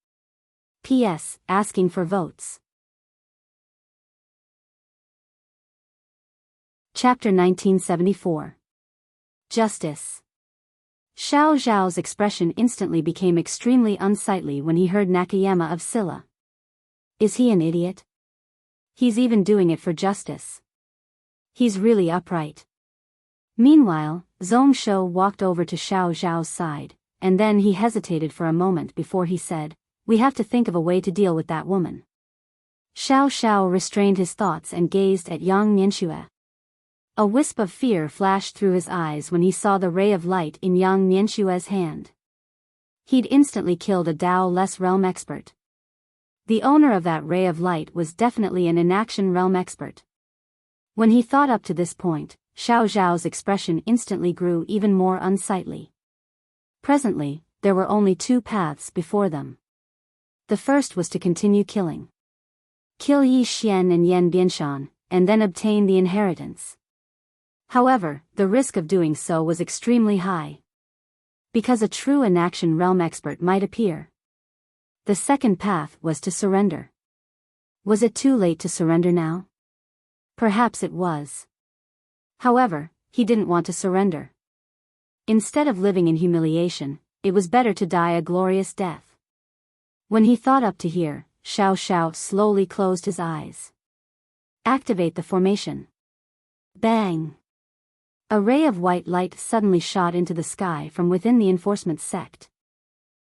P.S. Asking for votes. Chapter 1974. Justice. Xiao Zhao's expression instantly became extremely unsightly when he heard Nakayama of Silla. Is he an idiot? He's even doing it for justice. He's really upright. Meanwhile, Zhong Shou walked over to Xiao Zhao's side, and then he hesitated for a moment before he said, We have to think of a way to deal with that woman. Xiao Xiao restrained his thoughts and gazed at Yang Nianxue. A wisp of fear flashed through his eyes when he saw the ray of light in Yang Nianxue's hand. He'd instantly killed a Dao-less realm expert. The owner of that ray of light was definitely an inaction realm expert. When he thought up to this point, Xiao Xiao's expression instantly grew even more unsightly. Presently, there were only two paths before them. The first was to continue killing. Kill Yi Xian and Yan Bianshan, and then obtain the inheritance. However, the risk of doing so was extremely high. Because a true inaction realm expert might appear. The second path was to surrender. Was it too late to surrender now? Perhaps it was. However, he didn't want to surrender. Instead of living in humiliation, it was better to die a glorious death. When he thought up to here, Xiao Xiao slowly closed his eyes. Activate the formation. Bang! A ray of white light suddenly shot into the sky from within the enforcement sect.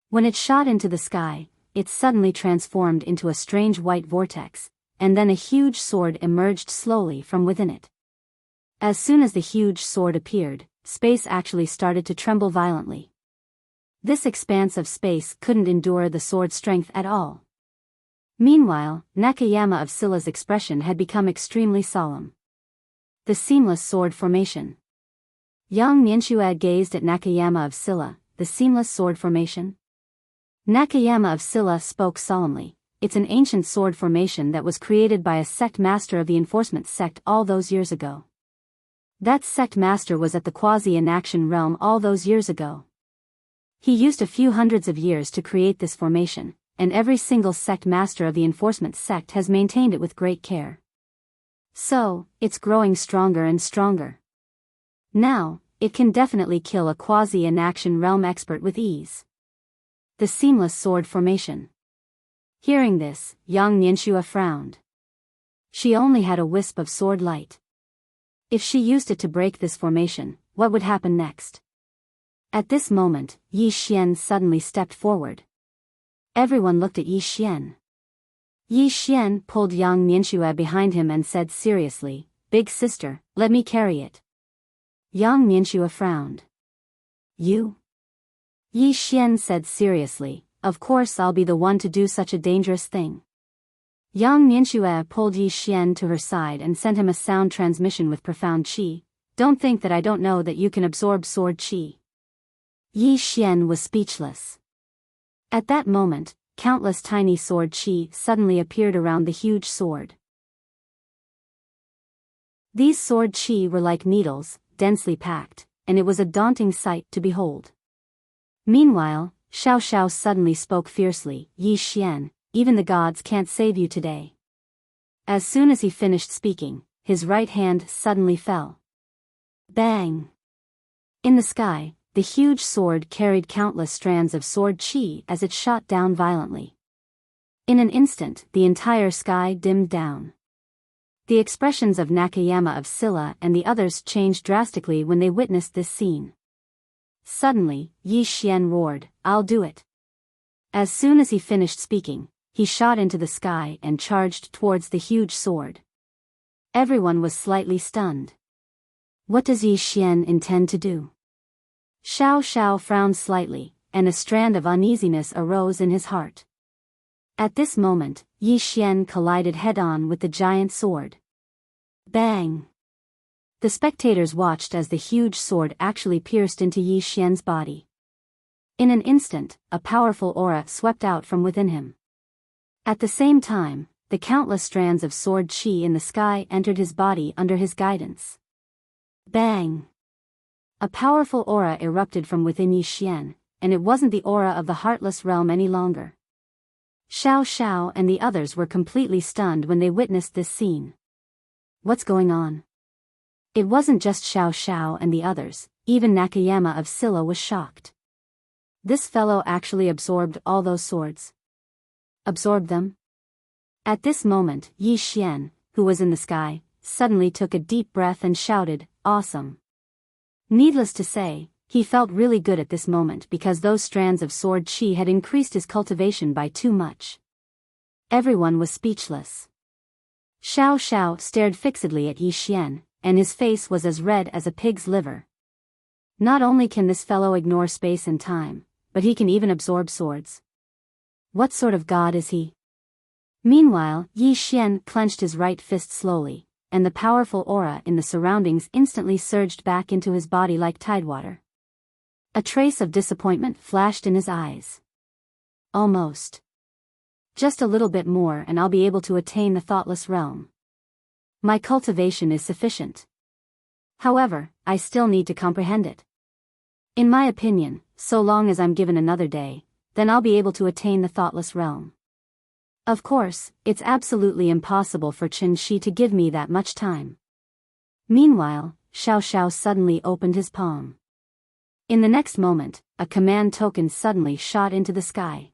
When it shot into the sky, it suddenly transformed into a strange white vortex, and then a huge sword emerged slowly from within it. As soon as the huge sword appeared, space actually started to tremble violently. This expanse of space couldn't endure the sword's strength at all. Meanwhile, Nakayama of Scylla's expression had become extremely solemn. The seamless sword formation. Yang Nianxue gazed at Nakayama of Scylla. The seamless sword formation? Nakayama of Scylla spoke solemnly. It's an ancient sword formation that was created by a sect master of the enforcement sect all those years ago. That sect master was at the quasi-inaction realm all those years ago. He used a few hundreds of years to create this formation, and every single sect master of the enforcement sect has maintained it with great care. So, it's growing stronger and stronger. Now, it can definitely kill a quasi-inaction realm expert with ease. The seamless sword formation. Hearing this, Yang Nianxue frowned. She only had a wisp of sword light. If she used it to break this formation, what would happen next? At this moment, Yi Xian suddenly stepped forward. Everyone looked at Yi Xian. Yi Xian pulled Yang Nianxue behind him and said seriously, "Big sister, let me carry it." Yang Nianxue frowned. "You?" Yi Xian said seriously, "Of course I'll be the one to do such a dangerous thing." Yang Nianxue pulled Yi Xian to her side and sent him a sound transmission with profound qi. "Don't think that I don't know that you can absorb sword qi." Yi Xian was speechless. At that moment, countless tiny sword qi suddenly appeared around the huge sword. These sword qi were like needles, densely packed, and it was a daunting sight to behold. Meanwhile, Xiao Xiao suddenly spoke fiercely, "Yi Xian, even the gods can't save you today." As soon as he finished speaking, his right hand suddenly fell. Bang! In the sky, the huge sword carried countless strands of sword qi as it shot down violently. In an instant, the entire sky dimmed down. The expressions of Nakayama of Scylla and the others changed drastically when they witnessed this scene. Suddenly, Yi Xian roared, "I'll do it." As soon as he finished speaking, he shot into the sky and charged towards the huge sword. Everyone was slightly stunned. What does Yi Xian intend to do? Xiao Xiao frowned slightly, and a strand of uneasiness arose in his heart. At this moment, Yi Xian collided head-on with the giant sword. Bang! The spectators watched as the huge sword actually pierced into Yi Xian's body. In an instant, a powerful aura swept out from within him. At the same time, the countless strands of sword qi in the sky entered his body under his guidance. Bang! A powerful aura erupted from within Yi Xian, and it wasn't the aura of the Heartless Realm any longer. Xiao Xiao and the others were completely stunned when they witnessed this scene. What's going on? It wasn't just Xiao Xiao and the others, even Nakayama of Scylla was shocked. This fellow actually absorbed all those swords. Absorbed them? At this moment, Yi Xian, who was in the sky, suddenly took a deep breath and shouted, "Awesome." Needless to say, he felt really good at this moment because those strands of sword qi had increased his cultivation by too much. Everyone was speechless. Xiao Xiao stared fixedly at Yi Xian, and his face was as red as a pig's liver. Not only can this fellow ignore space and time, but he can even absorb swords. What sort of god is he? Meanwhile, Yi Xian clenched his right fist slowly, and the powerful aura in the surroundings instantly surged back into his body like tidewater. A trace of disappointment flashed in his eyes. Almost. Just a little bit more and I'll be able to attain the thoughtless realm. My cultivation is sufficient. However, I still need to comprehend it. In my opinion, so long as I'm given another day, then I'll be able to attain the thoughtless realm. Of course, it's absolutely impossible for Chen Shi to give me that much time. Meanwhile, Xiao Xiao suddenly opened his palm. In the next moment, a command token suddenly shot into the sky.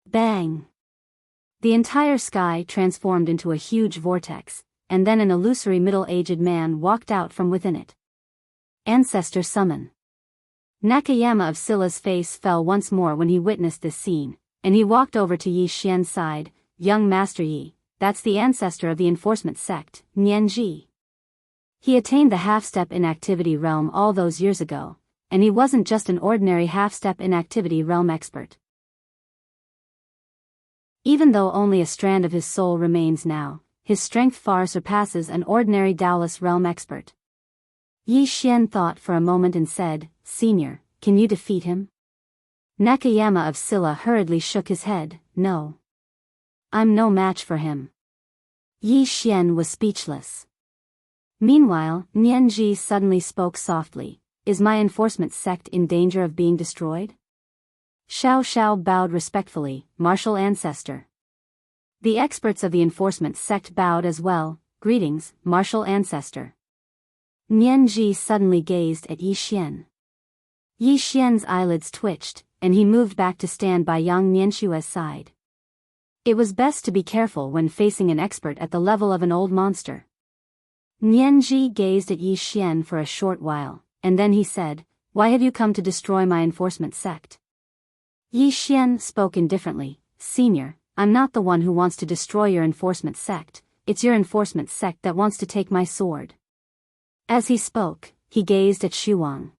Bang! The entire sky transformed into a huge vortex, and then an illusory middle-aged man walked out from within it. Ancestor summon. Nakayama of Silla's face fell once more when he witnessed this scene, and he walked over to Yi Xian's side. Young Master Yi, that's the ancestor of the enforcement sect, Nianji. He attained the half-step inactivity realm all those years ago, and he wasn't just an ordinary half-step inactivity realm expert. Even though only a strand of his soul remains now, his strength far surpasses an ordinary Taoist realm expert. Yi Xian thought for a moment and said, "Senior, can you defeat him?" Nakayama of Silla hurriedly shook his head, "No. I'm no match for him." Yi Xian was speechless. Meanwhile, Nianji suddenly spoke softly, "Is my enforcement sect in danger of being destroyed?" Xiao Xiao bowed respectfully, "Martial Ancestor." The experts of the enforcement sect bowed as well, "Greetings, Martial Ancestor." Nianji suddenly gazed at Yi Xian. Yi Xian's eyelids twitched, and he moved back to stand by Yang Nianshua's side. It was best to be careful when facing an expert at the level of an old monster. Nianji gazed at Yi Xian for a short while, and then he said, "Why have you come to destroy my enforcement sect?" Yi Xian spoke indifferently, "Senior, I'm not the one who wants to destroy your enforcement sect, it's your enforcement sect that wants to take my sword." As he spoke, he gazed at Shuang.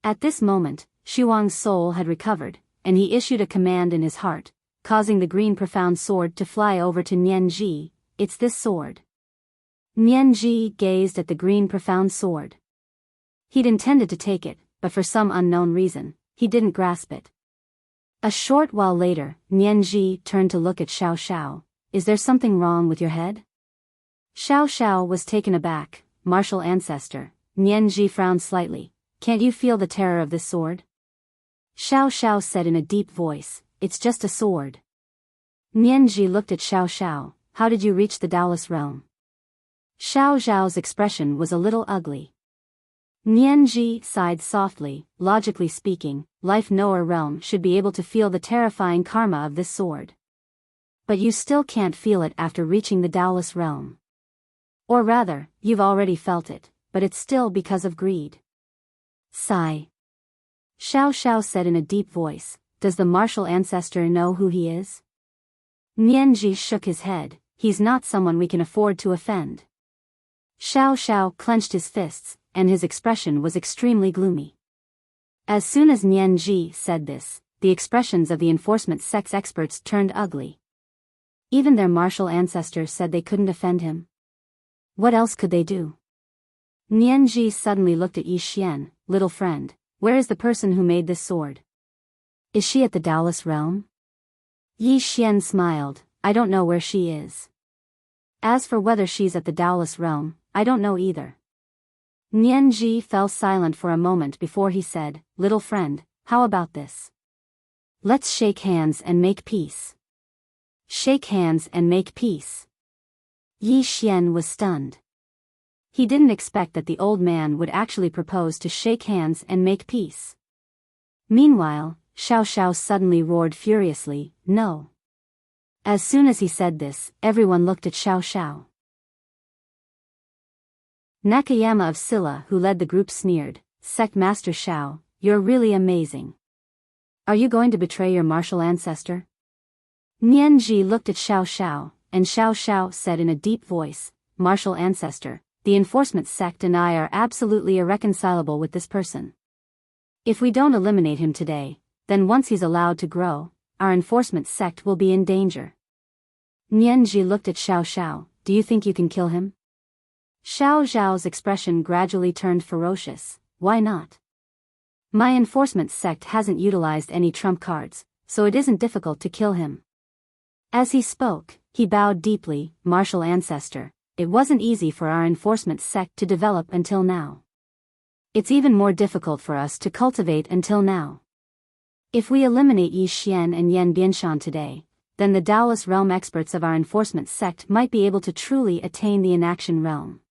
At this moment, Shuang's soul had recovered, and he issued a command in his heart, causing the green profound sword to fly over to Nianji. "It's this sword." Nianji gazed at the green profound sword. He'd intended to take it, but for some unknown reason, he didn't grasp it. A short while later, Nianji turned to look at Xiao Xiao. "Is there something wrong with your head?" Xiao Xiao was taken aback. "Martial Ancestor." Nianji frowned slightly. "Can't you feel the terror of this sword?" Xiao Xiao said in a deep voice, "It's just a sword." Nianji looked at Xiao Xiao. "How did you reach the Taoist realm?" Xiao Xiao's expression was a little ugly. Nianji sighed softly. "Logically speaking, life knower realm should be able to feel the terrifying karma of this sword. But you still can't feel it after reaching the Taoist realm. Or rather, you've already felt it, but it's still because of greed." Sigh. Xiao Xiao said in a deep voice, "Does the martial ancestor know who he is?" Nianji shook his head. "He's not someone we can afford to offend." Xiao Xiao clenched his fists, and his expression was extremely gloomy. As soon as Nianji said this, the expressions of the enforcement sect's experts turned ugly. Even their martial ancestor said they couldn't offend him. What else could they do? Nianji suddenly looked at Yi Xian. "Little friend, where is the person who made this sword? Is she at the Taoist realm?" Yi Xian smiled. "I don't know where she is. As for whether she's at the Taoist realm, I don't know either." Nianji fell silent for a moment before he said, "Little friend, how about this? Let's shake hands and make peace." Shake hands and make peace. Yi Xian was stunned. He didn't expect that the old man would actually propose to shake hands and make peace. Meanwhile, Xiao Xiao suddenly roared furiously, "No." As soon as he said this, everyone looked at Xiao Xiao. Nakayama of Silla, who led the group, sneered, "Sect Master Xiao, you're really amazing. Are you going to betray your martial ancestor?" Nianji looked at Xiao Xiao. and Xiao Xiao said in a deep voice, "Martial ancestor, the enforcement sect and I are absolutely irreconcilable with this person. If we don't eliminate him today, then once he's allowed to grow, our enforcement sect will be in danger." Nianji looked at Xiao Xiao. "Do you think you can kill him?" Xiao Xiao's expression gradually turned ferocious. "Why not? My enforcement sect hasn't utilized any trump cards, so it isn't difficult to kill him." As he spoke, he bowed deeply. "Martial ancestor, it wasn't easy for our enforcement sect to develop until now. It's even more difficult for us to cultivate until now. If we eliminate Yi Xian and Yan Bianshan today, then the Daoist realm experts of our enforcement sect might be able to truly attain the inaction realm.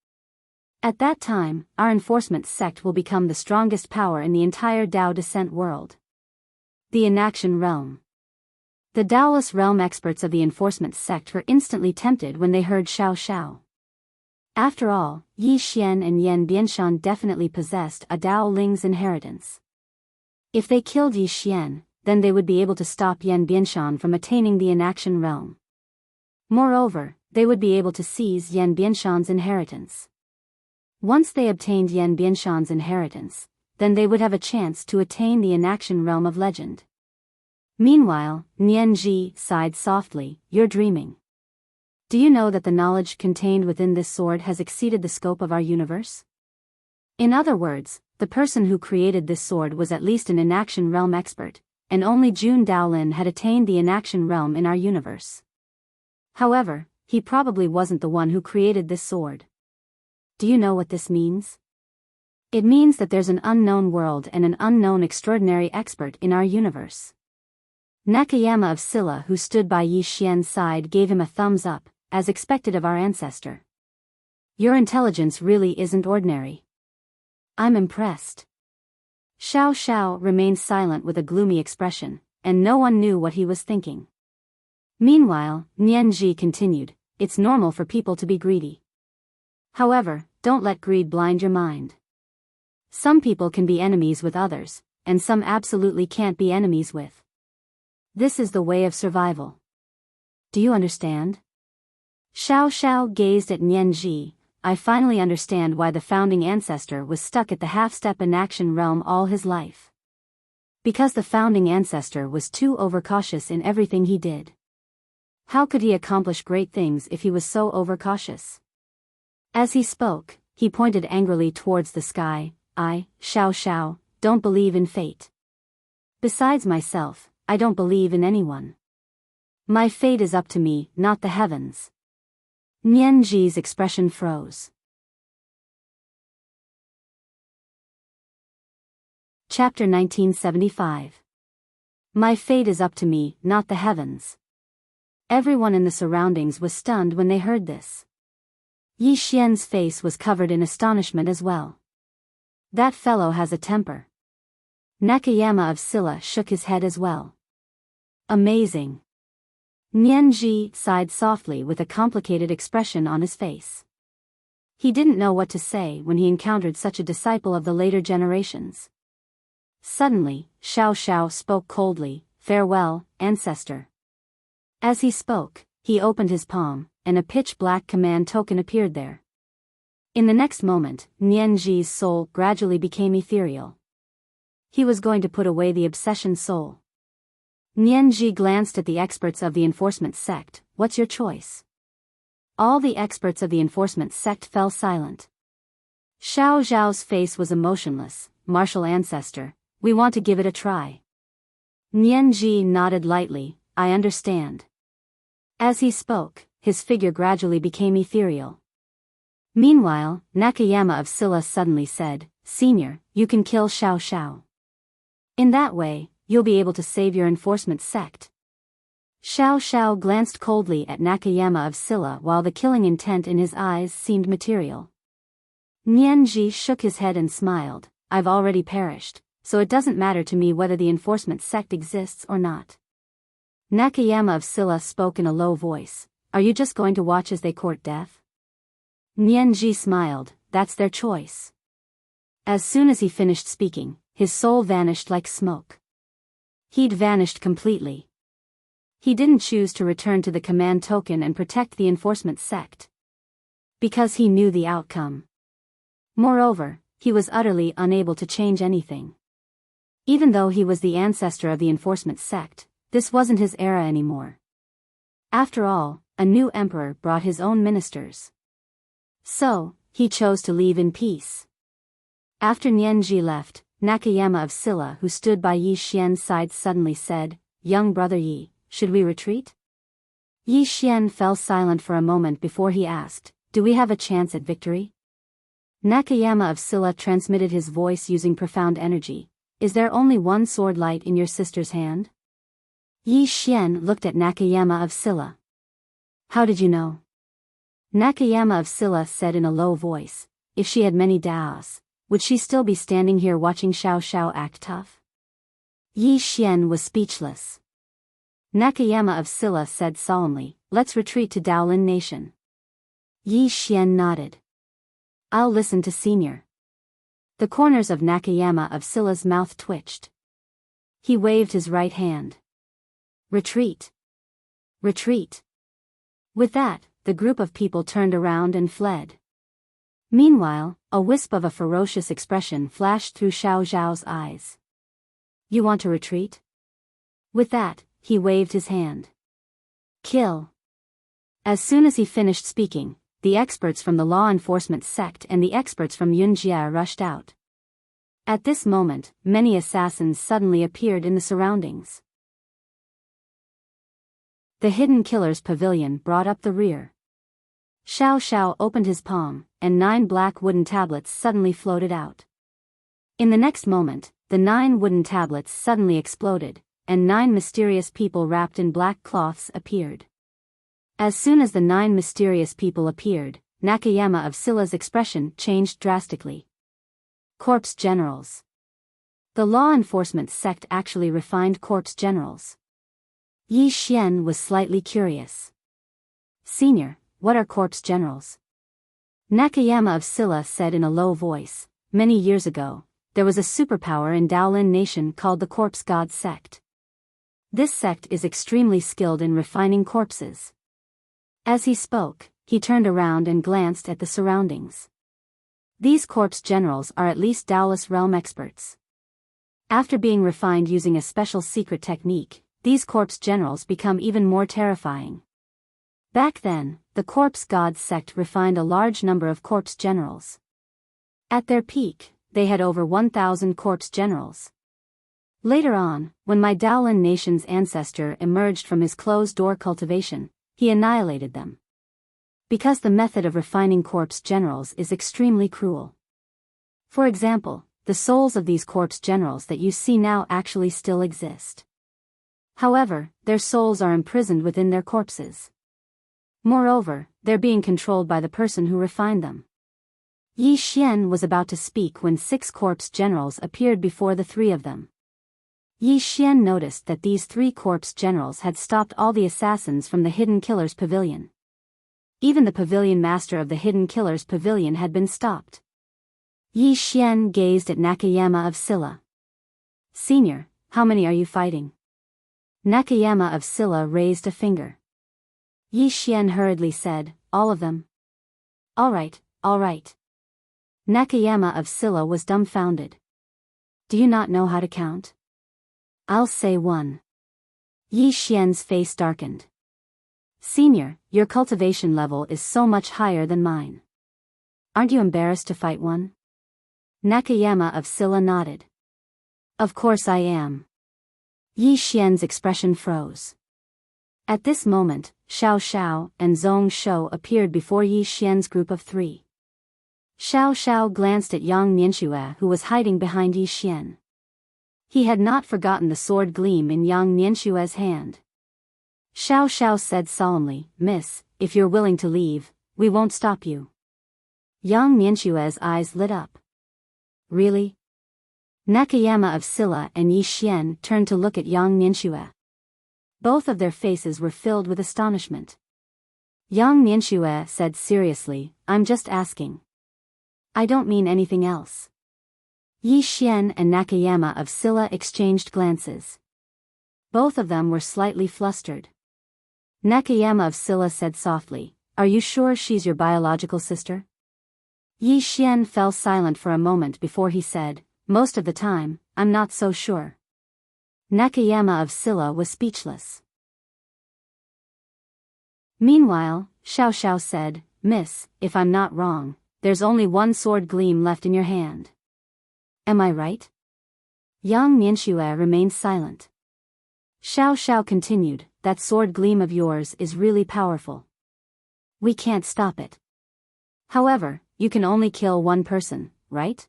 At that time, our enforcement sect will become the strongest power in the entire Dao descent world." The inaction realm. The Daoist realm experts of the enforcement sect were instantly tempted when they heard Xiao Xiao. After all, Yi Xian and Yan Bianshan definitely possessed a Dao Ling's inheritance. If they killed Yi Xian, then they would be able to stop Yan Bianshan from attaining the inaction realm. Moreover, they would be able to seize Yan Bianshan's inheritance. Once they obtained Yan Bianshan's inheritance, then they would have a chance to attain the inaction realm of legend. Meanwhile, Nianji sighed softly. "You're dreaming. Do you know that the knowledge contained within this sword has exceeded the scope of our universe? In other words, the person who created this sword was at least an inaction realm expert, and only Jun Daolin had attained the inaction realm in our universe. However, he probably wasn't the one who created this sword. Do you know what this means? It means that there's an unknown world and an unknown extraordinary expert in our universe." Nakayama of Silla, who stood by Yi Xian's side, gave him a thumbs up, as expected of our ancestor. "Your intelligence really isn't ordinary. I'm impressed." Xiao Xiao remained silent with a gloomy expression, and no one knew what he was thinking. Meanwhile, Nianji continued, "It's normal for people to be greedy. However, don't let greed blind your mind. Some people can be enemies with others, and some absolutely can't be enemies with. This is the way of survival. Do you understand?" Xiao Xiao gazed at Nianji. "I finally understand why the founding ancestor was stuck at the half-step inaction realm all his life. Because the founding ancestor was too overcautious in everything he did. How could he accomplish great things if he was so overcautious?" As he spoke, he pointed angrily towards the sky. "I, Xiao Xiao, don't believe in fate. Besides myself, I don't believe in anyone. My fate is up to me, not the heavens." Nianji's expression froze. Chapter 1975. My fate is up to me, not the heavens. Everyone in the surroundings was stunned when they heard this. Yi Xian's face was covered in astonishment as well. "That fellow has a temper." Nakayama of Silla shook his head as well. "Amazing." Nianji sighed softly with a complicated expression on his face. He didn't know what to say when he encountered such a disciple of the later generations. Suddenly, Xiao Xiao spoke coldly, "Farewell, ancestor." As he spoke, he opened his palm, and a pitch-black command token appeared there. In the next moment, Nianji's soul gradually became ethereal. He was going to put away the obsession soul. Nianji glanced at the experts of the enforcement sect. "What's your choice?" All the experts of the enforcement sect fell silent. Xiao Zhao's face was emotionless. "Martial ancestor, we want to give it a try." Nianji nodded lightly. "I understand." As he spoke, his figure gradually became ethereal. Meanwhile, Nakayama of Silla suddenly said, "Senior, you can kill Xiao Xiao. In that way, you'll be able to save your enforcement sect." Xiao Xiao glanced coldly at Nakayama of Silla while the killing intent in his eyes seemed material. Nianji shook his head and smiled. "I've already perished, so it doesn't matter to me whether the enforcement sect exists or not." Nakayama of Silla spoke in a low voice. "Are you just going to watch as they court death?" Nianji smiled. "That's their choice." As soon as he finished speaking, his soul vanished like smoke. He'd vanished completely. He didn't choose to return to the command token and protect the enforcement sect, because he knew the outcome. Moreover, he was utterly unable to change anything. Even though he was the ancestor of the enforcement sect, this wasn't his era anymore. After all, a new emperor brought his own ministers. So, he chose to leave in peace. After Nianji left, Nakayama of Silla, who stood by Yi Xian's side, suddenly said, "Young brother Yi, should we retreat?" Yi Xian fell silent for a moment before he asked, "Do we have a chance at victory?" Nakayama of Silla transmitted his voice using profound energy. "Is there only one sword light in your sister's hand?" Yi Xian looked at Nakayama of Silla. "How did you know?" Nakayama of Silla said in a low voice, "If she had many daos, would she still be standing here watching Xiao Xiao act tough?" Yi Xian was speechless. Nakayama of Silla said solemnly, "Let's retreat to Daolin Nation." Yi Xian nodded. "I'll listen to Senior." The corners of Nakayama of Silla's mouth twitched. He waved his right hand. "Retreat! Retreat!" With that, the group of people turned around and fled. Meanwhile, a wisp of a ferocious expression flashed through Xiao Zhao's eyes. "You want to retreat?" With that, he waved his hand. "Kill!" As soon as he finished speaking, the experts from the law enforcement sect and the experts from Yunjia rushed out. At this moment, many assassins suddenly appeared in the surroundings. The Hidden Killer's pavilion brought up the rear. Xiao Xiao opened his palm, and 9 black wooden tablets suddenly floated out. In the next moment, the 9 wooden tablets suddenly exploded, and 9 mysterious people wrapped in black cloths appeared. As soon as the 9 mysterious people appeared, Nakayama of Silla's expression changed drastically. Corpse generals. The law enforcement sect actually refined corpse generals. Yi Xian was slightly curious. "Senior, what are corpse generals?" Nakayama of Silla said in a low voice, "Many years ago, there was a superpower in Daolin Nation called the Corpse God Sect. This sect is extremely skilled in refining corpses." As he spoke, he turned around and glanced at the surroundings. These corpse generals are at least Daolis realm experts. After being refined using a special secret technique, these corpse generals become even more terrifying. Back then, the Corpse God sect refined a large number of corpse generals. At their peak, they had over 1,000 corpse generals. Later on, when my Daolin Nation's ancestor emerged from his closed-door cultivation, he annihilated them. Because the method of refining corpse generals is extremely cruel. For example, the souls of these corpse generals that you see now actually still exist. However, their souls are imprisoned within their corpses. Moreover, they're being controlled by the person who refined them. Yi Xian was about to speak when 6 corpse generals appeared before the 3 of them. Yi Xian noticed that these 3 corpse generals had stopped all the assassins from the Hidden Killer's pavilion. Even the pavilion master of the Hidden Killer's pavilion had been stopped. Yi Xian gazed at Nakayama of Silla. "Senior, how many are you fighting?" Nakayama of Silla raised a finger. Yi Xian hurriedly said, "All of them." All right. Nakayama of Silla was dumbfounded. "Do you not know how to count?" "I'll say 1. Yi Xian's face darkened. "Senior, your cultivation level is so much higher than mine. Aren't you embarrassed to fight 1? Nakayama of Silla nodded. "Of course I am." Yi Xian's expression froze. At this moment, Xiao Xiao and Zhong Shou appeared before Yi Xian's group of 3. Xiao Xiao glanced at Yang Nianxue, who was hiding behind Yi Xian. He had not forgotten the sword gleam in Yang Nianxue's hand. Xiao Xiao said solemnly, "Miss, if you're willing to leave, we won't stop you." Yang Nianxue's eyes lit up. "Really?" Nakayama of Silla and Yi Xian turned to look at Yang Nianxue. Both of their faces were filled with astonishment. Yang Nianxue said seriously, "I'm just asking. I don't mean anything else." Yi Xian and Nakayama of Silla exchanged glances. Both of them were slightly flustered. Nakayama of Scylla said softly, "Are you sure she's your biological sister?" Yi Xian fell silent for a moment before he said, "Most of the time, I'm not so sure." Nakayama of Scylla was speechless. Meanwhile, Xiao Xiao said, "Miss, if I'm not wrong, there's only one sword gleam left in your hand. Am I right?" Yang Nianxue remained silent. Xiao Xiao continued, "That sword gleam of yours is really powerful. We can't stop it. However, you can only kill one person, right?"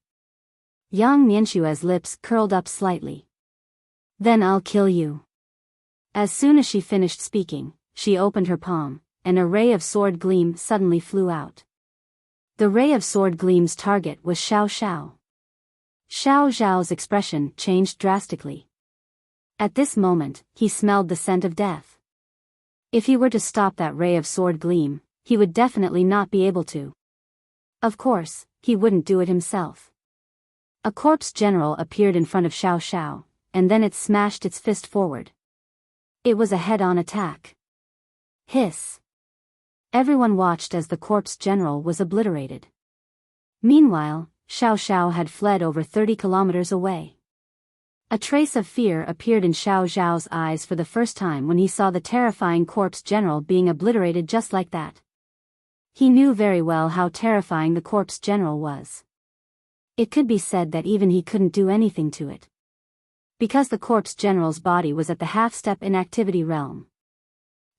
Yang Nianxue's lips curled up slightly. "Then I'll kill you." As soon as she finished speaking, she opened her palm, and a ray of sword gleam suddenly flew out. The ray of sword gleam's target was Xiao Xiao. Xiao Xiao's expression changed drastically. At this moment, he smelled the scent of death. If he were to stop that ray of sword gleam, he would definitely not be able to. Of course, he wouldn't do it himself. A corpse general appeared in front of Xiao Xiao, and then it smashed its fist forward. It was a head-on attack. Hiss. Everyone watched as the corpse general was obliterated. Meanwhile, Xiao Xiao had fled over 30 kilometers away. A trace of fear appeared in Xiao Xiao's eyes for the first time when he saw the terrifying corpse general being obliterated just like that. He knew very well how terrifying the corpse general was. It could be said that even he couldn't do anything to it, because the corpse general's body was at the half-step inactivity realm.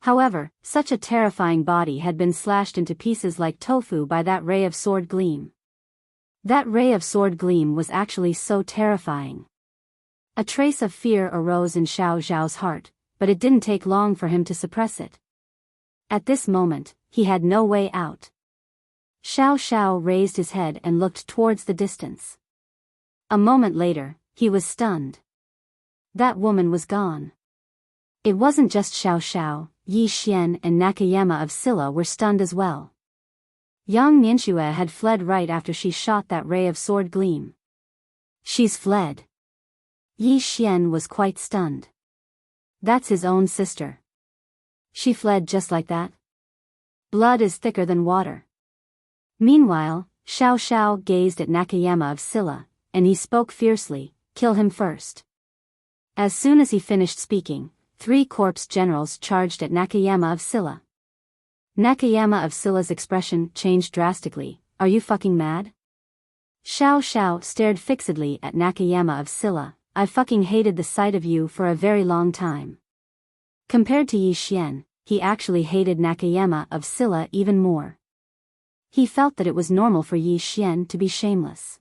However, such a terrifying body had been slashed into pieces like tofu by that ray of sword gleam. That ray of sword gleam was actually so terrifying. A trace of fear arose in Xiao Xiao's heart, but it didn't take long for him to suppress it. At this moment, he had no way out. Xiao Xiao raised his head and looked towards the distance. A moment later, he was stunned. That woman was gone. It wasn't just Xiao Xiao, Yi Xian and Nakayama of Scylla were stunned as well. Yang Nianxue had fled right after she shot that ray of sword gleam. She's fled. Yi Xian was quite stunned. That's his own sister. She fled just like that? Blood is thicker than water. Meanwhile, Xiao Xiao gazed at Nakayama of Scylla, and he spoke fiercely, "Kill him first." As soon as he finished speaking, 3 corpse generals charged at Nakayama of Scylla. Nakayama of Scylla's expression changed drastically. "Are you fucking mad?" Xiao Xiao stared fixedly at Nakayama of Scylla. "I fucking hated the sight of you for a very long time." Compared to Yi Xian, he actually hated Nakayama of Scylla even more. He felt that it was normal for Yi Xian to be shameless.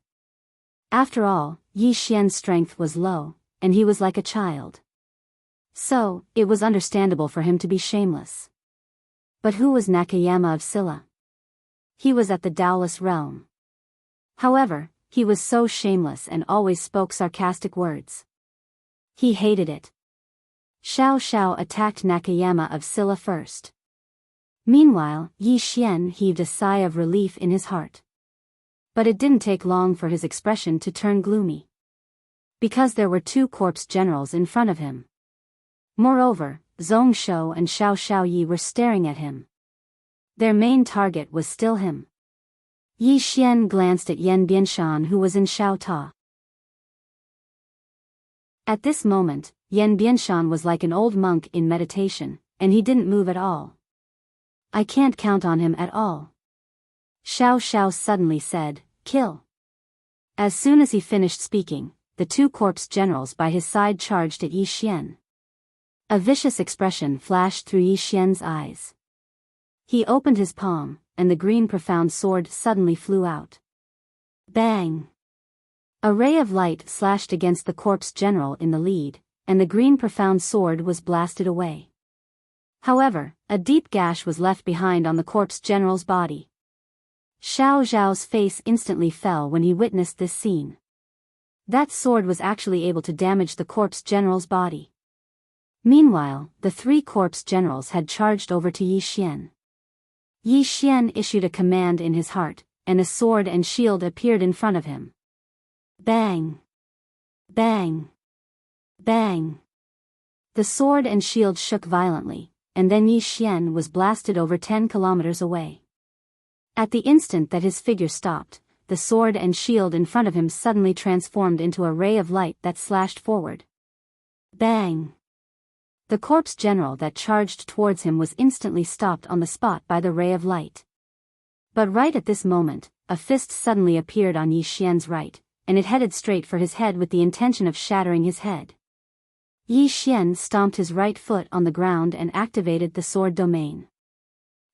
After all, Yi Xian's strength was low, and he was like a child. So, it was understandable for him to be shameless. But who was Nakayama of Scylla? He was at the Taoist realm. However, he was so shameless and always spoke sarcastic words. He hated it. Xiao Xiao attacked Nakayama of Scylla first. Meanwhile, Yi Xian heaved a sigh of relief in his heart. But it didn't take long for his expression to turn gloomy. Because there were 2 corpse generals in front of him. Moreover, Zhong Shou and Xiao Xiaoyi were staring at him. Their main target was still him. Yi Xian glanced at Yan Bianshan, who was in Xiao Ta. At this moment, Yan Bianshan was like an old monk in meditation, and he didn't move at all. "I can't count on him at all." Xiao Xiao suddenly said, "Kill." As soon as he finished speaking, the 2 corpse generals by his side charged at Yi Xian. A vicious expression flashed through Yi Xian's eyes. He opened his palm, and the green profound sword suddenly flew out. Bang! A ray of light slashed against the corpse general in the lead, and the green profound sword was blasted away. However, a deep gash was left behind on the corpse general's body. Xiao Zhao's face instantly fell when he witnessed this scene. That sword was actually able to damage the corpse general's body. Meanwhile, the 3 corpse generals had charged over to Yi Xian. Yi Xian issued a command in his heart, and a sword and shield appeared in front of him. Bang! Bang! Bang! The sword and shield shook violently, and then Yi Xian was blasted over 10 kilometers away. At the instant that his figure stopped, the sword and shield in front of him suddenly transformed into a ray of light that slashed forward. Bang! The corpse general that charged towards him was instantly stopped on the spot by the ray of light. But right at this moment, a fist suddenly appeared on Yi Xian's right, and it headed straight for his head with the intention of shattering his head. Yi Xian stomped his right foot on the ground and activated the sword domain.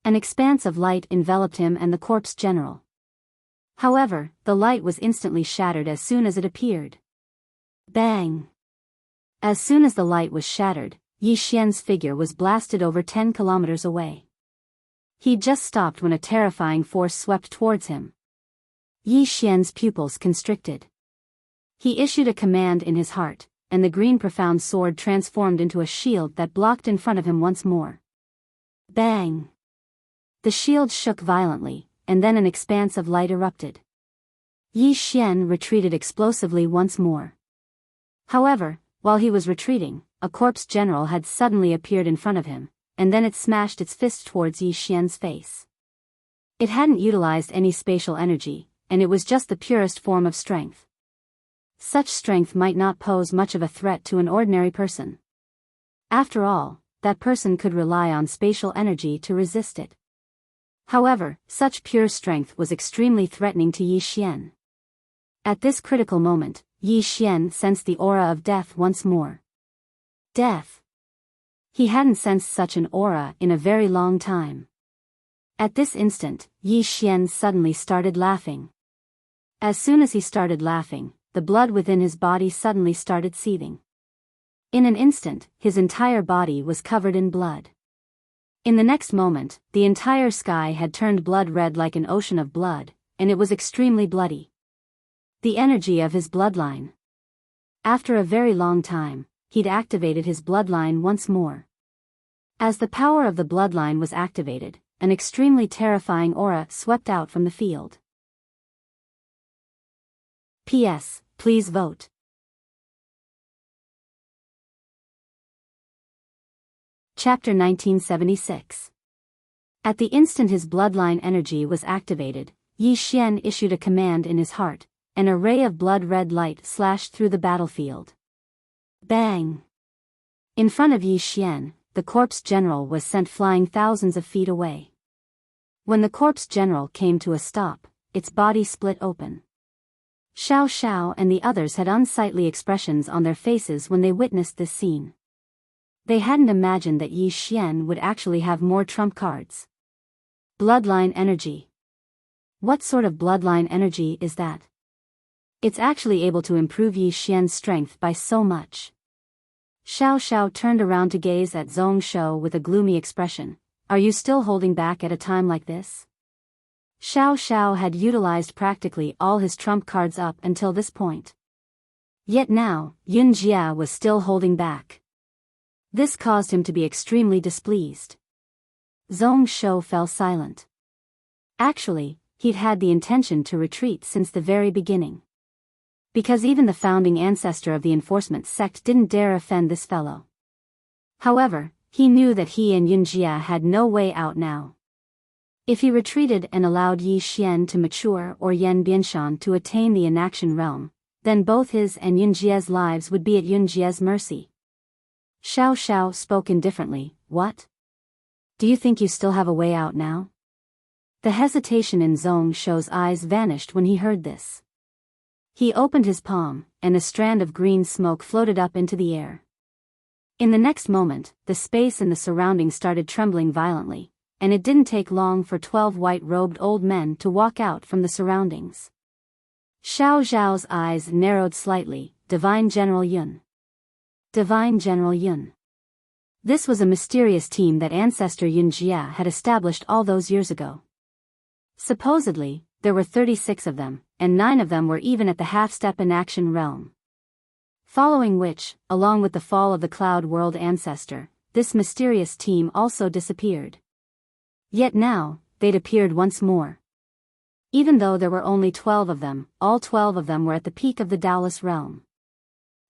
An expanse of light enveloped him and the corpse general. However, the light was instantly shattered as soon as it appeared. Bang! As soon as the light was shattered, Yi Xian's figure was blasted over 10 kilometers away. He just stopped when a terrifying force swept towards him. Yi Xian's pupils constricted. He issued a command in his heart, and the green profound sword transformed into a shield that blocked in front of him once more. Bang! The shield shook violently, and then an expanse of light erupted. Yi Xian retreated explosively once more. However, while he was retreating, a corpse general had suddenly appeared in front of him, and then it smashed its fist towards Yi Xian's face. It hadn't utilized any spatial energy, and it was just the purest form of strength. Such strength might not pose much of a threat to an ordinary person. After all, that person could rely on spatial energy to resist it. However, such pure strength was extremely threatening to Yi Xian. At this critical moment, Yi Xian sensed the aura of death once more. Death. He hadn't sensed such an aura in a very long time. At this instant, Yi Xian suddenly started laughing. As soon as he started laughing, the blood within his body suddenly started seething. In an instant, his entire body was covered in blood. In the next moment, the entire sky had turned blood red like an ocean of blood, and it was extremely bloody. The energy of his bloodline. After a very long time, he'd activated his bloodline once more. As the power of the bloodline was activated, an extremely terrifying aura swept out from the field. P.S. Please vote. Chapter 1976. At the instant his bloodline energy was activated, Yi Xian issued a command in his heart, and a ray of blood-red light slashed through the battlefield. Bang! In front of Yi Xian, the corpse general was sent flying thousands of feet away. When the corpse general came to a stop, its body split open. Xiao Xiao and the others had unsightly expressions on their faces when they witnessed this scene. They hadn't imagined that Yi Xian would actually have more trump cards. Bloodline energy. What sort of bloodline energy is that? It's actually able to improve Yi Xian's strength by so much. Xiao Xiao turned around to gaze at Zhong Shou with a gloomy expression. Are you still holding back at a time like this? Xiao Xiao had utilized practically all his trump cards up until this point. Yet now, Yun Jia was still holding back. This caused him to be extremely displeased. Zhong Shou fell silent. Actually, he'd had the intention to retreat since the very beginning. Because even the founding ancestor of the enforcement sect didn't dare offend this fellow. However, he knew that he and Yun Jia had no way out now. If he retreated and allowed Yi Xian to mature or Yan Bianshan to attain the inaction realm, then both his and Yun Jia's lives would be at Yun Jia's mercy. Xiao Xiao spoke indifferently. What? Do you think you still have a way out now? The hesitation in Zhong Shou's eyes vanished when he heard this. He opened his palm, and a strand of green smoke floated up into the air. In the next moment, the space and the surroundings started trembling violently, and it didn't take long for 12 white-robed old men to walk out from the surroundings. Xiao Zhao's eyes narrowed slightly. Divine General Yun. Divine General Yun. This was a mysterious team that ancestor Yun Jia had established all those years ago. Supposedly, there were 36 of them, and 9 of them were even at the half-step inaction realm. Following which, along with the fall of the Cloud World ancestor, this mysterious team also disappeared. Yet now, they'd appeared once more. Even though there were only 12 of them, all 12 of them were at the peak of the Daolis realm.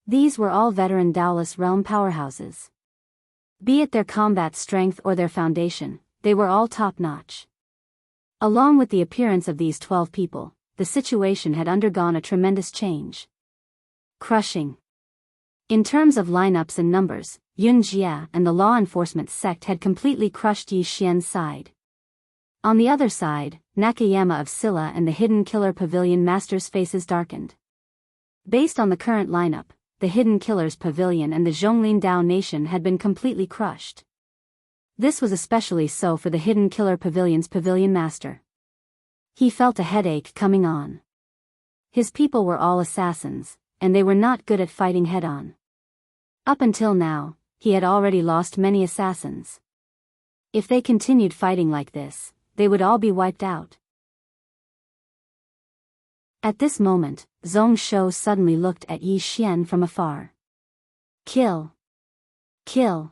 These were all veteran Daolis realm powerhouses. Be it their combat strength or their foundation, they were all top-notch. Along with the appearance of these 12 people, the situation had undergone a tremendous change. Crushing. In terms of lineups and numbers, Yun Jia and the law enforcement sect had completely crushed Yi Xian's side. On the other side, Nakayama of Silla and the Hidden Killer Pavilion Master's faces darkened. Based on the current lineup, the Hidden Killer's Pavilion and the Zhonglin Dao Nation had been completely crushed. This was especially so for the Hidden Killer Pavilion's Pavilion Master. He felt a headache coming on. His people were all assassins, and they were not good at fighting head-on. Up until now, he had already lost many assassins. If they continued fighting like this, they would all be wiped out. At this moment, Zhong Shou suddenly looked at Yi Xian from afar. Kill! Kill!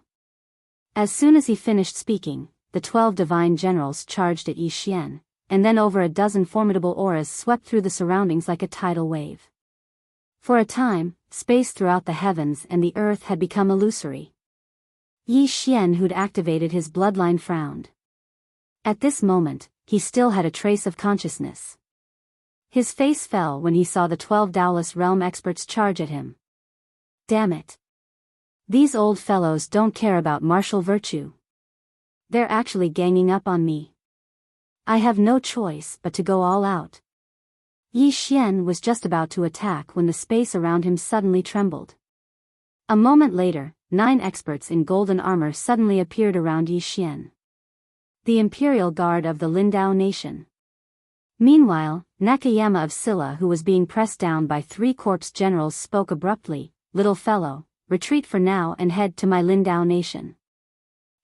As soon as he finished speaking, the 12 divine generals charged at Yi Xian, and then over a dozen formidable auras swept through the surroundings like a tidal wave. For a time, space throughout the heavens and the earth had become illusory. Yi Xian, who'd activated his bloodline, frowned. At this moment, he still had a trace of consciousness. His face fell when he saw the 12 Daolus realm experts charge at him. Damn it. These old fellows don't care about martial virtue. They're actually ganging up on me. I have no choice but to go all out. Yi Xian was just about to attack when the space around him suddenly trembled. A moment later, 9 experts in golden armor suddenly appeared around Yi Xian. The Imperial Guard of the Lindao Nation. Meanwhile, Nakayama of Silla, who was being pressed down by 3 corpse generals, spoke abruptly, "Little fellow, retreat for now and head to my Lindao Nation."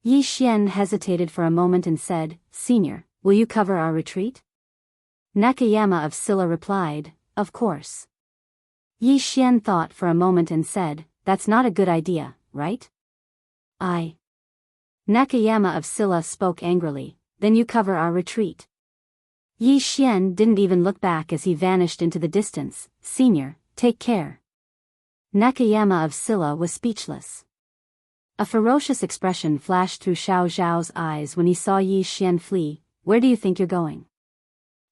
Yi Xian hesitated for a moment and said, "Senior, will you cover our retreat?" Nakayama of Silla replied, "Of course." Yi Xian thought for a moment and said, "That's not a good idea, right?" Nakayama of Silla spoke angrily, "Then you cover our retreat." Yi Xian didn't even look back as he vanished into the distance. "Senior, take care." Nakayama of Silla was speechless. A ferocious expression flashed through Xiao Zhao's eyes when he saw Yi Xian flee. "Where do you think you're going?"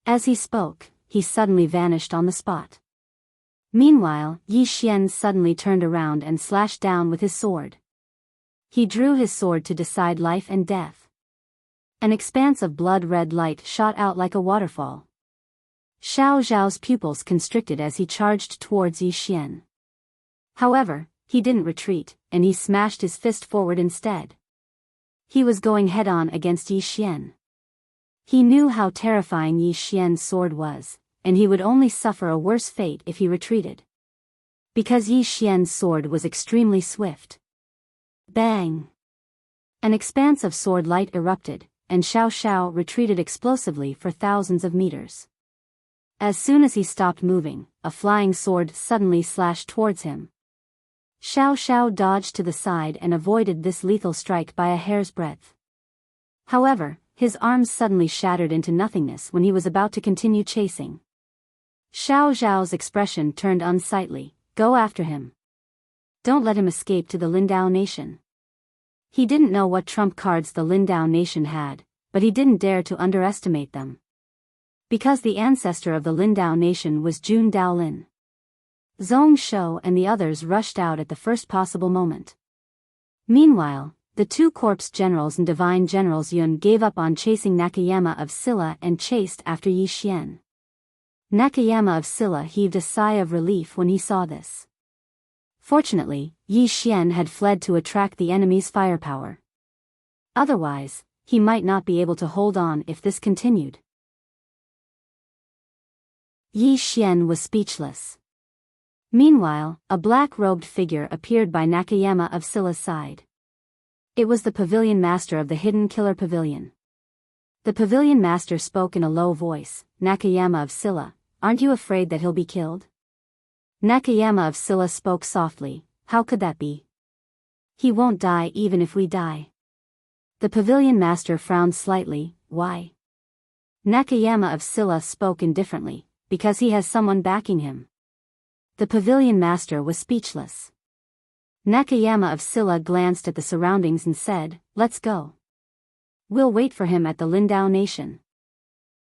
As he spoke, he suddenly vanished on the spot. Meanwhile, Yi Xian suddenly turned around and slashed down with his sword. He drew his sword to decide life and death. An expanse of blood-red light shot out like a waterfall. Xiao Zhao's pupils constricted as he charged towards Yi Xian. However, he didn't retreat, and he smashed his fist forward instead. He was going head-on against Yi Xian. He knew how terrifying Yi Xian's sword was, and he would only suffer a worse fate if he retreated. Because Yi Xian's sword was extremely swift. Bang! An expanse of sword light erupted, and Xiao Xiao retreated explosively for thousands of meters. As soon as he stopped moving, a flying sword suddenly slashed towards him. Xiao Xiao dodged to the side and avoided this lethal strike by a hair's breadth. However, his arms suddenly shattered into nothingness when he was about to continue chasing. Xiao Zhao's expression turned unsightly. "Go after him. Don't let him escape to the Lindao Nation." He didn't know what trump cards the Lindao Nation had, but he didn't dare to underestimate them. Because the ancestor of the Lindao Nation was Jun Daolin. Zhong Shou and the others rushed out at the first possible moment. Meanwhile, the 2 corpse generals and divine generals Yun gave up on chasing Nakayama of Silla and chased after Yi Xian. Nakayama of Silla heaved a sigh of relief when he saw this. Fortunately, Yi Xian had fled to attract the enemy's firepower. Otherwise, he might not be able to hold on if this continued. Yi Xian was speechless. Meanwhile, a black-robed figure appeared by Nakayama of Silla's side. It was the Pavilion Master of the Hidden Killer Pavilion. The Pavilion Master spoke in a low voice, "Nakayama of Silla, aren't you afraid that he'll be killed?" Nakayama of Silla spoke softly, "How could that be? He won't die even if we die." The Pavilion Master frowned slightly. "Why?" Nakayama of Silla spoke indifferently, "Because he has someone backing him." The Pavilion Master was speechless. Nakayama of Silla glanced at the surroundings and said, "Let's go. We'll wait for him at the Lindau Nation."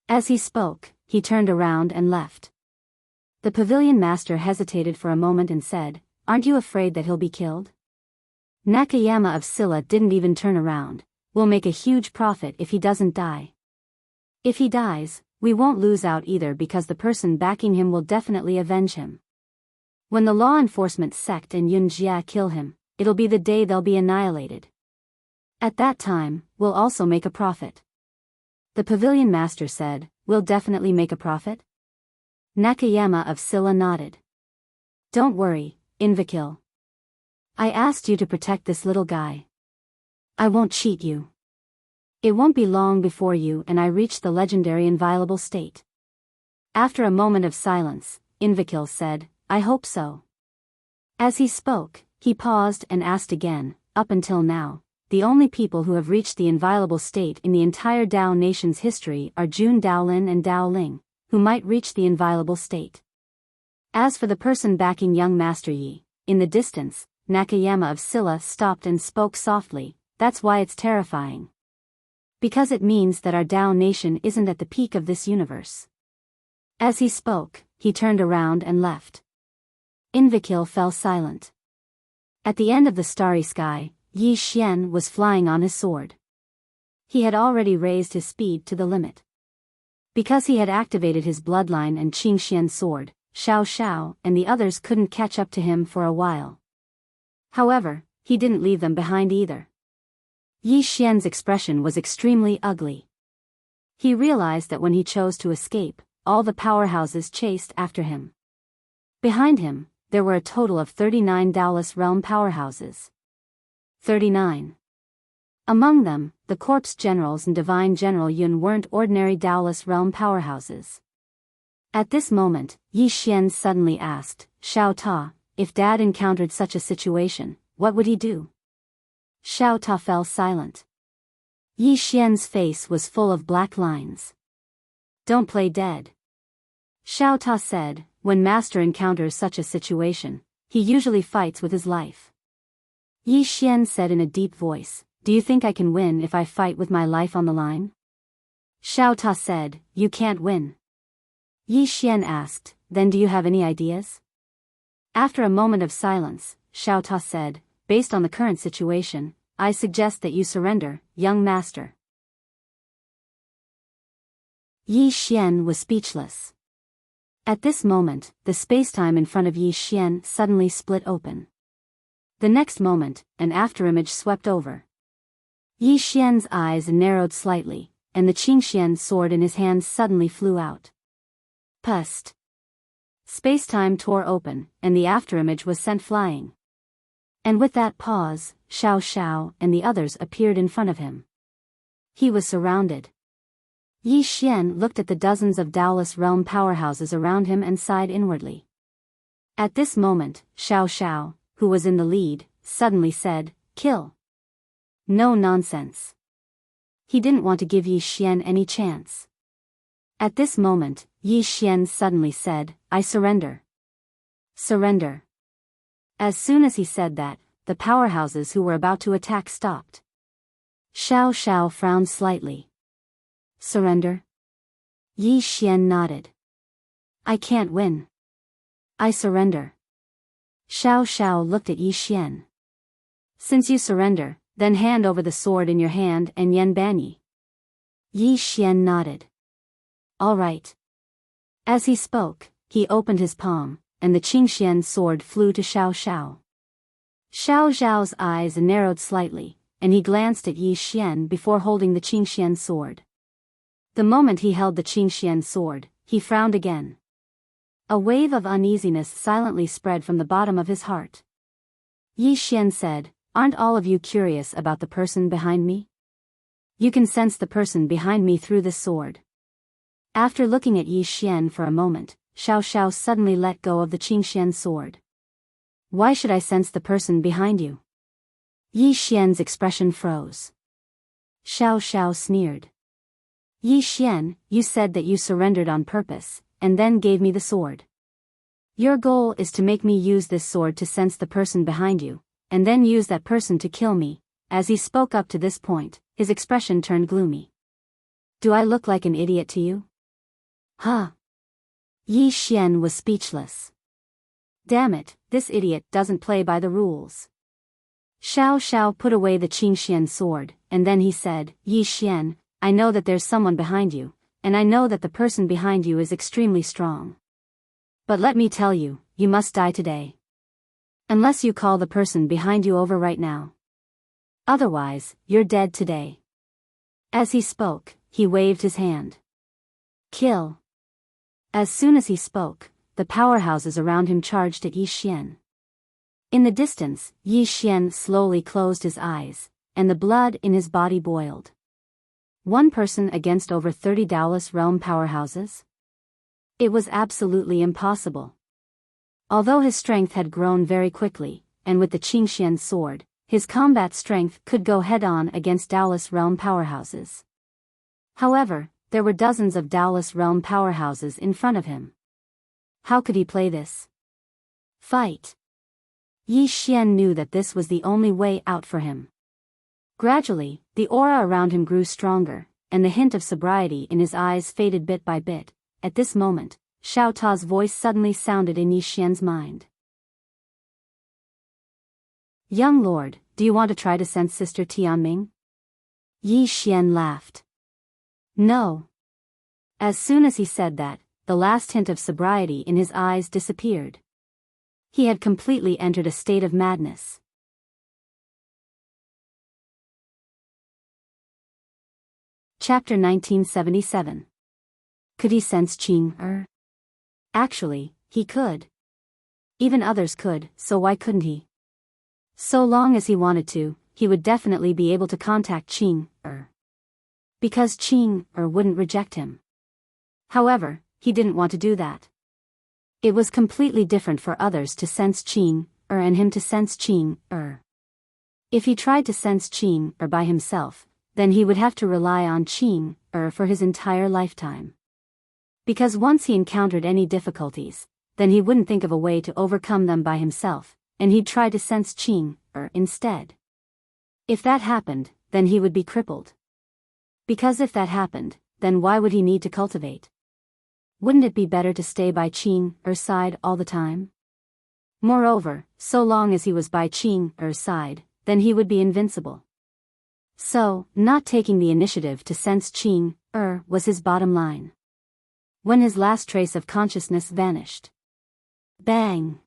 As he spoke, he turned around and left. The pavilion master hesitated for a moment and said, "Aren't you afraid that he'll be killed?" Nakayama of Silla didn't even turn around. "We'll make a huge profit if he doesn't die. If he dies, we won't lose out either because the person backing him will definitely avenge him. When the law enforcement sect and Yunjia kill him, it'll be the day they'll be annihilated. At that time, we'll also make a profit." The pavilion master said, "We'll definitely make a profit?" Nakayama of Silla nodded. "Don't worry, Invakil. I asked you to protect this little guy. I won't cheat you. It won't be long before you and I reach the legendary inviolable state." After a moment of silence, Invakil said, "I hope so." As he spoke, he paused and asked again, "Up until now, the only people who have reached the inviolable state in the entire Dao nation's history are Jun Daolin and Dao Ling, who might reach the inviolable state. As for the person backing young Master Yi, in the distance, Nakayama of Silla stopped and spoke softly, "That's why it's terrifying. Because it means that our Dao nation isn't at the peak of this universe." As he spoke, he turned around and left. Invakil fell silent. At the end of the starry sky, Yi Xian was flying on his sword. He had already raised his speed to the limit. Because he had activated his bloodline and Qingxian sword, Xiao Xiao and the others couldn't catch up to him for a while. However, he didn't leave them behind either. Yi Xian's expression was extremely ugly. He realized that when he chose to escape, all the powerhouses chased after him. Behind him, there were a total of 39 Daolist realm powerhouses. 39. Among them, the Corpse Generals and Divine General Yun weren't ordinary Daolist realm powerhouses. At this moment, Yi Xian suddenly asked, "Xiao Ta, if Dad encountered such a situation, what would he do?" Xiao Ta fell silent. Yi Xian's face was full of black lines. "Don't play dead." Xiao Ta said, "When Master encounters such a situation, he usually fights with his life." Yi Xian said in a deep voice, "Do you think I can win if I fight with my life on the line?" Xiao Ta said, "You can't win." Yi Xian asked, "Then do you have any ideas?" After a moment of silence, Xiao Ta said, "Based on the current situation, I suggest that you surrender, young master." Yi Xian was speechless. At this moment, the spacetime in front of Yi Xian suddenly split open. The next moment, an afterimage swept over. Yi Xian's eyes narrowed slightly, and the Qingxian sword in his hand suddenly flew out. Pust. Spacetime tore open, and the afterimage was sent flying. And with that pause, Xiao Xiao and the others appeared in front of him. He was surrounded. Yi Xian looked at the dozens of Daolist realm powerhouses around him and sighed inwardly. At this moment, Xiao Xiao, who was in the lead, suddenly said, "Kill." No nonsense. He didn't want to give Yi Xian any chance. At this moment, Yi Xian suddenly said, "I surrender." Surrender. As soon as he said that, the powerhouses who were about to attack stopped. Xiao Xiao frowned slightly. "Surrender?" Yi Xian nodded. "I can't win. I surrender." Xiao Xiao looked at Yi Xian. "Since you surrender, then hand over the sword in your hand and Yen Banyi." Yi Xian nodded. "All right." As he spoke, he opened his palm, and the Qingxian sword flew to Xiao Xiao. Xiao Xiao's eyes narrowed slightly, and he glanced at Yi Xian before holding the Qingxian sword. The moment he held the Qingxian sword, he frowned again. A wave of uneasiness silently spread from the bottom of his heart. Yi Xian said, "Aren't all of you curious about the person behind me? You can sense the person behind me through this sword." After looking at Yi Xian for a moment, Xiao Xiao suddenly let go of the Qingxian sword. "Why should I sense the person behind you?" Yi Xian's expression froze. Xiao Xiao sneered. "Yi Xian, you said that you surrendered on purpose, and then gave me the sword. Your goal is to make me use this sword to sense the person behind you, and then use that person to kill me. As he spoke up to this point, his expression turned gloomy. Do I look like an idiot to you? Huh? Yi Xian was speechless. Damn it, this idiot doesn't play by the rules. Xiao Xiao put away the Qingxian sword, and then he said, Yi Xian, I know that there's someone behind you, and I know that the person behind you is extremely strong. But let me tell you, you must die today. Unless you call the person behind you over right now. Otherwise, you're dead today. As he spoke, he waved his hand. Kill. As soon as he spoke, the powerhouses around him charged at Yi Xian. In the distance, Yi Xian slowly closed his eyes, and the blood in his body boiled. One person against over 30 Dallas realm powerhouses? It was absolutely impossible. Although his strength had grown very quickly, and with the Qingxian sword, his combat strength could go head-on against Dallas realm powerhouses. However, there were dozens of Dallas realm powerhouses in front of him. How could he play this? Fight. Yi Xian knew that this was the only way out for him. Gradually, the aura around him grew stronger, and the hint of sobriety in his eyes faded bit by bit. At this moment, Xiao Ta's voice suddenly sounded in Yi Xian's mind. Young lord, do you want to try to sense Sister Tianming? Yi Xian laughed. No. As soon as he said that, the last hint of sobriety in his eyes disappeared. He had completely entered a state of madness. Chapter 1977. Could he sense Qing? Actually, he could. Even others could, so why couldn't he? So long as he wanted to, he would definitely be able to contact Qing. Because Qing wouldn't reject him. However, he didn't want to do that. It was completely different for others to sense Qing and him to sense Qing. If he tried to sense Qing by himself, then he would have to rely on Qing for his entire lifetime. Because once he encountered any difficulties, then he wouldn't think of a way to overcome them by himself, and he'd try to sense Qing instead. If that happened, then he would be crippled. Because if that happened, then why would he need to cultivate? Wouldn't it be better to stay by Qing's side all the time? Moreover, so long as he was by Qing's side, then he would be invincible. So, not taking the initiative to sense Qing was his bottom line. When his last trace of consciousness vanished. Bang!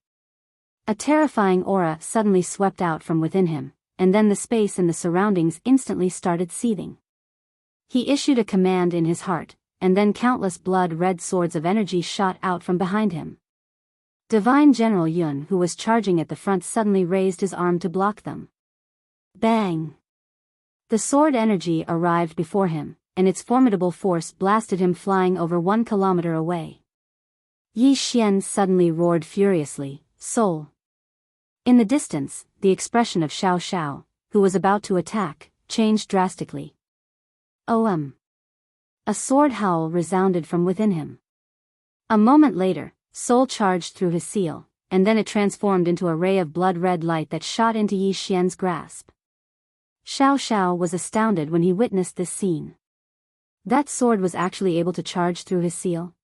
A terrifying aura suddenly swept out from within him, and then the space and the surroundings instantly started seething. He issued a command in his heart, and then countless blood-red swords of energy shot out from behind him. Divine General Yun, who was charging at the front, suddenly raised his arm to block them. Bang! The sword energy arrived before him, and its formidable force blasted him flying over 1 kilometer away. Yi Xian suddenly roared furiously, "Soul!" In the distance, the expression of Xiao Xiao, who was about to attack, changed drastically. A sword howl resounded from within him. A moment later, Soul charged through his seal, and then it transformed into a ray of blood-red light that shot into Yi Xian's grasp. Xiao Xiao was astounded when he witnessed this scene. That sword was actually able to charge through his seal?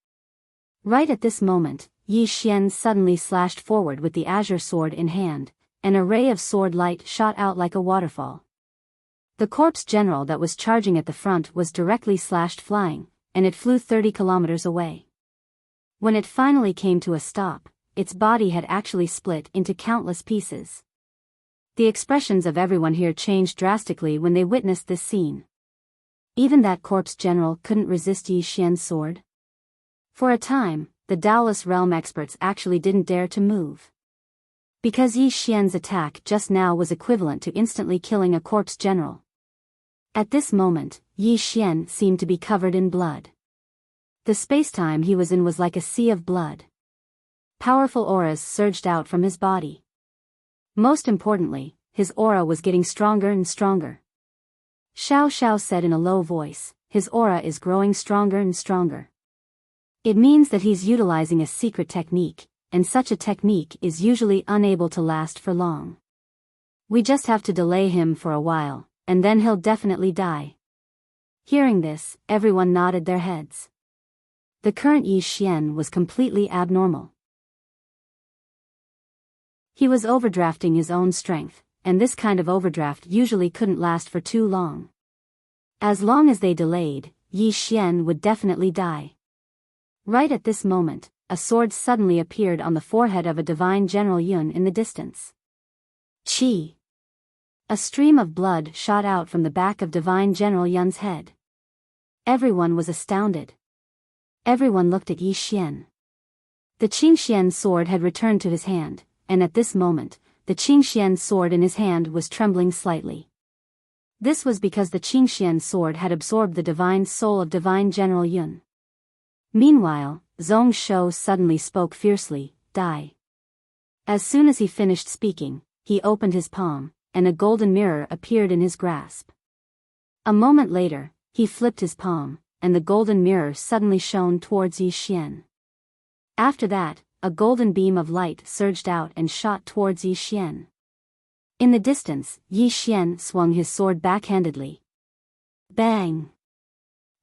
Right at this moment, Yi Xian suddenly slashed forward with the azure sword in hand, and a ray of sword light shot out like a waterfall. The corpse general that was charging at the front was directly slashed flying, and it flew 30 kilometers away. When it finally came to a stop, its body had actually split into countless pieces. The expressions of everyone here changed drastically when they witnessed this scene. Even that corpse general couldn't resist Yi Xian's sword. For a time, the Dallas realm experts actually didn't dare to move. Because Yi Xian's attack just now was equivalent to instantly killing a corpse general. At this moment, Yi Xian seemed to be covered in blood. The spacetime he was in was like a sea of blood. Powerful auras surged out from his body. Most importantly, his aura was getting stronger and stronger. Xiao Xiao said in a low voice, "His aura is growing stronger and stronger." It means that he's utilizing a secret technique, and such a technique is usually unable to last for long. We just have to delay him for a while, and then he'll definitely die. Hearing this, everyone nodded their heads. The current Yi Xian was completely abnormal. He was overdrafting his own strength, and this kind of overdraft usually couldn't last for too long. As long as they delayed, Yi Xian would definitely die. Right at this moment, a sword suddenly appeared on the forehead of a divine General Yun in the distance. Qi! A stream of blood shot out from the back of divine General Yun's head. Everyone was astounded. Everyone looked at Yi Xian. The Qingxian sword had returned to his hand, and at this moment, the Qingxian sword in his hand was trembling slightly. This was because the Qingxian sword had absorbed the divine soul of divine General Yun. Meanwhile, Zhong Shou suddenly spoke fiercely, "Die." As soon as he finished speaking, he opened his palm, and a golden mirror appeared in his grasp. A moment later, he flipped his palm, and the golden mirror suddenly shone towards Yi Xian. After that, a golden beam of light surged out and shot towards Yi Xian. In the distance, Yi Xian swung his sword backhandedly. Bang!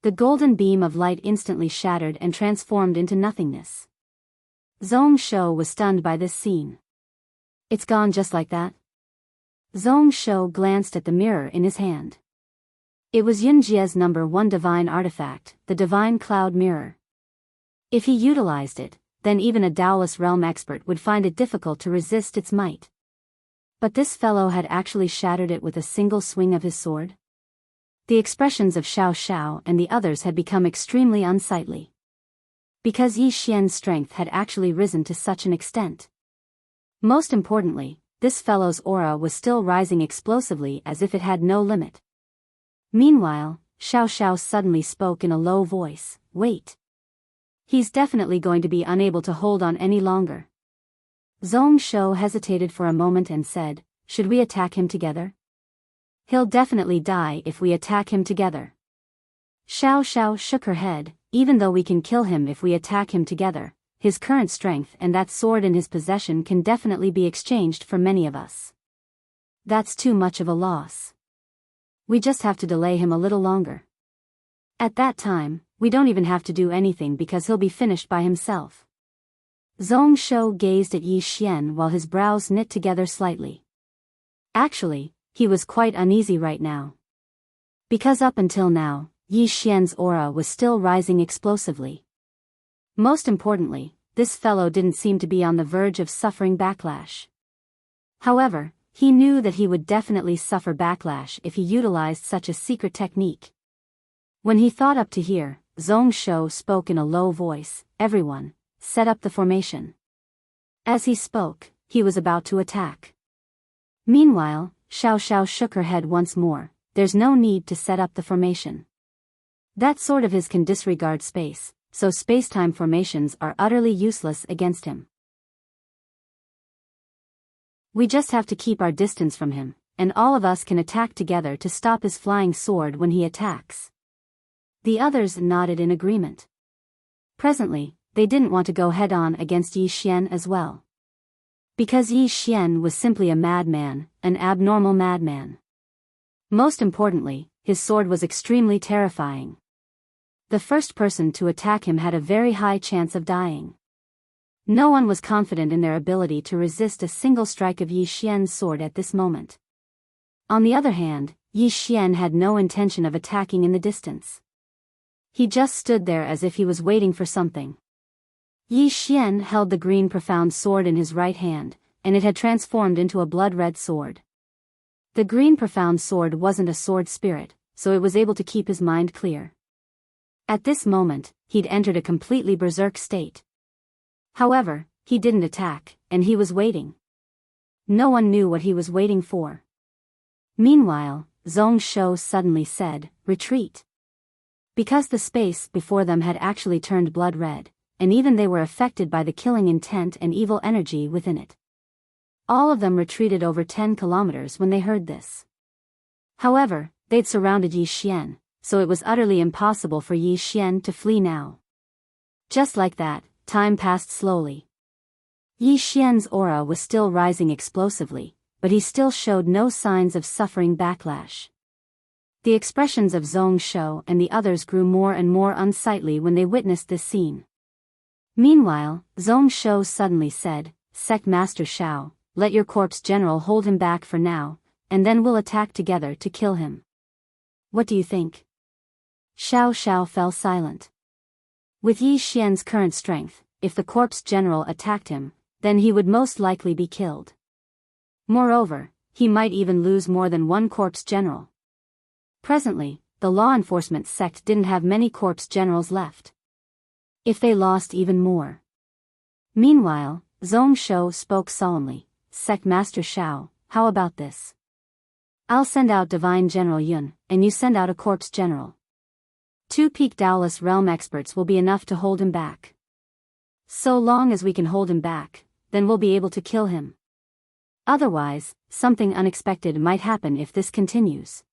The golden beam of light instantly shattered and transformed into nothingness. Zhong Shou was stunned by this scene. It's gone just like that? Zhong Shou glanced at the mirror in his hand. It was Yun Jie's #1 divine artifact, the divine cloud mirror. If he utilized it, then even a Daoless realm expert would find it difficult to resist its might. But this fellow had actually shattered it with a single swing of his sword. The expressions of Xiao Xiao and the others had become extremely unsightly. Because Yi Xian's strength had actually risen to such an extent. Most importantly, this fellow's aura was still rising explosively as if it had no limit. Meanwhile, Xiao Xiao suddenly spoke in a low voice, "Wait. He's definitely going to be unable to hold on any longer." Zhong Shou hesitated for a moment and said, "Should we attack him together? He'll definitely die if we attack him together." Xiao Xiao shook her head. "Even though we can kill him if we attack him together, his current strength and that sword in his possession can definitely be exchanged for many of us. That's too much of a loss. We just have to delay him a little longer. At that time, we don't even have to do anything because he'll be finished by himself." Zhong Shou gazed at Yi Xian while his brows knit together slightly. Actually, he was quite uneasy right now. Because up until now, Yi Xian's aura was still rising explosively. Most importantly, this fellow didn't seem to be on the verge of suffering backlash. However, he knew that he would definitely suffer backlash if he utilized such a secret technique. When he thought up to here, Zhong Shou spoke in a low voice, "Everyone, set up the formation." As he spoke, he was about to attack. Meanwhile, Xiao Xiao shook her head once more. "There's no need to set up the formation. That sword of his can disregard space, so space-time formations are utterly useless against him. We just have to keep our distance from him, and all of us can attack together to stop his flying sword when he attacks." The others nodded in agreement. Presently, they didn't want to go head-on against Yi Xian as well. Because Yi Xian was simply a madman, an abnormal madman. Most importantly, his sword was extremely terrifying. The first person to attack him had a very high chance of dying. No one was confident in their ability to resist a single strike of Yi Xian's sword at this moment. On the other hand, Yi Xian had no intention of attacking in the distance. He just stood there as if he was waiting for something. Yi Xian held the green profound sword in his right hand, and it had transformed into a blood-red sword. The green profound sword wasn't a sword spirit, so it was able to keep his mind clear. At this moment, he'd entered a completely berserk state. However, he didn't attack, and he was waiting. No one knew what he was waiting for. Meanwhile, Zhong Shou suddenly said, "Retreat." Because the space before them had actually turned blood-red, and even they were affected by the killing intent and evil energy within it. All of them retreated over 10 kilometers when they heard this. However, they'd surrounded Yi Xian, so it was utterly impossible for Yi Xian to flee now. Just like that, time passed slowly. Yi Xian's aura was still rising explosively, but he still showed no signs of suffering backlash. The expressions of Zhong Shou and the others grew more and more unsightly when they witnessed this scene. Meanwhile, Zhong Shou suddenly said, "Sect Master Shao, let your corpse general hold him back for now, and then we'll attack together to kill him. What do you think?" Xiao Xiao fell silent. With Yi Xian's current strength, if the corpse general attacked him, then he would most likely be killed. Moreover, he might even lose more than one corpse general. Presently, the law enforcement sect didn't have many corpse generals left. If they lost even more. Meanwhile, Zhong Shou spoke solemnly, "Sect Master Shao, how about this? I'll send out Divine General Yun, and you send out a corpse general. 2 peak Daoless realm experts will be enough to hold him back. So long as we can hold him back, then we'll be able to kill him. Otherwise, something unexpected might happen if this continues."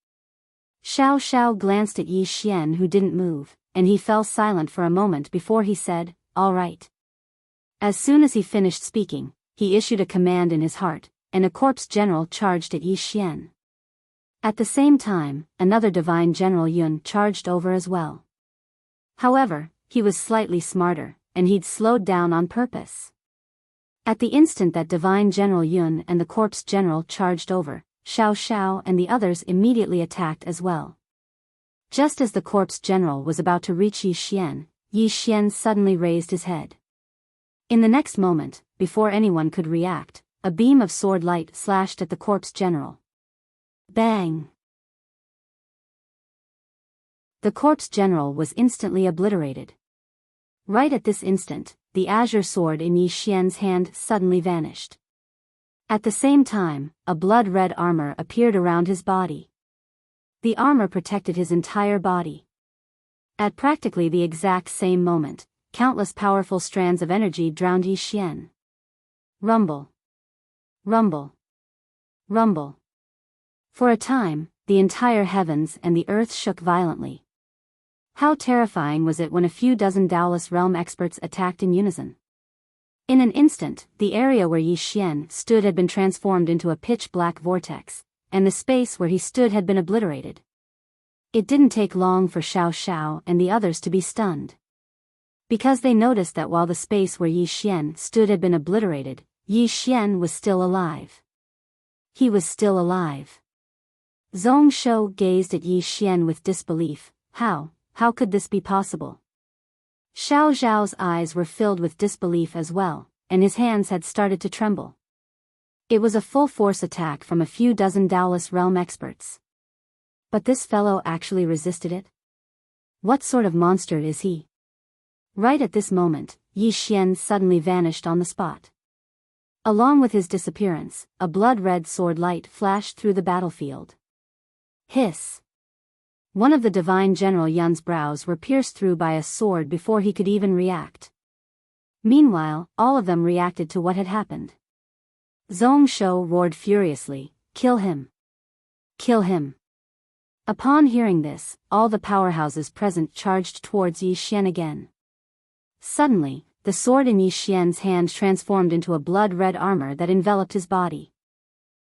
Xiao Xiao glanced at Yi Xian, who didn't move, and he fell silent for a moment before he said, "All right." As soon as he finished speaking, he issued a command in his heart, and a corpse general charged at Yi Xian. At the same time, another Divine General Yun charged over as well. However, he was slightly smarter, and he'd slowed down on purpose. At the instant that Divine General Yun and the corpse general charged over, Xiao Xiao and the others immediately attacked as well. Just as the corpse general was about to reach Yi Xian suddenly raised his head. In the next moment, before anyone could react, a beam of sword light slashed at the corpse general. Bang! The corpse general was instantly obliterated. Right at this instant, the azure sword in Yi Xian's hand suddenly vanished. At the same time, a blood-red armor appeared around his body. The armor protected his entire body. At practically the exact same moment, countless powerful strands of energy drowned Yi Xian. Rumble. Rumble. Rumble. For a time, the entire heavens and the earth shook violently. How terrifying was it when a few dozen Daoless realm experts attacked in unison. In an instant, the area where Yi Xian stood had been transformed into a pitch-black vortex, and the space where he stood had been obliterated. It didn't take long for Xiao Xiao and the others to be stunned. Because they noticed that while the space where Yi Xian stood had been obliterated, Yi Xian was still alive. He was still alive. Zhong Shou gazed at Yi Xian with disbelief. How could this be possible? Xiao Zhao's eyes were filled with disbelief as well, and his hands had started to tremble. It was a full-force attack from a few dozen Daoless realm experts. But this fellow actually resisted it? What sort of monster is he? Right at this moment, Yi Xian suddenly vanished on the spot. Along with his disappearance, a blood-red sword light flashed through the battlefield. Hiss! One of the Divine General Yun's brows were pierced through by a sword before he could even react. Meanwhile, all of them reacted to what had happened. Zhong Shou roared furiously, "Kill him! Kill him!" Upon hearing this, all the powerhouses present charged towards Yi Xian again. Suddenly, the sword in Yi Xian's hand transformed into a blood-red armor that enveloped his body.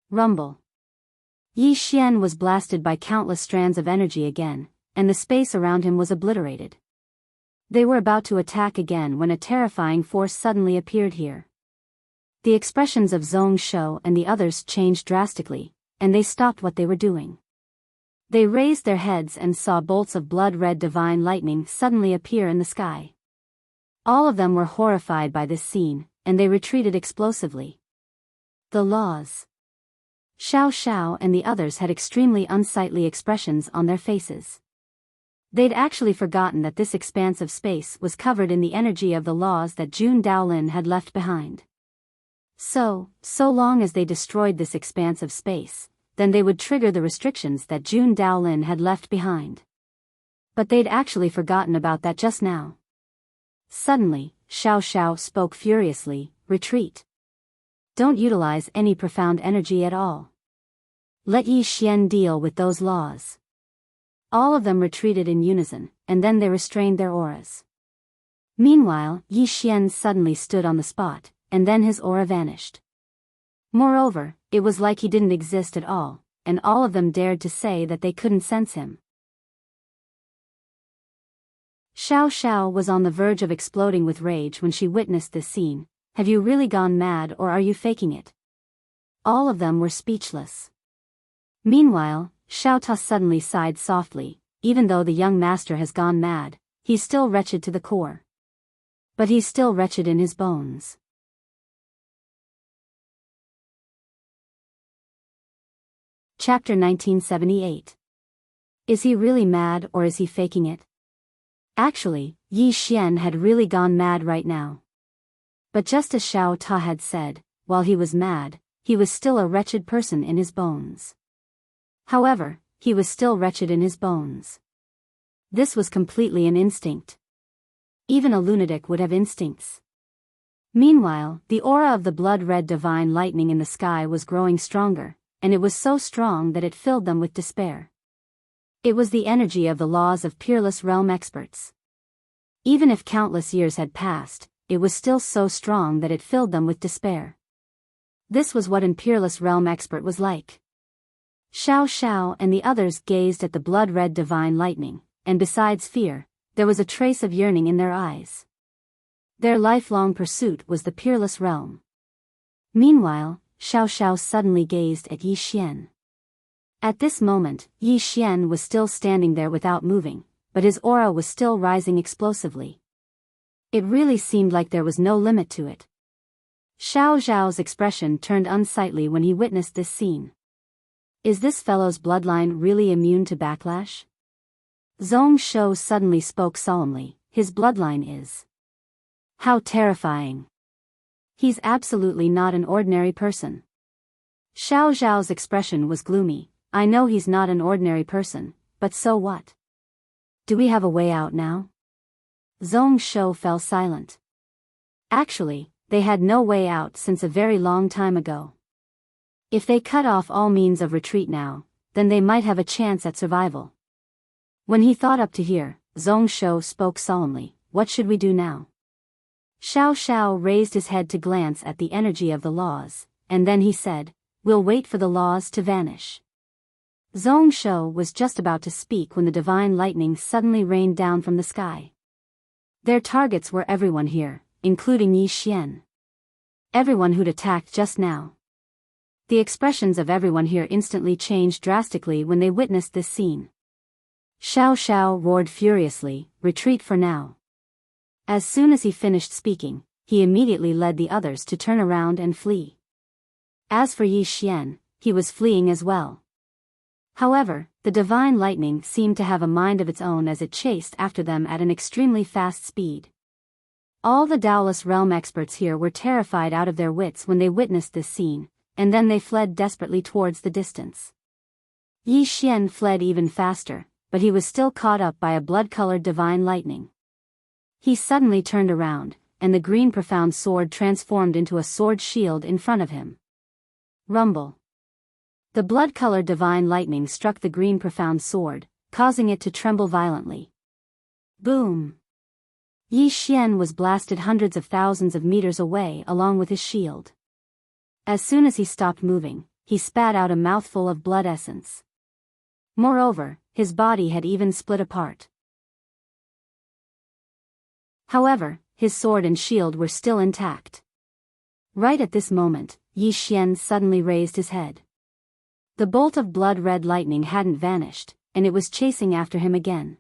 Rumble. Yi Xian was blasted by countless strands of energy again, and the space around him was obliterated. They were about to attack again when a terrifying force suddenly appeared here. The expressions of Zhong Shou and the others changed drastically, and they stopped what they were doing. They raised their heads and saw bolts of blood-red divine lightning suddenly appear in the sky. All of them were horrified by this scene, and they retreated explosively. The laws. Xiao Xiao and the others had extremely unsightly expressions on their faces. They'd actually forgotten that this expanse of space was covered in the energy of the laws that Jun Daolin had left behind. So long as they destroyed this expanse of space, then they would trigger the restrictions that Jun Daolin had left behind. But they'd actually forgotten about that just now. Suddenly, Xiao Xiao spoke furiously, "Retreat. Don't utilize any profound energy at all. Let Yi Xian deal with those laws." All of them retreated in unison, and then they restrained their auras. Meanwhile, Yi Xian suddenly stood on the spot, and then his aura vanished. Moreover, it was like he didn't exist at all, and all of them dared to say that they couldn't sense him. Xiao Xiao was on the verge of exploding with rage when she witnessed this scene. Have you really gone mad or are you faking it? All of them were speechless. Meanwhile, Xiao Ta suddenly sighed softly. Even though the young master has gone mad, he's still wretched to the core. But he's still wretched in his bones. Chapter 1978. Is he really mad or is he faking it? Actually, Yi Xian had really gone mad right now. But just as Xiao Ta had said, while he was mad, he was still a wretched person in his bones. However, he was still wretched in his bones. This was completely an instinct. Even a lunatic would have instincts. Meanwhile, the aura of the blood-red divine lightning in the sky was growing stronger, and it was so strong that it filled them with despair. It was the energy of the laws of peerless realm experts. Even if countless years had passed, it was still so strong that it filled them with despair. This was what an peerless realm expert was like. Xiao Xiao and the others gazed at the blood-red divine lightning, and besides fear, there was a trace of yearning in their eyes. Their lifelong pursuit was the peerless realm. Meanwhile, Xiao Xiao suddenly gazed at Yi Xian. At this moment, Yi Xian was still standing there without moving, but his aura was still rising explosively. It really seemed like there was no limit to it. Xiao Zhao's expression turned unsightly when he witnessed this scene. Is this fellow's bloodline really immune to backlash? Zhong Shou suddenly spoke solemnly. His bloodline is. How terrifying. He's absolutely not an ordinary person. Xiao Zhao's expression was gloomy. I know he's not an ordinary person, but so what? Do we have a way out now? Zhong Shou fell silent. Actually, they had no way out since a very long time ago. If they cut off all means of retreat now, then they might have a chance at survival. When he thought up to here, Zhong Shou spoke solemnly. What should we do now? Xiao Xiao raised his head to glance at the energy of the laws, and then he said, we'll wait for the laws to vanish. Zhong Shou was just about to speak when the divine lightning suddenly rained down from the sky. Their targets were everyone here, including Yi Xian. Everyone who'd attacked just now. The expressions of everyone here instantly changed drastically when they witnessed this scene. Xiao Xiao roared furiously, retreat for now. As soon as he finished speaking, he immediately led the others to turn around and flee. As for Yi Xian, he was fleeing as well. However, the divine lightning seemed to have a mind of its own as it chased after them at an extremely fast speed. All the Daoless realm experts here were terrified out of their wits when they witnessed this scene, and then they fled desperately towards the distance. Yi Xian fled even faster, but he was still caught up by a blood-colored divine lightning. He suddenly turned around, and the green profound sword transformed into a sword shield in front of him. Rumble. The blood-colored divine lightning struck the green profound sword, causing it to tremble violently. Boom! Yi Xian was blasted hundreds of thousands of meters away along with his shield. As soon as he stopped moving, he spat out a mouthful of blood essence. Moreover, his body had even split apart. However, his sword and shield were still intact. Right at this moment, Yi Xian suddenly raised his head. The bolt of blood-red lightning hadn't vanished, and it was chasing after him again.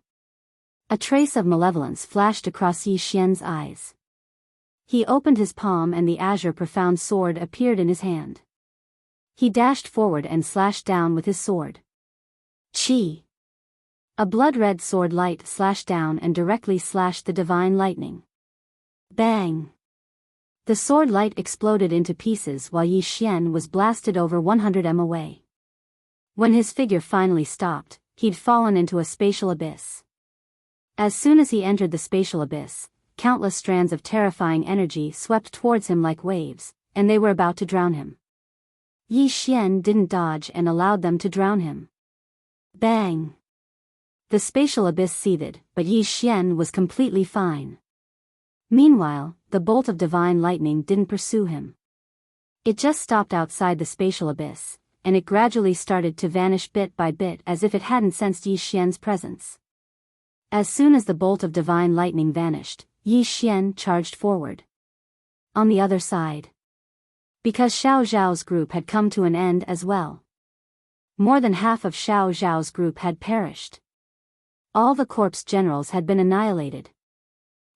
A trace of malevolence flashed across Yi Xian's eyes. He opened his palm and the azure profound sword appeared in his hand. He dashed forward and slashed down with his sword. Chi! A blood-red sword light slashed down and directly slashed the divine lightning. Bang! The sword light exploded into pieces while Yi Xian was blasted over 100 m away. When his figure finally stopped, he'd fallen into a spatial abyss. As soon as he entered the spatial abyss, countless strands of terrifying energy swept towards him like waves, and they were about to drown him. Yi Xian didn't dodge and allowed them to drown him. Bang! The spatial abyss seethed, but Yi Xian was completely fine. Meanwhile, the bolt of divine lightning didn't pursue him. It just stopped outside the spatial abyss, and it gradually started to vanish bit by bit as if it hadn't sensed Yi Xian's presence. As soon as the bolt of divine lightning vanished, Yi Xian charged forward. On the other side, because Xiao Zhao's group had come to an end as well. More than half of Xiao Zhao's group had perished. All the corpse generals had been annihilated.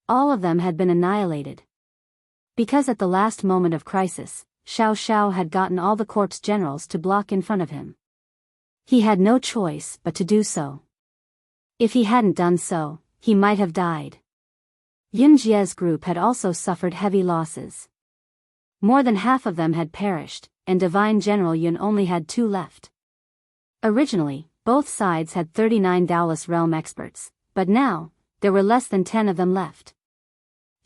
All of them had been annihilated. Because at the last moment of crisis, Xiao Xiao had gotten all the corpse generals to block in front of him. He had no choice but to do so. If he hadn't done so, he might have died. Yun Jie's group had also suffered heavy losses. More than half of them had perished, and Divine General Yun only had 2 left. Originally, both sides had 39 Dallas Realm experts, but now, there were less than 10 of them left.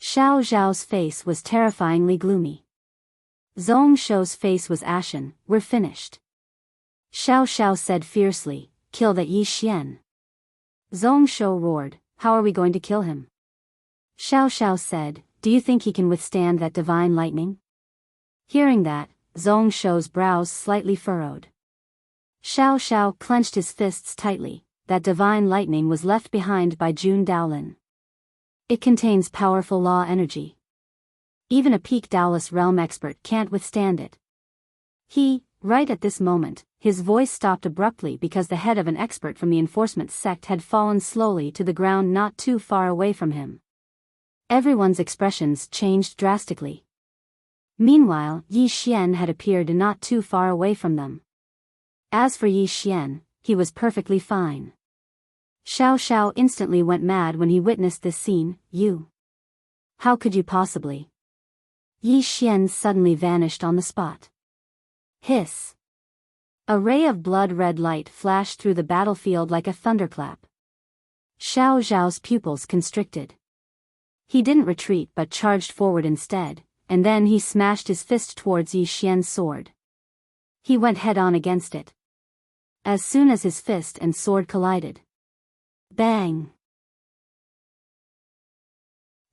Xiao Zhao's face was terrifyingly gloomy. Zhong Shou's face was ashen. "We're finished." Xiao Xiao said fiercely, "Kill that Yi Xian." Zhong Shou roared, "How are we going to kill him?" Xiao Xiao said, "Do you think he can withstand that divine lightning?" Hearing that, Zhong Shou's brows slightly furrowed. Xiao Xiao clenched his fists tightly. That divine lightning was left behind by Jun Daolin. It contains powerful law energy. Even a peak Dallas realm expert can't withstand it. Right at this moment, his voice stopped abruptly because the head of an expert from the enforcement sect had fallen slowly to the ground not too far away from him. Everyone's expressions changed drastically. Meanwhile, Yi Xian had appeared not too far away from them. As for Yi Xian, he was perfectly fine. Xiao Xiao instantly went mad when he witnessed this scene. "You. How could you possibly?" Yi Xian suddenly vanished on the spot. Hiss. A ray of blood-red light flashed through the battlefield like a thunderclap. Xiao Zhao's pupils constricted. He didn't retreat but charged forward instead, and then he smashed his fist towards Yi Xian's sword. He went head-on against it. As soon as his fist and sword collided, bang!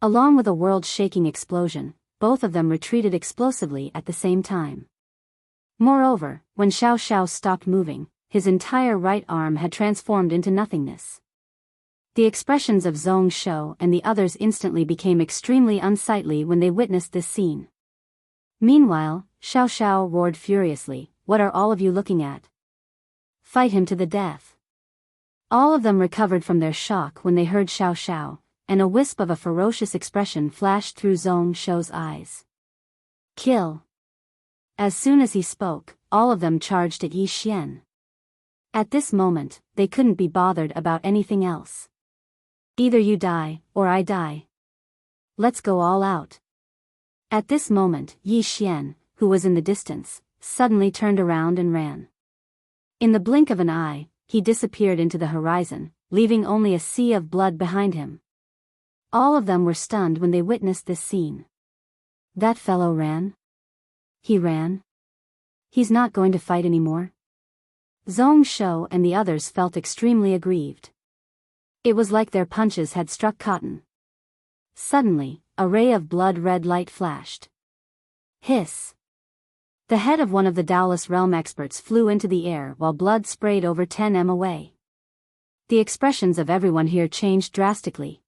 Along with a world-shaking explosion, both of them retreated explosively at the same time. Moreover, when Xiao Xiao stopped moving, his entire right arm had transformed into nothingness. The expressions of Zhong Shou and the others instantly became extremely unsightly when they witnessed this scene. Meanwhile, Xiao Xiao roared furiously, "What are all of you looking at? Fight him to the death." All of them recovered from their shock when they heard Xiao Xiao, and a wisp of a ferocious expression flashed through Zhong Shou's eyes. "Kill." As soon as he spoke, all of them charged at Yi Xian. At this moment, they couldn't be bothered about anything else. "Either you die, or I die. Let's go all out." At this moment, Yi Xian, who was in the distance, suddenly turned around and ran. In the blink of an eye, he disappeared into the horizon, leaving only a sea of blood behind him. All of them were stunned when they witnessed this scene. That fellow ran? He ran? He's not going to fight anymore? Zhong Shou and the others felt extremely aggrieved. It was like their punches had struck cotton. Suddenly, a ray of blood-red light flashed. Hiss. The head of one of the Dallas realm experts flew into the air while blood sprayed over 10 m away. The expressions of everyone here changed drastically.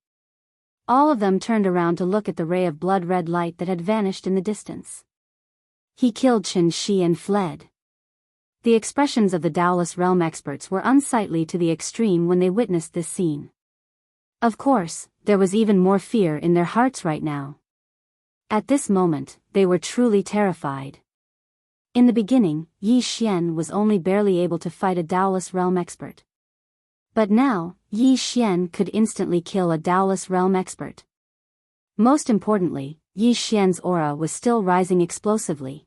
All of them turned around to look at the ray of blood-red light that had vanished in the distance. He killed Qin Shi and fled. The expressions of the Dallas realm experts were unsightly to the extreme when they witnessed this scene. Of course, there was even more fear in their hearts right now. At this moment, they were truly terrified. In the beginning, Yi Xian was only barely able to fight a Dallas realm expert. But now, Yi Xian could instantly kill a Dallas realm expert. Most importantly, Yi Xian's aura was still rising explosively.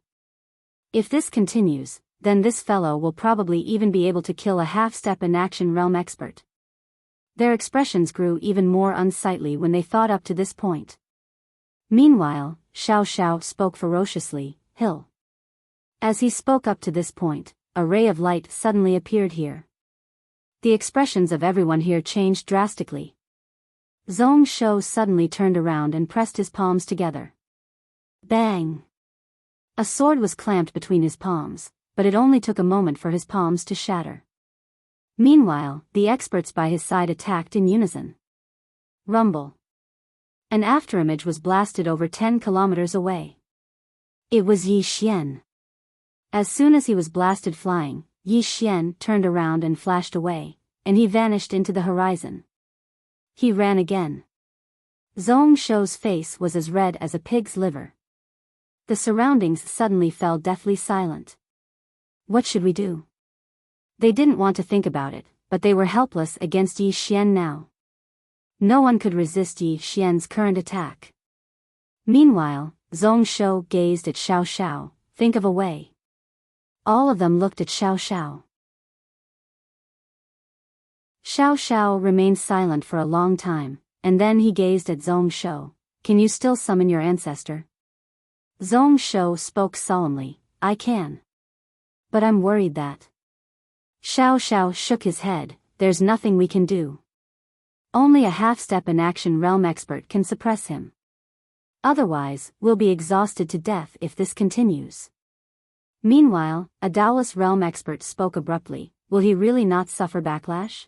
If this continues, then this fellow will probably even be able to kill a half-step in-action realm expert. Their expressions grew even more unsightly when they thought up to this point. Meanwhile, Xiao Xiao spoke ferociously, "Hill." As he spoke up to this point, a ray of light suddenly appeared here. The expressions of everyone here changed drastically. Zhong Shou suddenly turned around and pressed his palms together. Bang! A sword was clamped between his palms, but it only took a moment for his palms to shatter. Meanwhile, the experts by his side attacked in unison. Rumble. An afterimage was blasted over 10 kilometers away. It was Yi Xian. As soon as he was blasted flying, Yi Xian turned around and flashed away, and he vanished into the horizon. He ran again. Zhong Shou's face was as red as a pig's liver. The surroundings suddenly fell deathly silent. What should we do? They didn't want to think about it, but they were helpless against Yi Xian now. No one could resist Yi Xian's current attack. Meanwhile, Zhong Shou gazed at Xiao Xiao. Think of a way. All of them looked at Xiao Xiao. Xiao Xiao remained silent for a long time, and then he gazed at Zhong Shou. Can you still summon your ancestor? Zhong Shou spoke solemnly. I can. But I'm worried that. Xiao Xiao shook his head. There's nothing we can do. Only a half-step in action realm expert can suppress him. Otherwise, we'll be exhausted to death if this continues. Meanwhile, a Daoist realm expert spoke abruptly. Will he really not suffer backlash?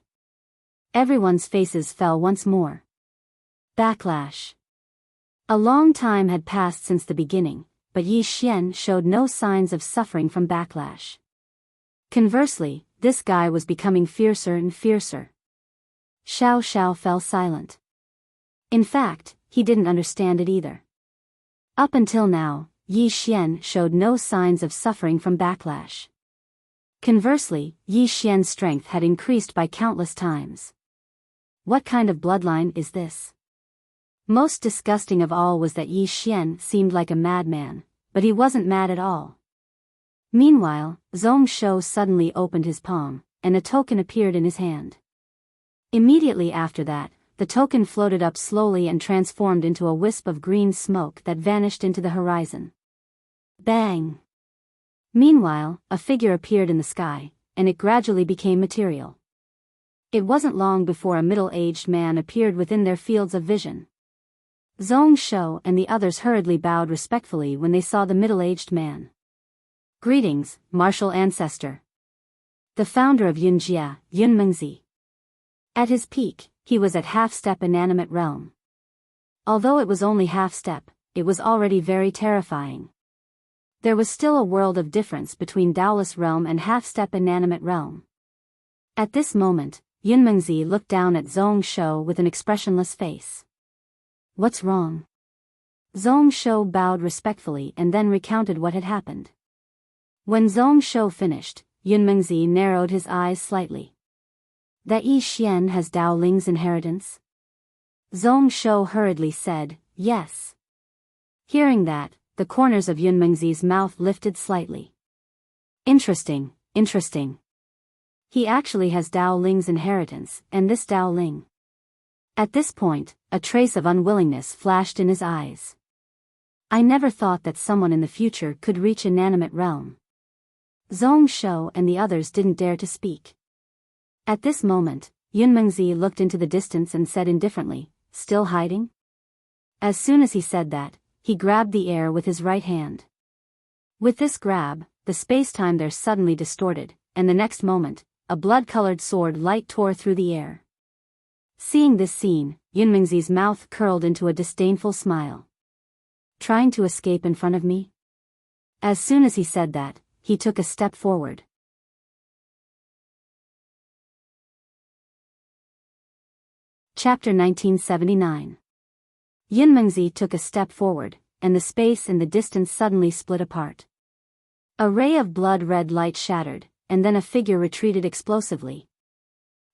Everyone's faces fell once more. Backlash. A long time had passed since the beginning, but Yi Xian showed no signs of suffering from backlash. Conversely, this guy was becoming fiercer and fiercer. Xiao Xiao fell silent. In fact, he didn't understand it either. Up until now, Yi Xian showed no signs of suffering from backlash. Conversely, Yi Xian's strength had increased by countless times. What kind of bloodline is this? Most disgusting of all was that Yi Xian seemed like a madman, but he wasn't mad at all. Meanwhile, Zhong Shou suddenly opened his palm, and a token appeared in his hand. Immediately after that, the token floated up slowly and transformed into a wisp of green smoke that vanished into the horizon. Bang! Meanwhile, a figure appeared in the sky, and it gradually became material. It wasn't long before a middle-aged man appeared within their fields of vision. Zhong Shou and the others hurriedly bowed respectfully when they saw the middle-aged man. Greetings, martial ancestor. The founder of Yunjia, Yunmengzi. At his peak, he was at half-step inanimate realm. Although it was only half-step, it was already very terrifying. There was still a world of difference between Daoist realm and half-step inanimate realm. At this moment, Yunmengzi looked down at Zhong Shou with an expressionless face. What's wrong? Zhong Shou bowed respectfully and then recounted what had happened. When Zhong Shou finished, Yunmengzi narrowed his eyes slightly. That Yi Xian has Dao Ling's inheritance? Zhong Shou hurriedly said, yes. Hearing that, the corners of Yunmengzi's mouth lifted slightly. Interesting, interesting. He actually has Dao Ling's inheritance, and this Dao Ling. At this point, a trace of unwillingness flashed in his eyes. I never thought that someone in the future could reach inanimate realm. Zhong Shou and the others didn't dare to speak. At this moment, Yunmengzi looked into the distance and said indifferently, still hiding? As soon as he said that, he grabbed the air with his right hand. With this grab, the space-time there suddenly distorted, and the next moment, a blood-colored sword light tore through the air. Seeing this scene, Yunmengzi's mouth curled into a disdainful smile. Trying to escape in front of me? As soon as he said that, he took a step forward. Chapter 1979. Yunmengzi took a step forward, and the space and the distance suddenly split apart. A ray of blood-red light shattered, and then a figure retreated explosively.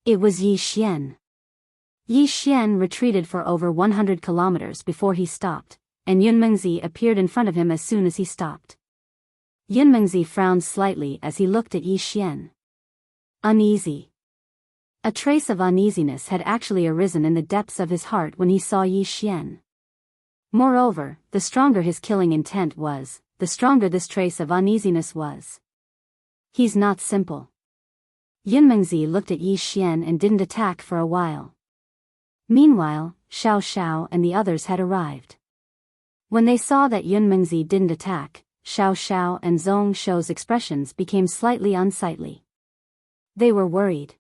It was Yi Xian. Yi Xian retreated for over 100 kilometers before he stopped, and Yunmengzi appeared in front of him as soon as he stopped. Yunmengzi frowned slightly as he looked at Yi Xian. Uneasy. A trace of uneasiness had actually arisen in the depths of his heart when he saw Yi Xian. Moreover, the stronger his killing intent was, the stronger this trace of uneasiness was. He's not simple. Yunmengzi looked at Yi Xian and didn't attack for a while. Meanwhile, Xiao Xiao and the others had arrived. When they saw that Yunmengzi didn't attack, Xiao Xiao and Zhong Shou's expressions became slightly unsightly. They were worried.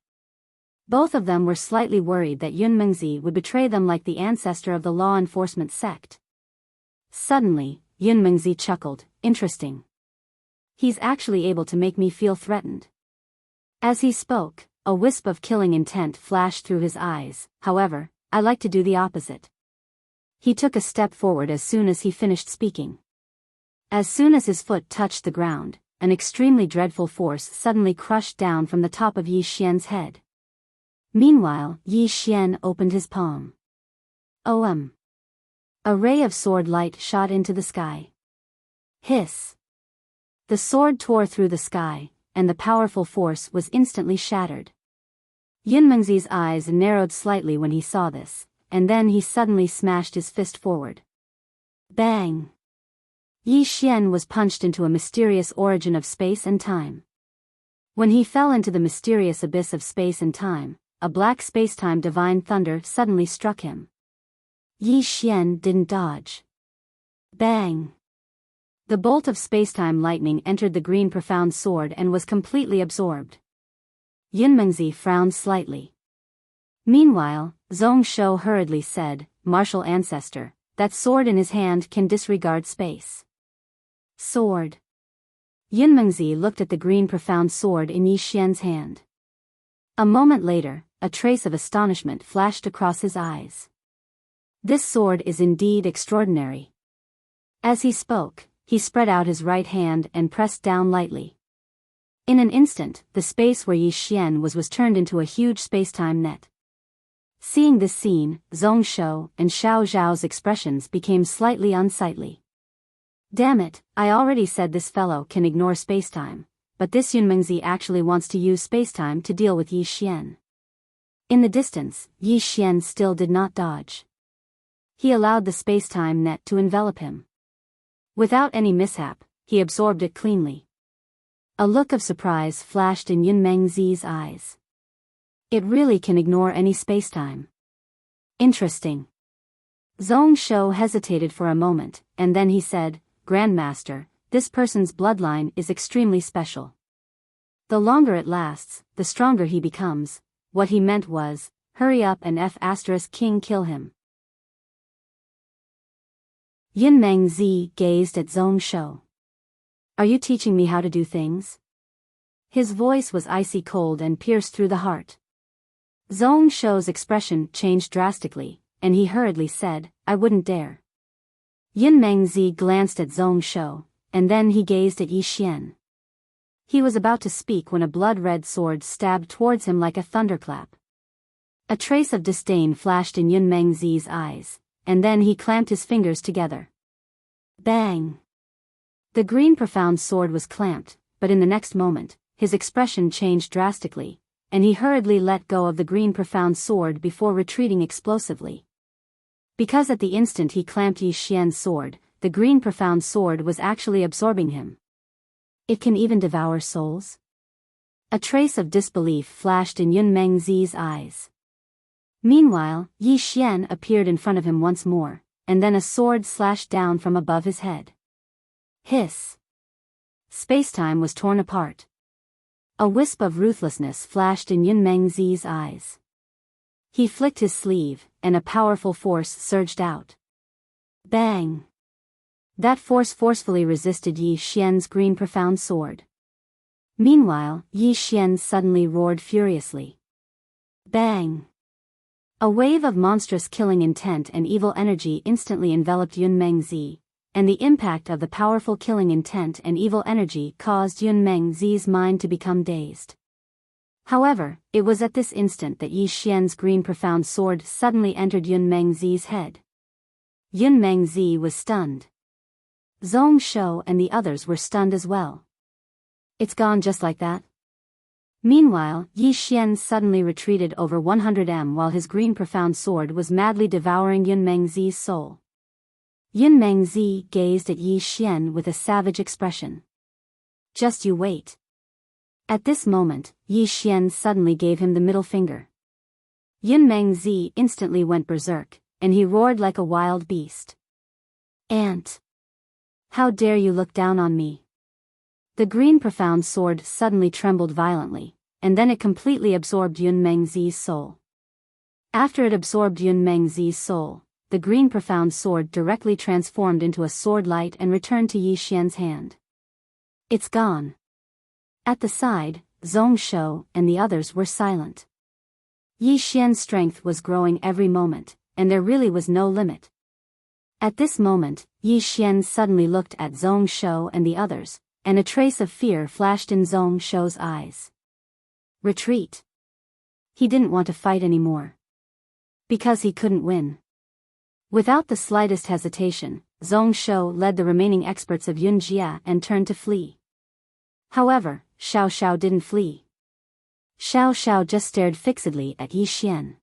Both of them were slightly worried that Yun Mengzi would betray them like the ancestor of the law enforcement sect. Suddenly, Yun Mengzi chuckled, "Interesting. He's actually able to make me feel threatened." As he spoke, a wisp of killing intent flashed through his eyes. "However, I like to do the opposite." He took a step forward as soon as he finished speaking. As soon as his foot touched the ground, an extremely dreadful force suddenly crushed down from the top of Yi Xian's head. Meanwhile, Yi Xian opened his palm. A ray of sword light shot into the sky. Hiss! The sword tore through the sky, and the powerful force was instantly shattered. Yun Mengzi's eyes narrowed slightly when he saw this, and then he suddenly smashed his fist forward. Bang! Yi Xian was punched into a mysterious origin of space and time. When he fell into the mysterious abyss of space and time, a black spacetime divine thunder suddenly struck him. Yi Xian didn't dodge. Bang! The bolt of spacetime lightning entered the green profound sword and was completely absorbed. Yun Mengzi frowned slightly. Meanwhile, Zhong Shou hurriedly said, "Martial ancestor, that sword in his hand can disregard space." Sword. Yun Mengzi looked at the green profound sword in Yi Xian's hand. A moment later, a trace of astonishment flashed across his eyes. "This sword is indeed extraordinary." As he spoke, he spread out his right hand and pressed down lightly. In an instant, the space where Yi Xian was turned into a huge spacetime net. Seeing this scene, Zhong Shou and Xiao Zhao's expressions became slightly unsightly. "Damn it, I already said this fellow can ignore spacetime, but this Yun Mengzi actually wants to use spacetime to deal with Yi Xian." In the distance, Yi Xian still did not dodge. He allowed the spacetime net to envelop him. Without any mishap, he absorbed it cleanly. A look of surprise flashed in Yun Mengzi's eyes. It really can ignore any spacetime. Interesting. Zhong Shou hesitated for a moment, and then he said, "Grandmaster, this person's bloodline is extremely special. The longer it lasts, the stronger he becomes." What he meant was, "Hurry up and King kill him." Yun Mengzi gazed at Zhong Shou. "Are you teaching me how to do things?" His voice was icy cold and pierced through the heart. Zhong Shou's expression changed drastically, and he hurriedly said, "I wouldn't dare." Yun Mengzi glanced at Zhong Shou, and then he gazed at Yi Xian. He was about to speak when a blood-red sword stabbed towards him like a thunderclap. A trace of disdain flashed in Yun Mengzi's eyes, and then he clamped his fingers together. Bang! The green profound sword was clamped, but in the next moment, his expression changed drastically, and he hurriedly let go of the green profound sword before retreating explosively. Because at the instant he clamped Yi Xian's sword, the green profound sword was actually absorbing him. It can even devour souls? A trace of disbelief flashed in Yun Mengzi's eyes. Meanwhile, Yi Xian appeared in front of him once more, and then a sword slashed down from above his head. Hiss! Spacetime was torn apart. A wisp of ruthlessness flashed in Yun Mengzi's eyes. He flicked his sleeve, and a powerful force surged out. Bang! That force forcefully resisted Yi Xian's green profound sword. Meanwhile, Yi Xian suddenly roared furiously. Bang! A wave of monstrous killing intent and evil energy instantly enveloped Yun Mengzi, and the impact of the powerful killing intent and evil energy caused Yun Mengzi's mind to become dazed. However, it was at this instant that Yi Xian's green profound sword suddenly entered Yun Mengzi's head. Yun Mengzi was stunned. Zhong Shou and the others were stunned as well. It's gone just like that? Meanwhile, Yi Xian suddenly retreated over 100 m while his green profound sword was madly devouring Yun Mengzi's soul. Yun Mengzi gazed at Yi Xian with a savage expression. Just you wait. At this moment, Yi Xian suddenly gave him the middle finger. Yun Mengzi instantly went berserk, and he roared like a wild beast. Ant! How dare you look down on me? The green profound sword suddenly trembled violently, and then it completely absorbed Yun Mengzi's soul. After it absorbed Yun Mengzi's soul, the green profound sword directly transformed into a sword light and returned to Yi Xian's hand. It's gone. At the side, Zhong Shou and the others were silent. Yi Xian's strength was growing every moment, and there really was no limit. At this moment, Yi Xian suddenly looked at Zhong Shou and the others, and a trace of fear flashed in Zhong Shou's eyes. Retreat. He didn't want to fight anymore. Because he couldn't win. Without the slightest hesitation, Zhong Shou led the remaining experts of Yun Jia and turned to flee. However, Xiao Xiao didn't flee. Xiao Xiao just stared fixedly at Yi Xian.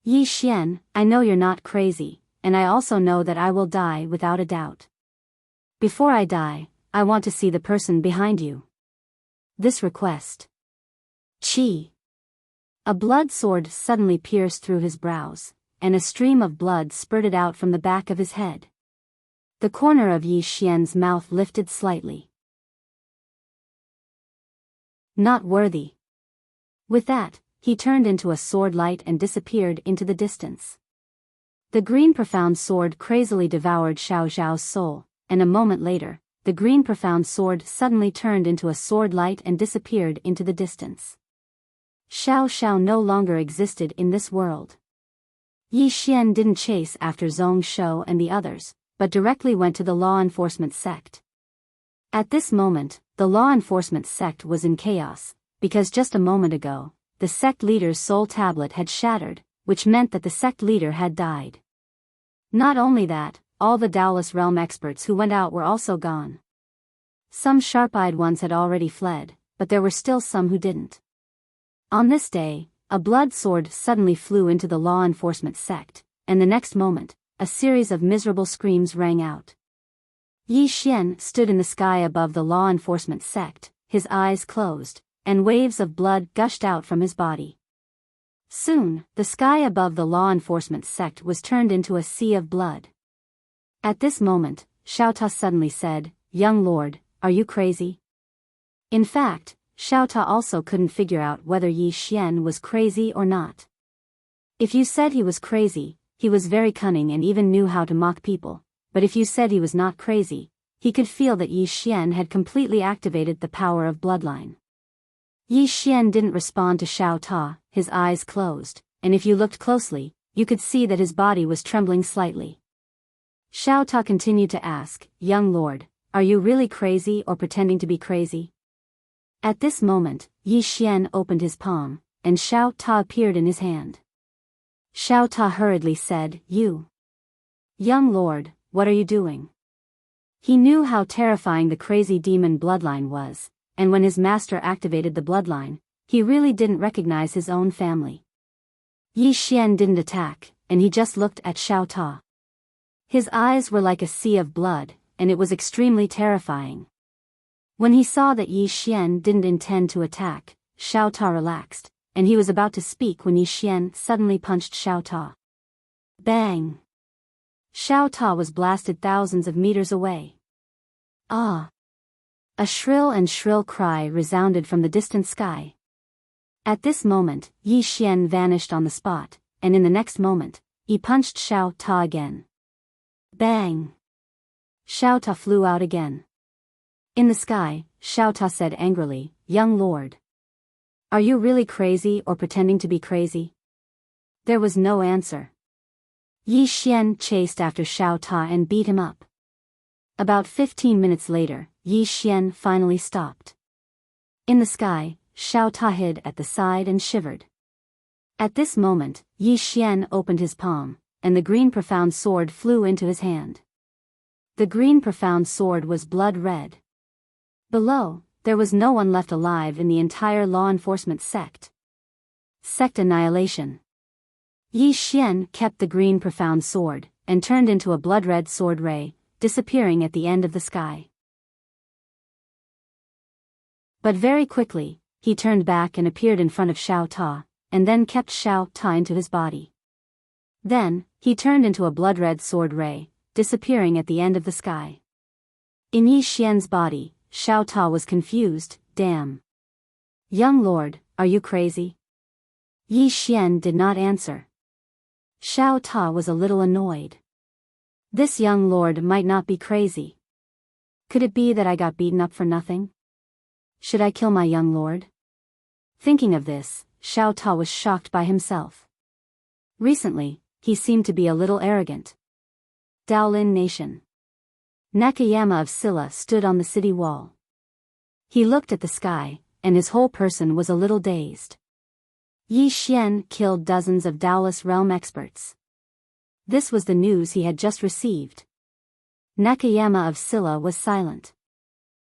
Yi Xian, I know you're not crazy, and I also know that I will die without a doubt. Before I die, I want to see the person behind you. This request. Qi. A blood sword suddenly pierced through his brows, and a stream of blood spurted out from the back of his head. The corner of Yi Xian's mouth lifted slightly. Not worthy. With that, he turned into a sword light and disappeared into the distance. The green profound sword crazily devoured Xiao Zhao's soul, and a moment later, the green profound sword suddenly turned into a sword light and disappeared into the distance. Xiao Xiao no longer existed in this world. Yi Xian didn't chase after Zhong Shou and the others, but directly went to the law enforcement sect. At this moment, the law enforcement sect was in chaos, because just a moment ago, the sect leader's soul tablet had shattered, which meant that the sect leader had died. Not only that, all the Daoless Realm experts who went out were also gone. Some sharp-eyed ones had already fled, but there were still some who didn't. On this day, a blood sword suddenly flew into the law enforcement sect, and the next moment, a series of miserable screams rang out. Yi Xian stood in the sky above the law enforcement sect, his eyes closed, and waves of blood gushed out from his body. Soon, the sky above the law enforcement sect was turned into a sea of blood. At this moment, Xiao Ta suddenly said, "Young lord, are you crazy?" In fact, Xiao Ta also couldn't figure out whether Yi Xian was crazy or not. If you said he was crazy, he was very cunning and even knew how to mock people, but if you said he was not crazy, he could feel that Yi Xian had completely activated the power of bloodline. Yi Xian didn't respond to Xiao Ta, his eyes closed, and if you looked closely, you could see that his body was trembling slightly. Xiao Ta continued to ask, "Young lord, are you really crazy or pretending to be crazy?" At this moment, Yi Xian opened his palm, and Xiao Ta appeared in his hand. Xiao Ta hurriedly said, "You. Young lord, what are you doing?" He knew how terrifying the crazy demon bloodline was, and when his master activated the bloodline, he really didn't recognize his own family. Yi Xian didn't attack, and he just looked at Xiao Ta. His eyes were like a sea of blood, and it was extremely terrifying. When he saw that Yi Xian didn't intend to attack, Xiao Ta relaxed, and he was about to speak when Yi Xian suddenly punched Xiao Ta. Bang! Xiao Ta was blasted thousands of meters away. Ah! A shrill cry resounded from the distant sky. At this moment, Yi Xian vanished on the spot, and in the next moment, he punched Xiao Ta again. Bang! Xiao Ta flew out again. In the sky, Xiao Ta said angrily, "Young lord. Are you really crazy or pretending to be crazy?" There was no answer. Yi Xian chased after Xiao Ta and beat him up. About 15 minutes later, Yi Xian finally stopped. In the sky, Xiao Ta hid at the side and shivered. At this moment, Yi Xian opened his palm, and the green profound sword flew into his hand. The green profound sword was blood red. Below, there was no one left alive in the entire law enforcement sect. Sect annihilation. Yi Xian kept the green profound sword, and turned into a blood-red sword ray, disappearing at the end of the sky. But very quickly, he turned back and appeared in front of Xiao Ta, and then kept Xiao Ta into his body. Then, he turned into a blood-red sword ray, disappearing at the end of the sky. In Yi Xian's body, Xiao Ta was confused. Damn. Young lord, are you crazy? Yi Xian did not answer. Xiao Ta was a little annoyed. This young lord might not be crazy. Could it be that I got beaten up for nothing? Should I kill my young lord? Thinking of this, Xiao Ta was shocked by himself. Recently, he seemed to be a little arrogant. Daolin Nation. Nakayama of Silla stood on the city wall. He looked at the sky, and his whole person was a little dazed. Yi Xian killed dozens of Daolis realm experts. This was the news he had just received. Nakayama of Silla was silent.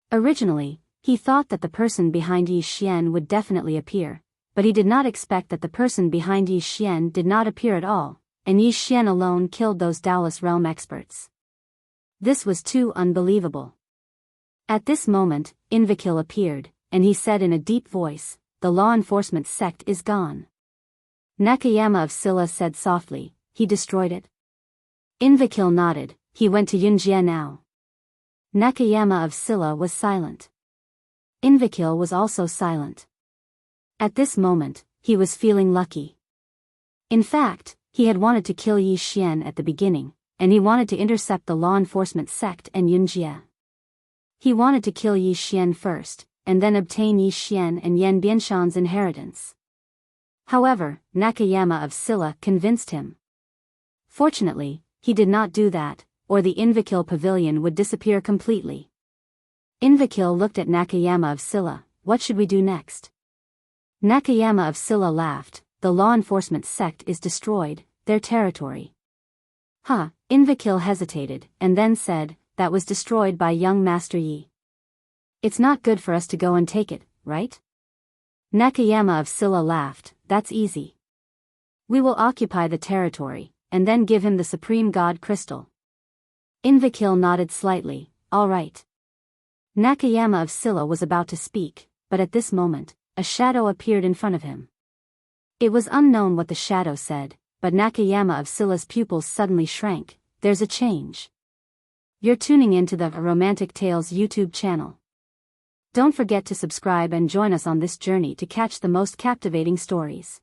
Originally, he thought that the person behind Yi Xian would definitely appear, but he did not expect that the person behind Yi Xian did not appear at all, and Yi Xian alone killed those Daolis realm experts. This was too unbelievable. At this moment, Invakil appeared, and he said in a deep voice, "The law enforcement sect is gone." Nakayama of Silla said softly, "He destroyed it?" Invakil nodded, "He went to Yunjie now." Nakayama of Silla was silent. Invakil was also silent. At this moment, he was feeling lucky. In fact, he had wanted to kill Yi Xian at the beginning, and he wanted to intercept the law enforcement sect and Yunjie. He wanted to kill Yi Xian first, and then obtain Yi Xian and Yan Bianshan's inheritance. However, Nakayama of Silla convinced him. Fortunately, he did not do that, or the Invakil pavilion would disappear completely. Invakil looked at Nakayama of Silla. "What should we do next?" Nakayama of Silla laughed. "The law enforcement sect is destroyed, their territory." "Huh," Invakil hesitated, and then said, "That was destroyed by young Master Yi. It's not good for us to go and take it, right?" Nakayama of Silla laughed. "That's easy. We will occupy the territory, and then give him the Supreme God Crystal." Invakil nodded slightly. "All right." Nakayama of Silla was about to speak, but at this moment, a shadow appeared in front of him. It was unknown what the shadow said, but Nakayama of Silla's pupils suddenly shrank. "There's a change." You're tuning into the Romantic Tales YouTube channel. Don't forget to subscribe and join us on this journey to catch the most captivating stories.